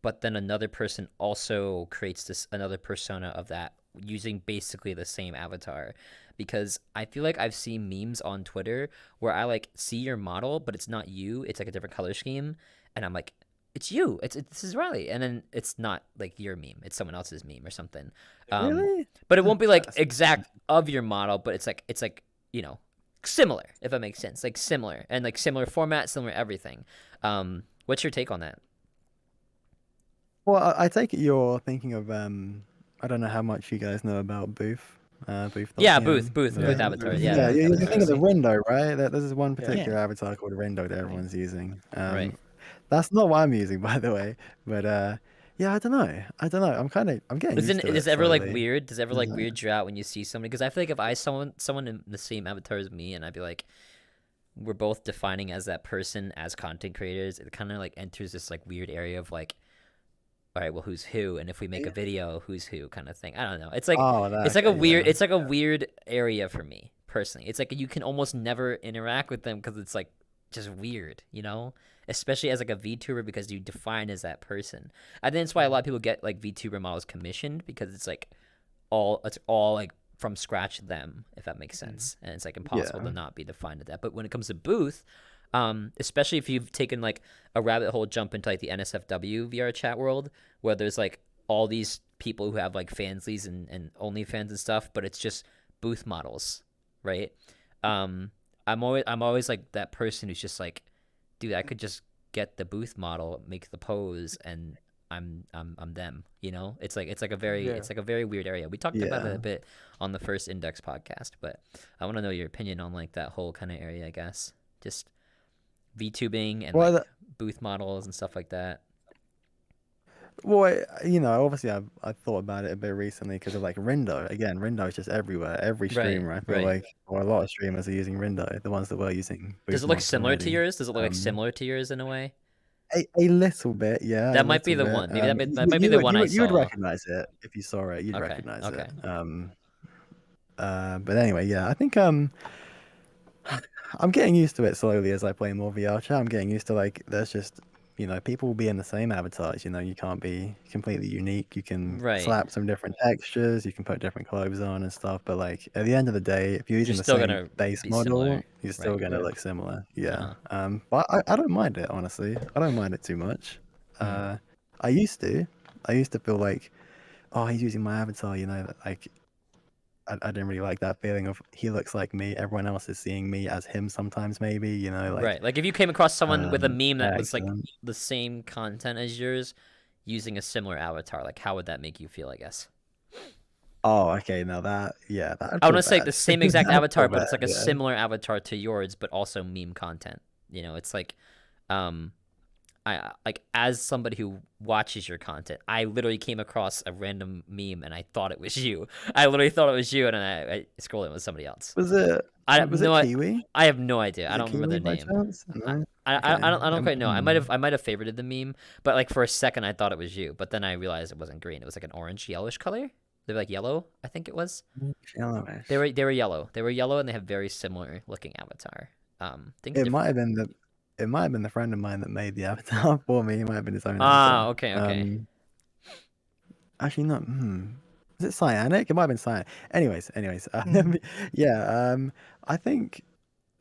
but then another person also creates this another persona of that using basically the same avatar? Because I feel like I've seen memes on Twitter where I like see your model but it's not you, it's like a different color scheme, and I'm like, it's you, this is Riley, and then it's not like your meme, it's someone else's meme or something. um really, but it won't be like that's exact of your model, but it's like you know similar, if that makes sense, like similar, and like similar format, similar everything. What's your take on that? well. I take it you're thinking of I don't know how much you guys know about Yeah, Booth.pm, Yeah, Booth but avatar. Booth, Yeah, yeah, yeah. Booth you're Booth, avatar. thinking of the right? Rendo, right? There's one Yeah. Yeah. particular avatar called Rendo that Right. everyone's using. Right. That's not what I'm using, by the way. But yeah, I don't know. I'm getting used Isn't to it, it does it ever like slowly. weird? Does it ever Is like that- weird you out when you see somebody? Because I feel like if I someone in the same avatar as me, and I'd be like, we're both defining as that person as content creators, it kind of like enters this like weird area of like, all right, well, who's who, and if we make a video, who's who, kind of thing. I don't know. Oh, It's that, like a okay, weird, yeah. it's like a weird area for me personally. It's like you can almost never interact with them because it's like just weird, Especially as like a VTuber, because you define as that person. I think that's why a lot of people get like VTuber models commissioned, because it's all like from scratch them, if that makes sense, and it's like impossible to Yeah. not be defined at that. But when it comes to Booth, especially if you've taken like a rabbit hole jump into like the NSFW VRChat world, where there's like all these people who have like fanslies and OnlyFans and stuff, but it's just Booth models, right? I'm always like that person who's just like, dude, I could just get the Booth model, make the pose, and I'm them. Yeah. It's like a very weird area. We talked about it Yeah. a bit on the first Index podcast, but I want to know your opinion on like that whole kind of area, I guess. Just VTubing and Well, like Booth models and stuff like that. well, obviously I've thought about it a bit recently because of like Rendo. Again, Rendo is just everywhere. Every Right, streamer, I feel right. like, or a lot of streamers are using Rendo. The ones that were using Does Booth it look mods similar to already. yours? Does it look like Um, similar to yours in a way? a little bit, yeah, a That might be little the bit. one. Maybe that You, might be you the would one you I would you would saw. recognize it if you saw it. You'd Okay, recognize it. okay. But anyway, yeah, I think I'm getting used to it slowly as I play more VRChat. I'm getting used to like there's just people will be in the same avatars. You can't be completely unique. You can Right. slap some different textures. You can put different clothes on and stuff. But like at the end of the day, if you're You're using the still same gonna base be model, similar. you're still Right. gonna Yeah. look similar. Yeah. Uh-huh. But I don't mind it honestly. I don't mind it too much. Mm. Uh, I used to. I used to feel like, oh, he's using my avatar. Like I didn't really like that feeling of he looks like me. Everyone else is seeing me as him sometimes, maybe, like Right. Like if you came across someone with a meme by that was like accident. the same content as yours using a similar avatar, like how would that make you feel, I guess? Oh, okay. Now that'd I want feel to say bad. the same exact That'd avatar, feel but bad, it's like a yeah. similar avatar to yours, but also meme content. It's like, um, I like, as somebody who watches your content, I literally came across a random meme and I thought it was you. I literally thought it was you, and then I scrolled it with somebody else. Was it I have was it no, Kiwi? I have no idea. Was I it don't remember Kiwi their by name. chance? I, No. I, Okay. I don't quite know. I might Hmm. have favorited the meme, but like for a second I thought it was you, but then I realized it wasn't green. It was like an orange yellowish color. They're like yellow, I think it was. Yellowish. They were yellow. They were yellow, and they have very similar looking avatar. Things It might different. have been it might have been the friend of mine that made the avatar for me. It might have been his own Ah, avatar. okay. Actually, not. Is it cyanic? It might have been cyanic. Anyways, Mm. yeah. I think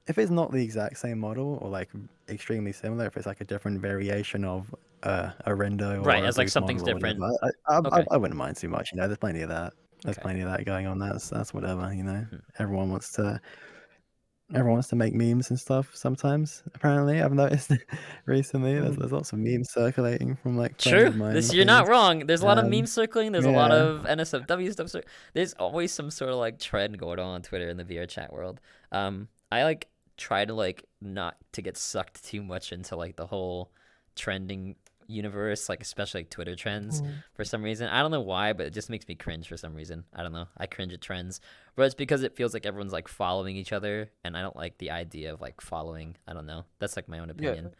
if it's not the exact same model or like extremely similar, if it's like a different variation of a rendo Right, or a as like boost something's model or whatever, different. Okay. I wouldn't mind too much. You know, there's plenty of that. There's Okay. plenty of that going on. That's whatever. You know, Mhm. everyone wants to everyone wants to make memes and stuff. Sometimes, apparently, I've noticed recently there's Mm. lots of memes circulating from like friends True. of mine This and you're not things. wrong. There's a lot of Um, memes circling. There's a lot yeah. of NSFW stuff. There's always some sort of like trend going on Twitter in the VRChat world. I like try to like not to get sucked too much into like the whole trending universe, like especially like Twitter trends Mm. for some reason. I don't know why, but it just makes me cringe for some reason. I don't know. I cringe at trends, but it's because it feels like everyone's like following each other, and I don't like the idea of like following. I don't know. That's like my own Yeah, opinion. yeah.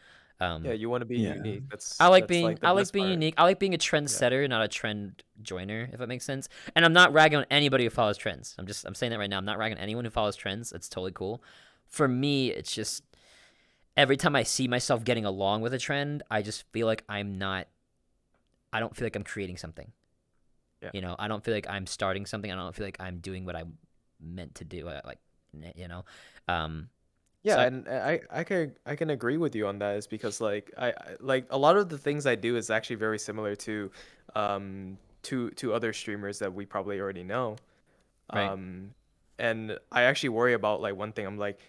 Um, You want to be Yeah. unique. That's like the I like best being part. unique. I like being a Yeah. trendsetter, not a trend joiner, if that makes sense. And I'm not ragging on anybody who follows trends. I'm saying that right now. I'm not ragging on anyone who follows trends. It's totally cool. For me, it's just every time I see myself getting along with a trend, I just feel like I don't feel like I'm creating something. Yeah. You know, I don't feel like I'm starting something. I don't feel like I'm doing what I'm meant to do. Like, you know, um, so Yeah, and I can agree with you on that is because like like a lot of the things I do is actually very similar to to other streamers that we probably already know. right, Um and I actually worry about like one thing. I'm like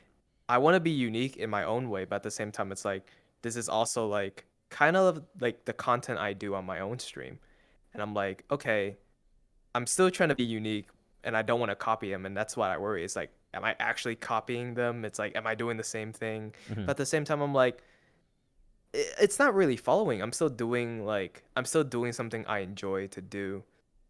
I want to be unique in my own way, but at the same time it's like this is also like kind of like the content I do on my own stream. And I'm like, okay, I'm still trying to be unique and I don't want to copy them. And that's what I worry. It's like, am I actually copying them? It's like, am I doing the same thing? hmm But at the same time, I'm like, it's not really following. I'm still doing something I enjoy to do.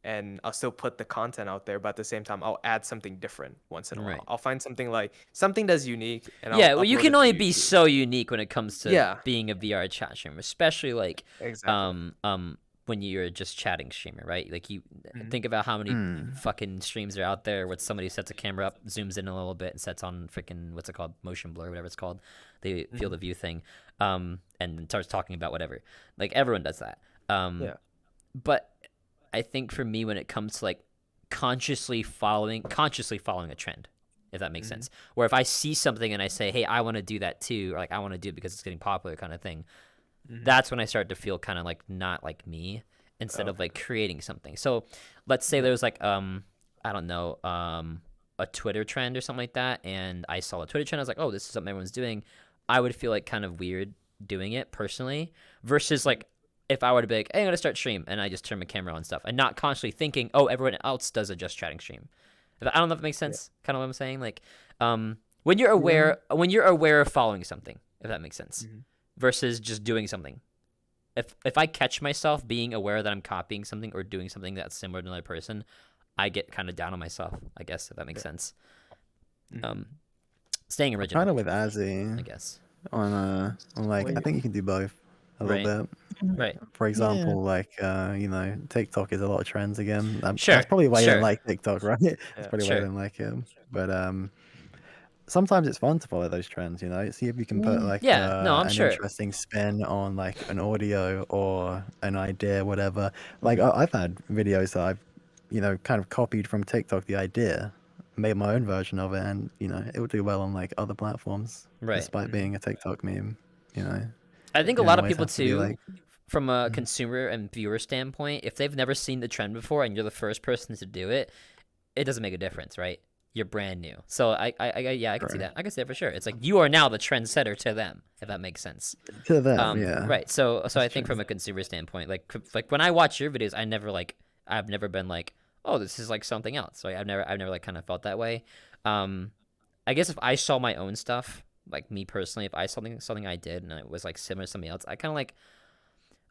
And I'll still put the content out there, but at the same time, I'll add something different once in a while. right. I'll find something like something that's unique and I'll Yeah, well, you upload can it to only be YouTube. so unique when it comes to Yeah, being a VR chat streamer, especially like exactly. um um when you're just chatting streamer, right? Like you Mhm. think about how many Hmm. fucking streams are out there where somebody sets a camera up, zooms in a little bit, and sets on freaking what's it called, motion blur, whatever it's called, the field Mhm. of view thing, and then starts talking about whatever. Like everyone does that. Yeah. But I think for me, when it comes to like consciously following a trend, if that makes Mhm. sense. Where if I see something and I say, "Hey, I want to do that too," or like I want to do it because it's getting popular, kind of thing. Mhm. That's when I start to feel kind of like not like me, instead of Okay. like creating something. So let's say Yeah. there's like I don't know a Twitter trend or something like that, and I saw a Twitter trend. I was like, "Oh, this is something everyone's doing." I would feel like kind of weird doing it personally, versus Mhm. like if I were to be like, "Hey, I'm gonna start stream," and I just turn my camera on and stuff, and not consciously thinking, "Oh, everyone else does a just chatting stream." I don't know if it makes Yeah. sense. Kind of what I'm saying. Like, Yeah. when you're aware of following something, if that makes sense, Mhm. versus just doing something. If I catch myself being aware that I'm copying something or doing something that's similar to another person, I get kind of down on myself. I guess if that makes Yeah. sense. Mhm. Um, Staying I'm kind original, of with I Azzy guess. on like I Wait. think you can do both a little Right. bit. Mm. Right. For Yeah. example, like you know, TikTok is a lot of trends again. That's Sure. probably why you don't Sure. like TikTok, right? That's Yeah. probably why you Sure. don't like it. But sometimes it's fun to follow those trends, you know. See if you can put Yeah. like Yeah. No, I'm an sure. interesting spin on like an audio or an idea, whatever. Like hmm I've had videos that I've, you know, kind of copied from TikTok the idea, made my own version of it, and you know, it would do well on like other platforms, Right. despite Mhm. being a TikTok meme. You know, I Yeah. think a you don't lot of always people have to be too, like, from a mm, consumer and viewer standpoint, if they've never seen the trend before and you're the first person to do it, it doesn't make a difference, right? You're brand new. So yeah, I can see bro. that. I can see that for sure. It's like you are now the trendsetter to them, if that makes sense. To them, yeah, Right. So that's I think true. from a consumer standpoint, like when I watch your videos, I've never been like, oh, this is like something else. Like I've never like kind of felt that way. Um, I guess if I saw my own stuff, like me personally, if I saw something I did and it was like similar to something else, I kind of like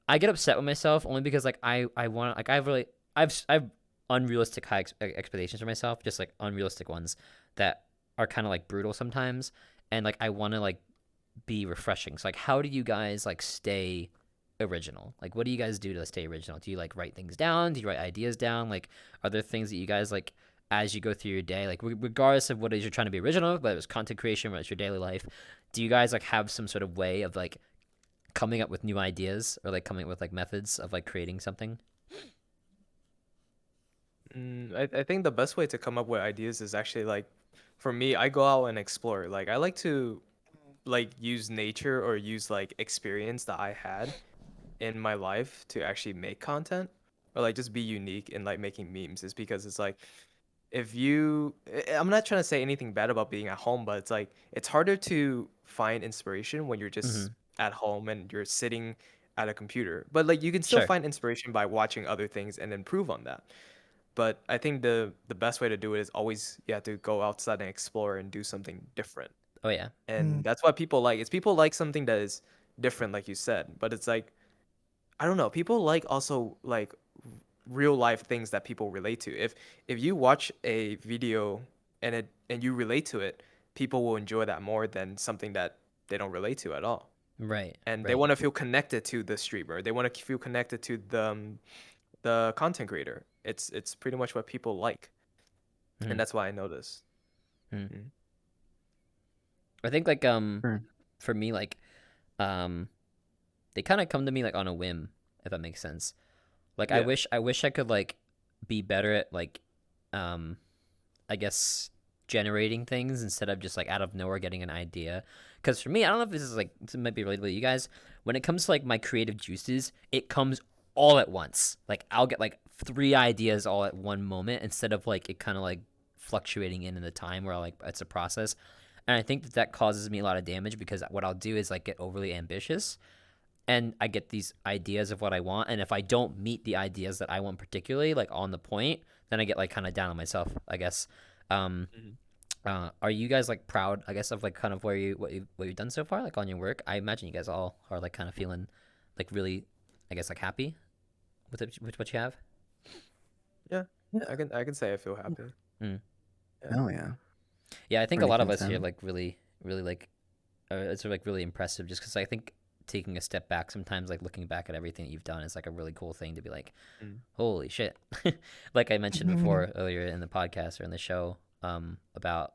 I get upset with myself only because like I want like I've unrealistic high expectations for myself, just like unrealistic ones that are kind of like brutal sometimes, and like I want to like be refreshing. So like, how do you guys like stay original? Like, what do you guys do to stay original? Do you like write things down? Do you write ideas down? Like, are there things that you guys like as you go through your day, like regardless of what it is you're trying to be original, whether it's content creation, whether it's your daily life, do you guys like have some sort of way of like coming up with new ideas or like coming up with like methods of like creating something? I think the best way to come up with ideas is actually like, for me, I go out and explore. Like I like to like use nature or use like experience that I had in my life to actually make content or like just be unique in like making memes. Is because it's like if you I'm not trying to say anything bad about being at home, but it's like it's harder to find inspiration when you're Mm-hmm. just at home and you're sitting at a computer. But like you can still Sure. find inspiration by watching other things and improve on that. But I think the best way to do it is always you have to go outside and explore and do something different. Oh yeah. Mm. And that's what people like. It's people like something that is different, like you said. But it's like I don't know. People like also like real life things that people relate to. If you watch a video and you relate to it, people will enjoy that more than something that they don't relate to at all. Right. And they Right. want to feel connected to the streamer. They want to feel connected to the content creator. It's pretty much what people like, Mm-hmm. and that's why I noticed. Mm. Mm. I think like Sure. for me like um they kind of come to me like on a whim, if that makes sense. Like Yeah. I wish I could like be better at like um I guess generating things instead of just like out of nowhere getting an idea. Because for me, I don't know if this is like this might be relatable to you guys. When it comes to like my creative juices, it comes all at once. Like I'll get like 3 ideas all at one moment instead of like it kind of like fluctuating in the time where like it's a process. And I think that that causes me a lot of damage because what I'll do is like get overly ambitious and I get these ideas of what I want. And if I don't meet the ideas that I want particularly like on the point, then I get like kind of down on myself, I guess. Um, Mhm. are you guys like proud, I guess, of like kind of where you what you've done so far, like on your work? I imagine you guys all are like kind of feeling like really, I guess, like happy with with what you have. Yeah, yeah, I can say I feel happy. Mm. Yeah. Oh yeah. Yeah, I think a Pretty lot of us here content. like really like it's like really impressive just because I think taking a step back sometimes like looking back at everything that you've done is like a really cool thing to be like Mm. holy shit. Like I mentioned before earlier in the podcast or in the show about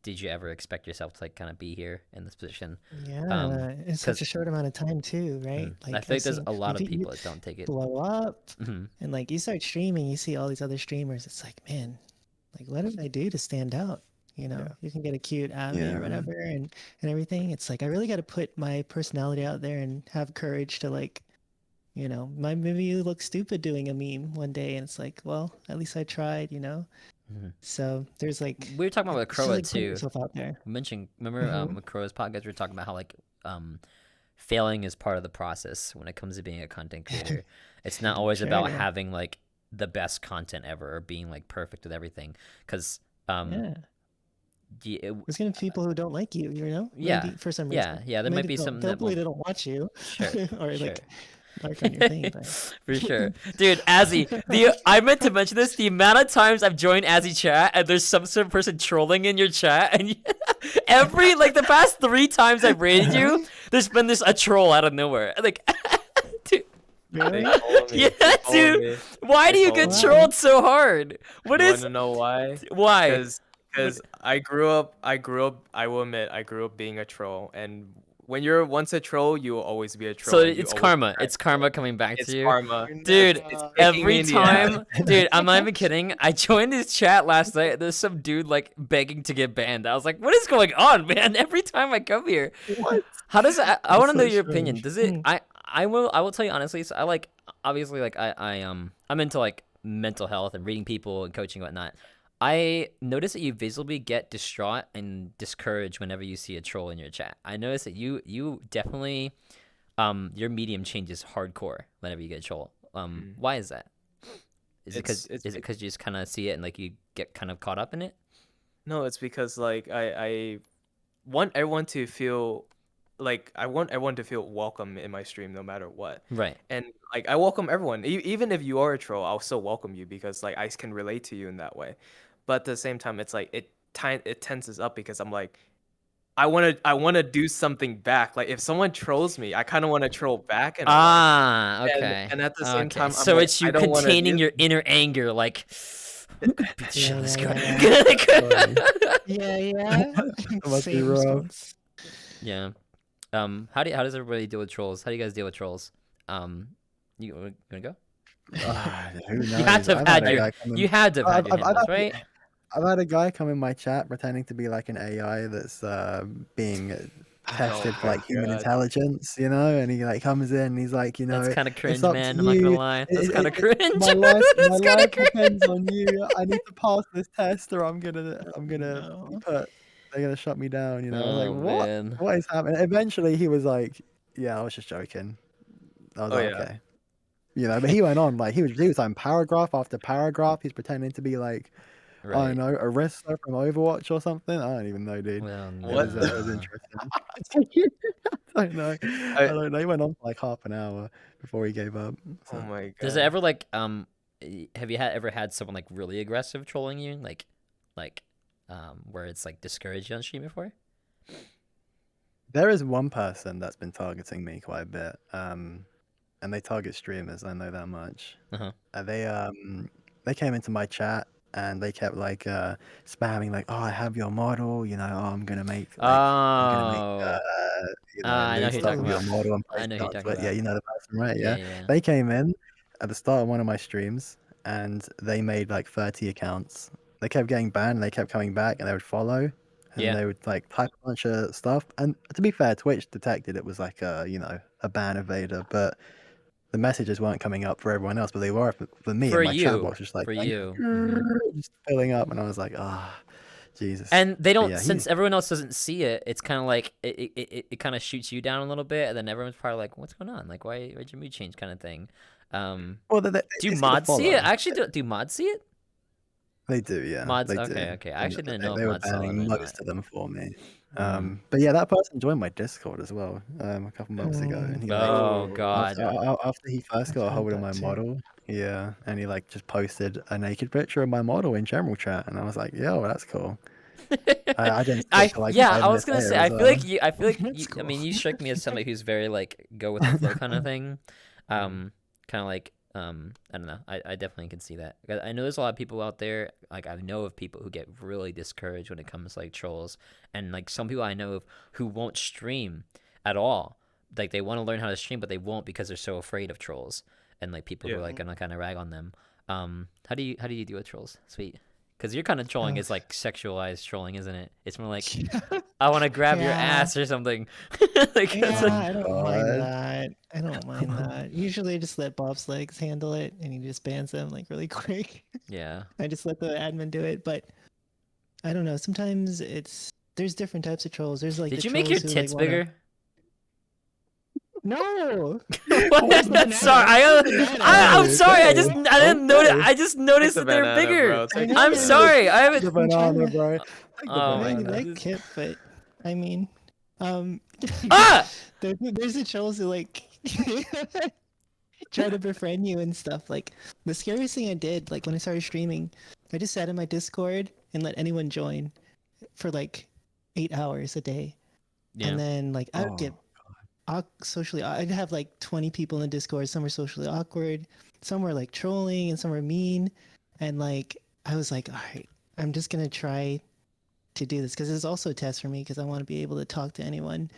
did you ever expect yourself to like kind of be here in this position? Yeah, in such Because a short amount of time too, right? I Like feel I've like there's seen a lot when of you people that don't take it. blow up, Mhm. and like you start streaming, you see all these other streamers. It's like, man, like what did I do to stand out? You know, Yeah. you can get a cute Abby or Yeah. whatever, and everything. It's like I really got to put my personality out there and have courage to like, maybe you look stupid doing a meme one day, and it's like, well, at least I tried, you know. Mhm. So there's like, We were talking about with it's just Croa like putting too. yourself out there. We mentioned remember Hmm. with Croa's podcast we were talking about how like failing is part of the process when it comes to being a content creator. It's not always Sure, about yeah, having like the best content ever or being like perfect with everything because um yeah. y- it, There's gonna be people who don't like you, you know? yeah Maybe for some yeah reason. yeah there might Maybe be some that hopefully won't they don't watch you sure or sure like mark on your thing, but for sure dude I meant to mention this the amount of times I've joined Azzy chat and there's some sort of person trolling in your chat and every like the past 3 times I've rated you there's been this a troll out of nowhere like dude, They really? follow me. yeah They follow dude me. why They do you follow get me. Wow. trolled so hard what You want is to know why? why Because What- I will admit, I grew up being a troll, and when you're once a troll, you will always be a so troll, and you it's always karma attract it's trolls. karma coming back to It's you karma. dude It's kicking me every in the ass. time dude I'm not even kidding I joined this chat last night there's some dude like begging to get banned I was like what is going on man every time I come here What? how does that I That's want to know so your opinion strange. does it I will tell you honestly so I like obviously like I'm into like mental health and reading people and coaching and whatnot I notice that you visibly get distraught and discouraged whenever you see a troll in your chat I notice that you definitely your medium changes hardcore whenever you get a troll. Mm. Why is that? Is it It's because you just kind of see it and like you get kind of caught up in it? No, it's because like I want everyone to feel like I want everyone to feel welcome in my stream no matter what. Right. And like I welcome everyone. Even if you are a troll, I'll still welcome you because like I can relate to you in that way. But at the same time, it's like it tenses up because I'm like I wanna do something back. Like if someone trolls me, I kind of want to troll back in a way. And Okay. and at the same Okay. time, I'm So like, it's I you don't want to containing do your this. inner anger, like I'm gonna beat the shit Yeah, out of this yeah, guy. yeah, yeah. Funny. Yeah, yeah. That must be Same rough. response. Yeah. How does everybody deal with trolls? How do you guys deal with trolls? You gonna go? Who You had knows? to have I've had had a your guy come you in. had to have had I've, your I've, I've, handles, right? I've had a guy come in my chat pretending to be like an AI that's being Oh tested for my like human god. intelligence, you know, and he like comes in and he's like, That's kind of it's cringe, up to man. I'm not gonna you. lie. That's kind of cringe. My That's kind life of depends cringe. on you. I need to pass this test or I'm gonna No. put they're gonna shut me down, you know. I was like, Oh what? man. What is happening? Eventually he was like, yeah, I was just joking. I was Oh like, yeah. okay. You know, but he went on like he was on paragraph after paragraph. He's pretending to be like I don't Right. know, a wrestler from Overwatch or something. I don't even know, dude. Well, What It the? was no. interesting. I don't know. I I, don't know. He went on for like half an hour before he gave up. oh So my Does it god. ever like have you ever had someone like really aggressive trolling you like where it's like discouraged you on stream before? there is one person that's been targeting me quite a bit. And they target streamers. I know that much. Uh-huh. They came into my chat and they kept like spamming like, oh, I have your model. You know, oh, I'm gonna make Oh. I know nude who you're stuff talking with your Oof. about. model and I post know it who you're onto talking it. Yeah, about. you know the person, right? Yeah, Yeah. yeah. They came in at the start of one of my streams and they made like 30 accounts. They kept getting banned and they kept coming back and they would follow and Yeah. they would like type a bunch of stuff. And to be fair, Twitch detected it was like a ban evader, but the messages weren't coming up for everyone else, but they were for me, and For my chat you. box was just like For going, you. Hmm. just filling up, and I was like, Jesus. And they But don't, yeah, since everyone else doesn't see it, it's kind of like it kind of shoots you down a little bit, and then everyone's probably like, "What's going on? Like, why'd your mood change?" Kind of thing. Um, well, do they see the mods see it? follow. Actually, do mods see it? They do, yeah, Mods. they do. Okay, okay. I And actually didn't know if they were mods saw it banning or not. most of them for me. Hmm. But yeah, that person joined my Discord as well a couple months ago, and he like Oh Oh God. after he first I've got a had hold of that my too. model, yeah, and he like just posted a naked picture of my model in general chat, and I was like, yo, that's cool. I didn't see it I till like yeah, five I was minutes gonna say later as I feel like well. you I feel like That's you I cool. mean you strike me as somebody who's very like go with the flow kind of thing. Kind of like I don't know. I definitely can see that. I know there's a lot of people out there, like I know of people who get really discouraged when it comes to like trolls, and like some people I know of who won't stream at all. Like they want to learn how to stream but they won't because they're so afraid of trolls and like people who are yeah. like gonna kind of rag on them. How do you deal with trolls? Sweet. Because your kind of trolling Uh, is like sexualized trolling, isn't it? It's more like I want to grab your yeah. ass or something. Like it's Yeah, like Oh I don't mind God. that. I don't mind that. Usually I just let Bob's legs handle it and he just bans them like really quick. yeah. I just let the admin do it, but I don't know. Sometimes there's different types of trolls. There's like the Did you make your trolls who like tits wanna bigger? No! Where's the What? banana? Sorry, Where's the banana? I'm Oh, sorry. I okay. didn't notice. Okay. I just Take noticed the that they're banana, bigger. bro. I Take the know I'm you're banana. sorry. I Take haven't. the I'm trying banana, to bro. Take the I Oh know my you banana. like goodness. Kip, but I mean, um, Ah! there's the trolls who like try to befriend you and stuff. Like the scariest thing I did, like when I started streaming, I just sat in my Discord and let anyone join for like 8 hours a day, and Yeah. then like I would get Oh, socially. I'd have like 20 people in the Discord. Some were socially awkward, some were like trolling, and some were mean, and like I was like, all right, I'm just gonna try to do this because it's also a test for me because I want to be able to talk to anyone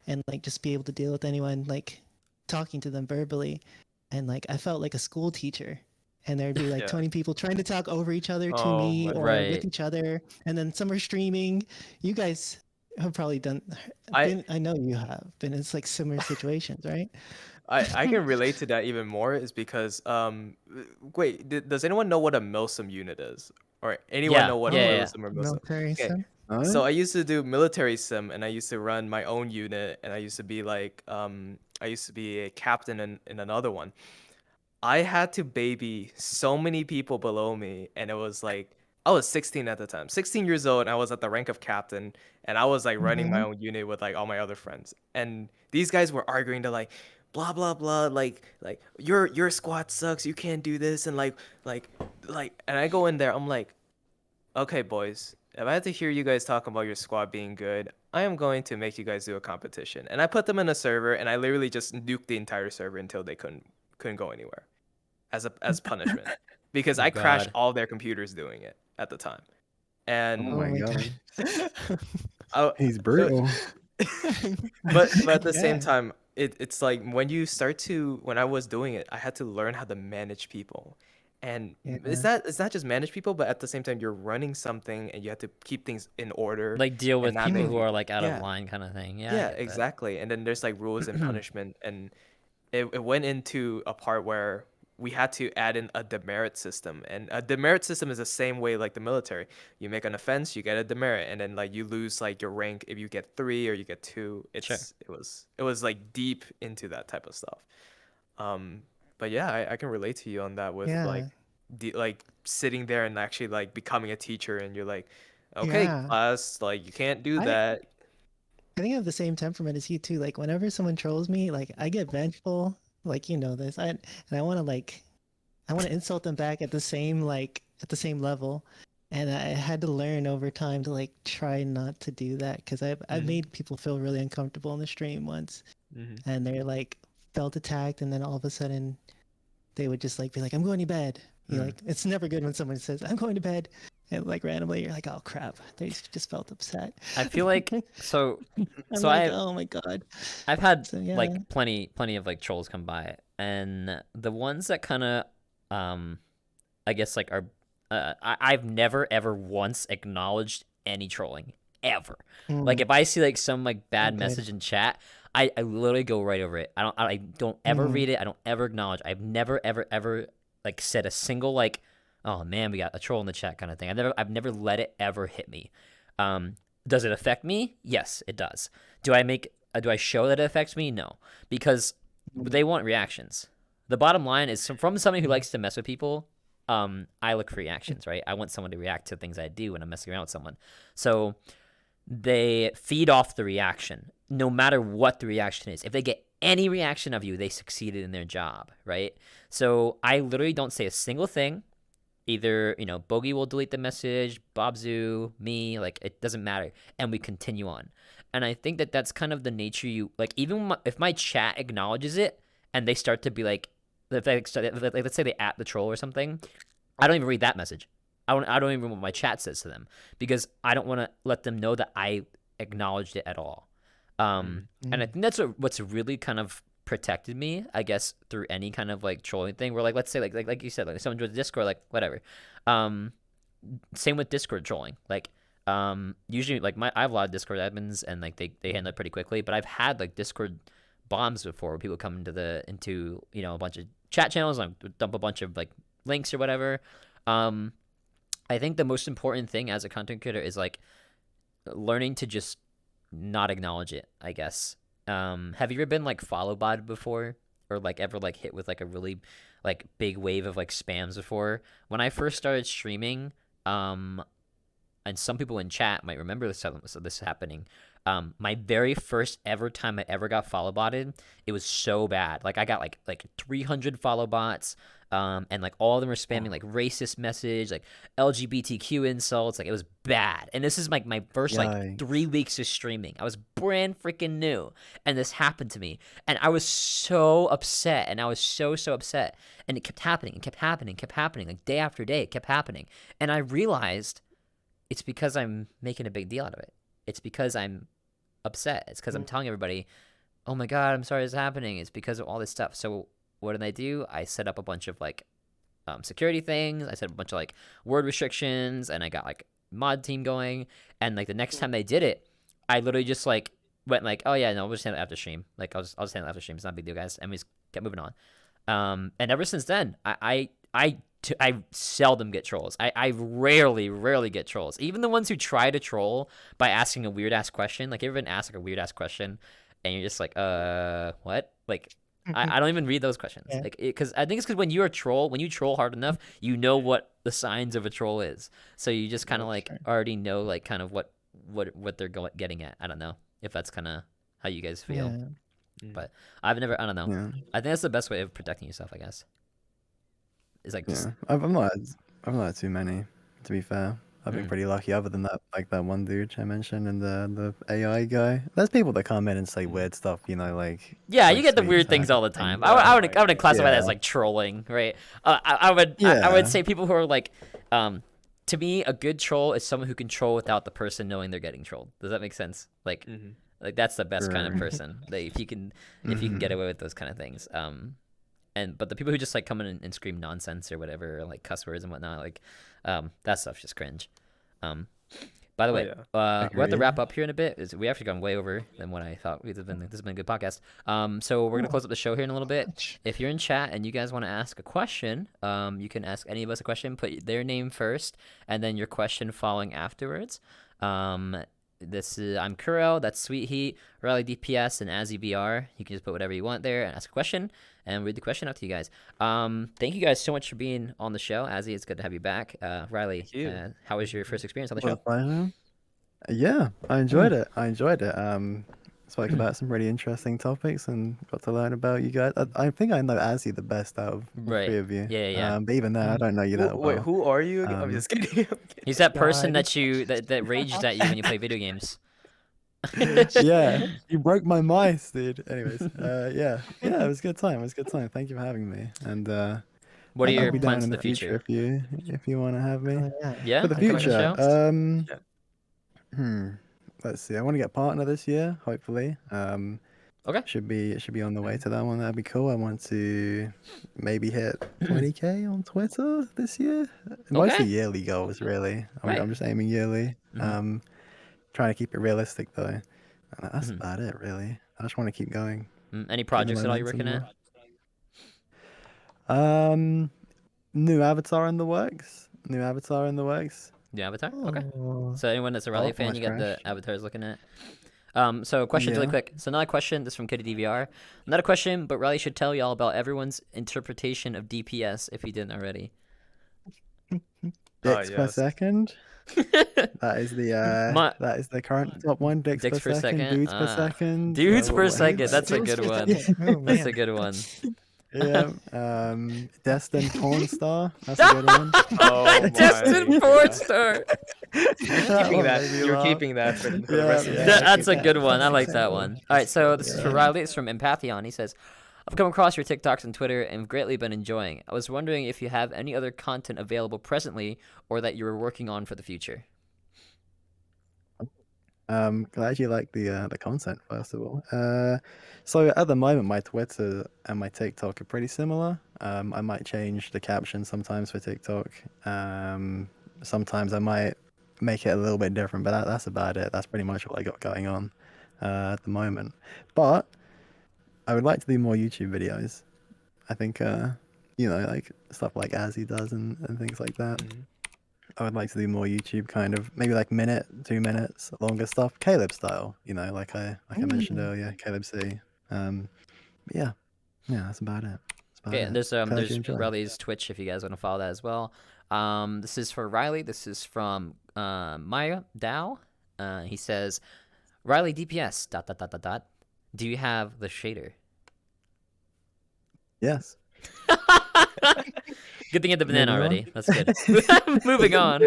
and like just be able to deal with anyone like talking to them verbally, and like I felt like a school teacher, and there'd be like Yeah. 20 people trying to talk over each other to Oh me my or god. with Right. each other, and then some are streaming. You guys have probably I I know you have been in like similar situations, right? I can relate to that even more is because wait, does anyone know what a milsim unit is? Or anyone Yeah. know what Yeah. Yeah. Oh, Yeah. milsim or milsim? military Okay. sim. no? So I used to do military sim and I used to run my own unit and I used to be like I used to be a captain in another one. I had to baby so many people below me, and it was like I was 16 at the time, 16 years old, and I was at the rank of captain, and I was like running my Mm-hmm. own unit with like all my other friends, and these guys were arguing to like, blah blah blah, like your squad sucks, you can't do this, and like and I go in there, I'm like, okay boys, if I had to hear you guys talk about your squad being good, I am going to make you guys do a competition. And I put them in a server, and I literally just nuked the entire server until they couldn't go anywhere as punishment because Oh I crashed God. all their computers doing it at the time. Oh And Oh my my god, god. I, he's brutal. but at the same Yeah. time, it's like when I was doing it, I had to learn how to manage people. And Yeah. it's not just manage people, but at the same time you're running something and you have to keep things in order Like deal and with not people make who are like out of yeah. line kind of thing. Yeah, I Yeah, get that. exactly. And then there's like rules and punishment, and it went into a part where we had to add in a demerit system. And a demerit system is the same way like the military. You make an offense, you get a demerit, and then like you lose like your rank if you get 3 or you get 2. Sure. It was like deep into that type of stuff. Um, but yeah, I can relate to you on that with like Yeah. like sitting there and actually like becoming a teacher, and you're like, okay, Yeah. class, like you can't do I that. I think I have the same temperament as you too. Like whenever someone trolls me, like I get vengeful. Like you know this. I want to I want to insult them back at the same at the same level. And I had to learn over time to like try not to do that because I've Mm-hmm. made people feel really uncomfortable in the stream once, Mm-hmm. and they're like felt attacked, and then all of a sudden they would just like be like, "I'm going to bed." You Mm. like it's never good when someone says, "I'm going to bed," and like randomly you're like, "Oh crap!" They just felt upset. I feel like so I'm so like, I "Oh my god!" I've had So yeah, like plenty of like trolls come by, and the ones that kind of I guess like are I've never ever once acknowledged any trolling ever. Like mm, if I see like some like oh bad good. message in chat, I literally go right over it. I don't ever Mm, read it. I don't ever acknowledge. I've never ever like said a single like, oh man, we got a troll in the chat kind of thing. I've never let it ever hit me. Um, does it affect me? Yes, it does. Do I show that it affects me? No, because mm, they want reactions. The bottom line is from somebody who mm, likes to mess with people. I look for reactions, right? I want someone to react to things I do when I'm messing around with someone. So they feed off the reaction, no matter what the reaction is. If they get any reaction of you, they succeeded in their job, right? So I literally don't say a single thing. Either, Bogey will delete the message, Bobzu, me, like it doesn't matter. And we continue on. And I think that that's kind of the nature like, even if my chat acknowledges it and they start to be like, if they, like, let's say they at the troll or something, I don't even read that message. I don't even read what my chat says to them because I don't want to let them know that I acknowledged it at all. Mm-hmm. And I mm, think that's what's really kind of protected me, I guess, through any kind of like trolling thing. Where like let's say like you said, like someone joins Discord, like whatever. Um, Same with Discord trolling. Like usually like I have a lot of Discord admins and like they handle it pretty quickly. But I've had like Discord bombs before where people come into a bunch of chat channels and dump a bunch of like links or whatever. Um, I think the most important thing as a content creator is like learning to just not acknowledge it, I guess. Have you ever been like follow bot before? Or like ever like hit with like a really like big wave of like spams before? When I first started streaming, um, and some people in chat might remember this happening. My very first ever time I ever got follow botted, it was so bad. Like I got like 300 follow bots, and like all of them were spamming like racist message, like LGBTQ insults. Like it was bad. And this is like my first like Yikes. 3 weeks of streaming. I was brand freaking new, and this happened to me, and I was so upset, and I was so upset, and it kept happening, and kept happening, kept happening, like day after day, it kept happening, and I realized it's because I'm making a big deal out of it. It's because I'm upset. It's because I'm telling everybody, oh my God, I'm sorry this is happening. It's because of all this stuff. So what did I do? I set up a bunch of like security things. I set up a bunch of like word restrictions, and I got like mod team going. And like the next time they did it, I literally just like went like, oh yeah, no, we'll just handle it after stream. Like I'll just handle it after stream. It's not a big deal, guys. And we just kept moving on. And ever since then, I seldom get trolls. I rarely get trolls. Even the ones who try to troll by asking a weird ass question. Like, you ever been asked like a weird ass question, and you're just like, what? Like, I don't even read those questions. yeah. Like, because I think it's because when you're a troll, when you troll hard enough, you know what the signs of a troll is. So you just kind of Oh, like sure. already know like kind of what they're getting at. I don't know if that's kind of how you guys feel, Yeah. Mm. but I don't know. Yeah, I think that's the best way of protecting yourself, I guess. Is like just yeah. I've not had too many, to be fair. I've been Mm. pretty lucky. Other than that, like that one dude I mentioned, and the AI guy. There's people that come in and say weird stuff, Yeah, you like get the sweet and weird things all the sarcastic time. things. I wouldn't classify that as Yeah, like trolling, right? I would yeah, say people who are like, to me, a good troll is someone who can troll without the person knowing they're getting trolled. Does that make sense? Mhm. Like that's the best kind of sure. person. That if you can get away with those kind of things. But the people who just like come in and scream nonsense or whatever, or, like cuss words and whatnot, like, that stuff's just cringe. Um, by the Oh way, yeah. we have to Agreed. wrap up here in a bit. We actually gone way over than what I thought. This has been a good podcast. So we're gonna Oh, close up the show here in a little bit. much. If you're in chat and you guys want to ask a question, you can ask any of us a question. Put their name first, and then your question following afterwards. I'm Kuro. That's Sweet Heat, Riley DPS, and Azzy VR. You can just put whatever you want there and ask a question, and read the question out to you guys. Thank you guys so much for being on the show. Azzy, it's good to have you back. Riley, Thank you. how was your first experience on the What a show? pleasure. Yeah, I enjoyed it. I enjoyed it. Spoke about some really interesting topics and got to learn about you guys. I think I know Azzy the best out of all Right. three of you. Yeah. But even then, I don't know you Who, that wait, well. who are you again? I'm Um, just kidding. I'm He's kidding. that person God. that raged at you when you play video games. yeah, you broke my mice, dude. Anyways, yeah, it was a good time. It was a good time. Thank you for having me. And What are I'll your be plans down for in the the future future? if you want to have me Oh, yeah. Yeah, for the I'm coming on the future. show. Yeah. Hmm. Let's see. I want to get a partner this year, hopefully. Okay. Should be on the way to that one. That'd be cool. I want to maybe hit 20K on Twitter this year. Mostly Okay. yearly goals, really. Right. I'm just aiming yearly. Mhm. Trying to keep it realistic though. And that's Mhm. about it, really. I just want to keep going. Any Keep the projects at all you're working momentum at? going. New avatar in the works. New avatar in the works. The Avatar. Okay. Oh, So anyone that's a Raleigh fan, Almost you got the crashed. avatars looking at. So questions really Yeah. quick. So another question. This is from Kitty DVR. Not a question, but Riley should tell y'all about everyone's interpretation of DPS if he didn't already. Dicks per Yes. second. That is My the current top one. Dicks dicks per per second. second. Dudes per second. Dudes per second. Like, That's a Dudes good for one. second. Oh, That's a man. good one. yeah. Destined porn star. That's a good one. Oh my. Destined porn star. That one made me You're laugh. keeping that for the Yeah, rest of the yeah. day. That's a keep good that. one. I That's like that acceptable. one. All right, so this is for Yeah. Riley. It's from Empathion. He says, I've come across your TikToks and Twitter and greatly been enjoying. I was wondering if you have any other content available presently or that you were working on for the future. I actually like the content first of all. So at the moment, my Twitter and my TikTok are pretty similar. I might change the caption sometimes for TikTok. Sometimes I might make it a little bit different, but that's about it. That's pretty much what I got going on at the moment. But I would like to do more YouTube videos. I think like stuff like Azzy does and things like that. Mhm. I would like to do more YouTube kind of maybe like minute, 2 minutes longer stuff, Caleb style. Like I mentioned earlier, Caleb C. But yeah, that's about it. That's about Okay, it. there's Glad you there's enjoyed. Riley's Twitch if you guys want to follow that as well. This is for Riley. This is from Maya Dow. He says, Riley DPS dot dot dot dot dot. Do you have the shader? Yes. Good thing you had the banana Moving on. already. That's good. Moving on.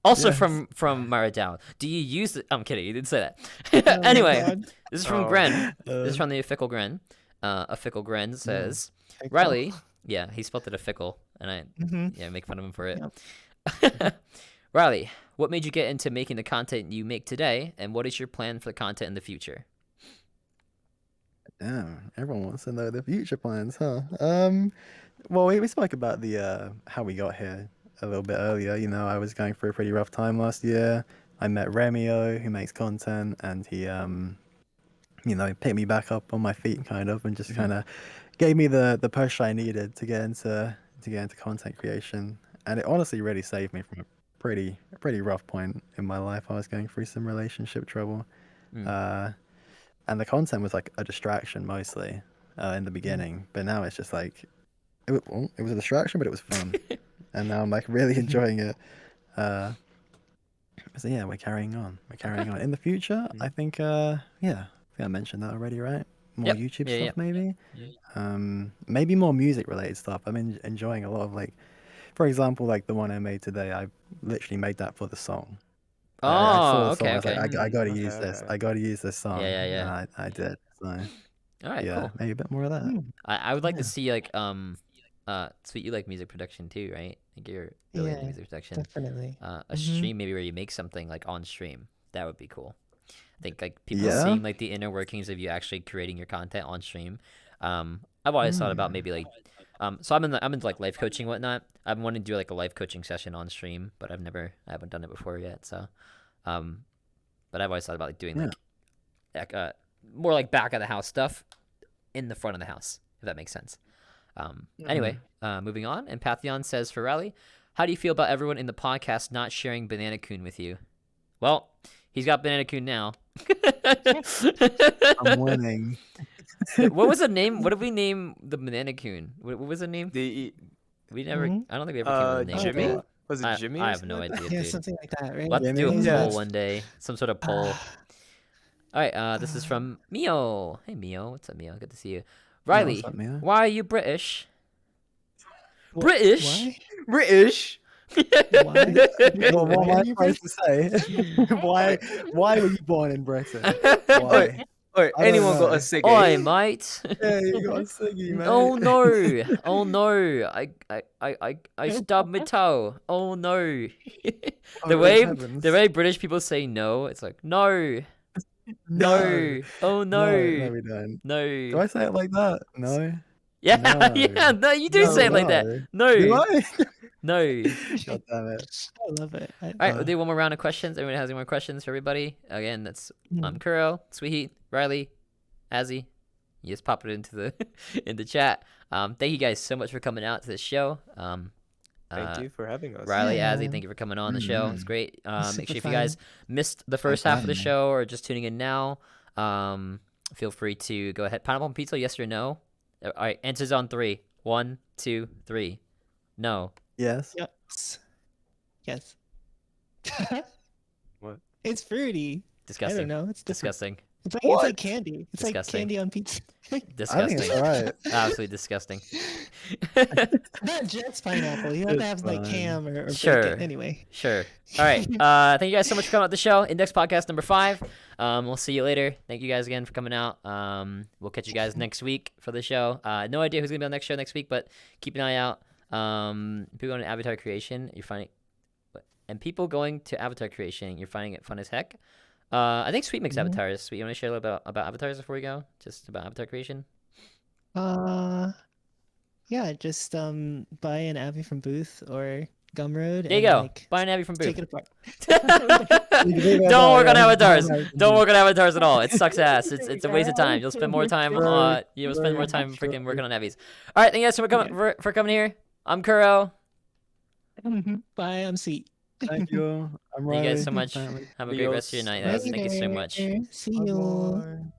Also Yes. from Mara Dow. Do you use the I'm kidding, you didn't say Oh, that. my Anyway, God. this is from Oh. Gren. This Uh, is from the Fickle Gren. A Fickle Gren says, Take Riley, yeah, he spelled it a fickle, and I Mm-hmm. make fun of him for it. Riley, what made you get into making the content you make today, and what is your plan for the content in the future? Damn, everyone wants to know the future plans, huh? Well, we spoke about the how we got here a little bit earlier. I was going through a pretty rough time last year. I met Remio, who makes content, and he picked me back up on my feet, kind of, and just kind of gave me the push I needed to get into content creation. And it honestly really saved me from a pretty rough point in my life. I was going through some relationship trouble. And the content was like a distraction mostly in the beginning, but now it's just like it was a distraction, but it was fun, and now I'm like really enjoying it. So yeah, we're carrying on. We're carrying on. In the future, I think I think I mentioned that already, right? More Yep. YouTube Yeah, stuff, maybe. Yeah. Maybe more music related stuff. I'm enjoying a lot of like for example, like the one I made today, I literally made that for the song. I saw Oh, the song. okay, I was like, okay. I got to Okay, use this. okay. I got to use this Yeah, song, yeah, and yeah. I did. So All right, yeah, cool. maybe a bit more of that. I would like to Yeah. see like Sweet, you like music production too, right? Like you're really into Yeah, music production. definitely. A stream maybe where you make something like on stream. That would be cool. I think like people Yeah. seeing like the inner workings of you actually creating your content on stream. I've always thought about maybe like so I'm into like life coaching and whatnot. I've been wanting to do like a life coaching session on stream, but I haven't done it before yet. So but I've always thought about like doing Yeah. like more like back of the house stuff in the front of the house, if that makes sense. Anyway, moving on. And Pantheon says for Riley, how do you feel about everyone in the podcast not sharing Banana Coon with you? Well, he's got Banana Coon now. I'm winning. What was the name? What did we name the Banana Coon? What was the name? The We never. I don't think we ever came up with a name. like Jimmy? that. Was it Jimmy? I or have no something like idea, Yeah, dude. something like that, right? We'll have to do a Jimmy? poll Yeah. one day. Some sort of poll. All right, this is from Mio. Hey, Mio. What's up, Mio? Good to see you. Riley, what's up, Mio? why are you British? British? Why? that? British. Why? Well, what am I Why are you supposed to say? Why were you born in Britain? Why? Or I don't anyone got know. a ciggy? Oi, mate. Yeah, you got a ciggy, mate. Oh no! Oh no! I stubbed my toe. Oh no! Oh, the good way heavens. British people say no, it's like no, no. Oh No, no, we don't. no. Do I say it like that? No. Yeah, No. yeah. No, you do No, say it like that. Do No, I? no. God damn it. I love it. All right, we'll do one more round of questions. Everyone has any more questions for everybody? Again, that's Kuro, Sweet, Riley, Azzy. You just pop it into the in the chat. Thank you guys so much for coming out to this show. Thank you for having us. Riley, Yeah. Azzy, thank you for coming on the show. It's great. Make sure if you Super guys missed the first half of the fun. show or just tuning in now, feel free to go ahead. Pineapple on pizza, yes or no? All right, answers on 3. 1, 2, 3. No. Yes. Yes. Yes. What? It's fruity. Disgusting. I don't know. It's different. Disgusting. It's like What? candy. It's Disgusting. like candy on pizza. I think Disgusting. it's alright. Absolutely disgusting. Not just pineapple. You have to have like fine. ham or Sure. bacon. Anyway. Sure. All right. Thank you guys so much for coming out the show. Index podcast number 5. We'll see you later. Thank you guys again for coming out. We'll catch you guys next week for the show. No idea who's gonna be on the next show next week, but keep an eye out. People going to avatar creation, you're finding, and people going to avatar creation, you're finding it fun as heck. I think Sweet makes avatars. Sweet, you want to share a little bit about avatars before we go? Just about avatar creation. Yeah, just buy an Abby from Booth or Gumroad. There you and, go. Like, Buy an Abby from take Booth. it apart. Don't work on avatars. Don't work on avatars at all. It sucks ass. It's a waste of time. You'll spend more time freaking working on Abbies. All right, thank you guys for coming here. I'm Kuro. Bye. I'm Sweet. Thank you. I'm Thank you guys Riley. so much. Apparently. Have a great rest of your night, guys. Thank you so much. Later. See you. Bye-bye.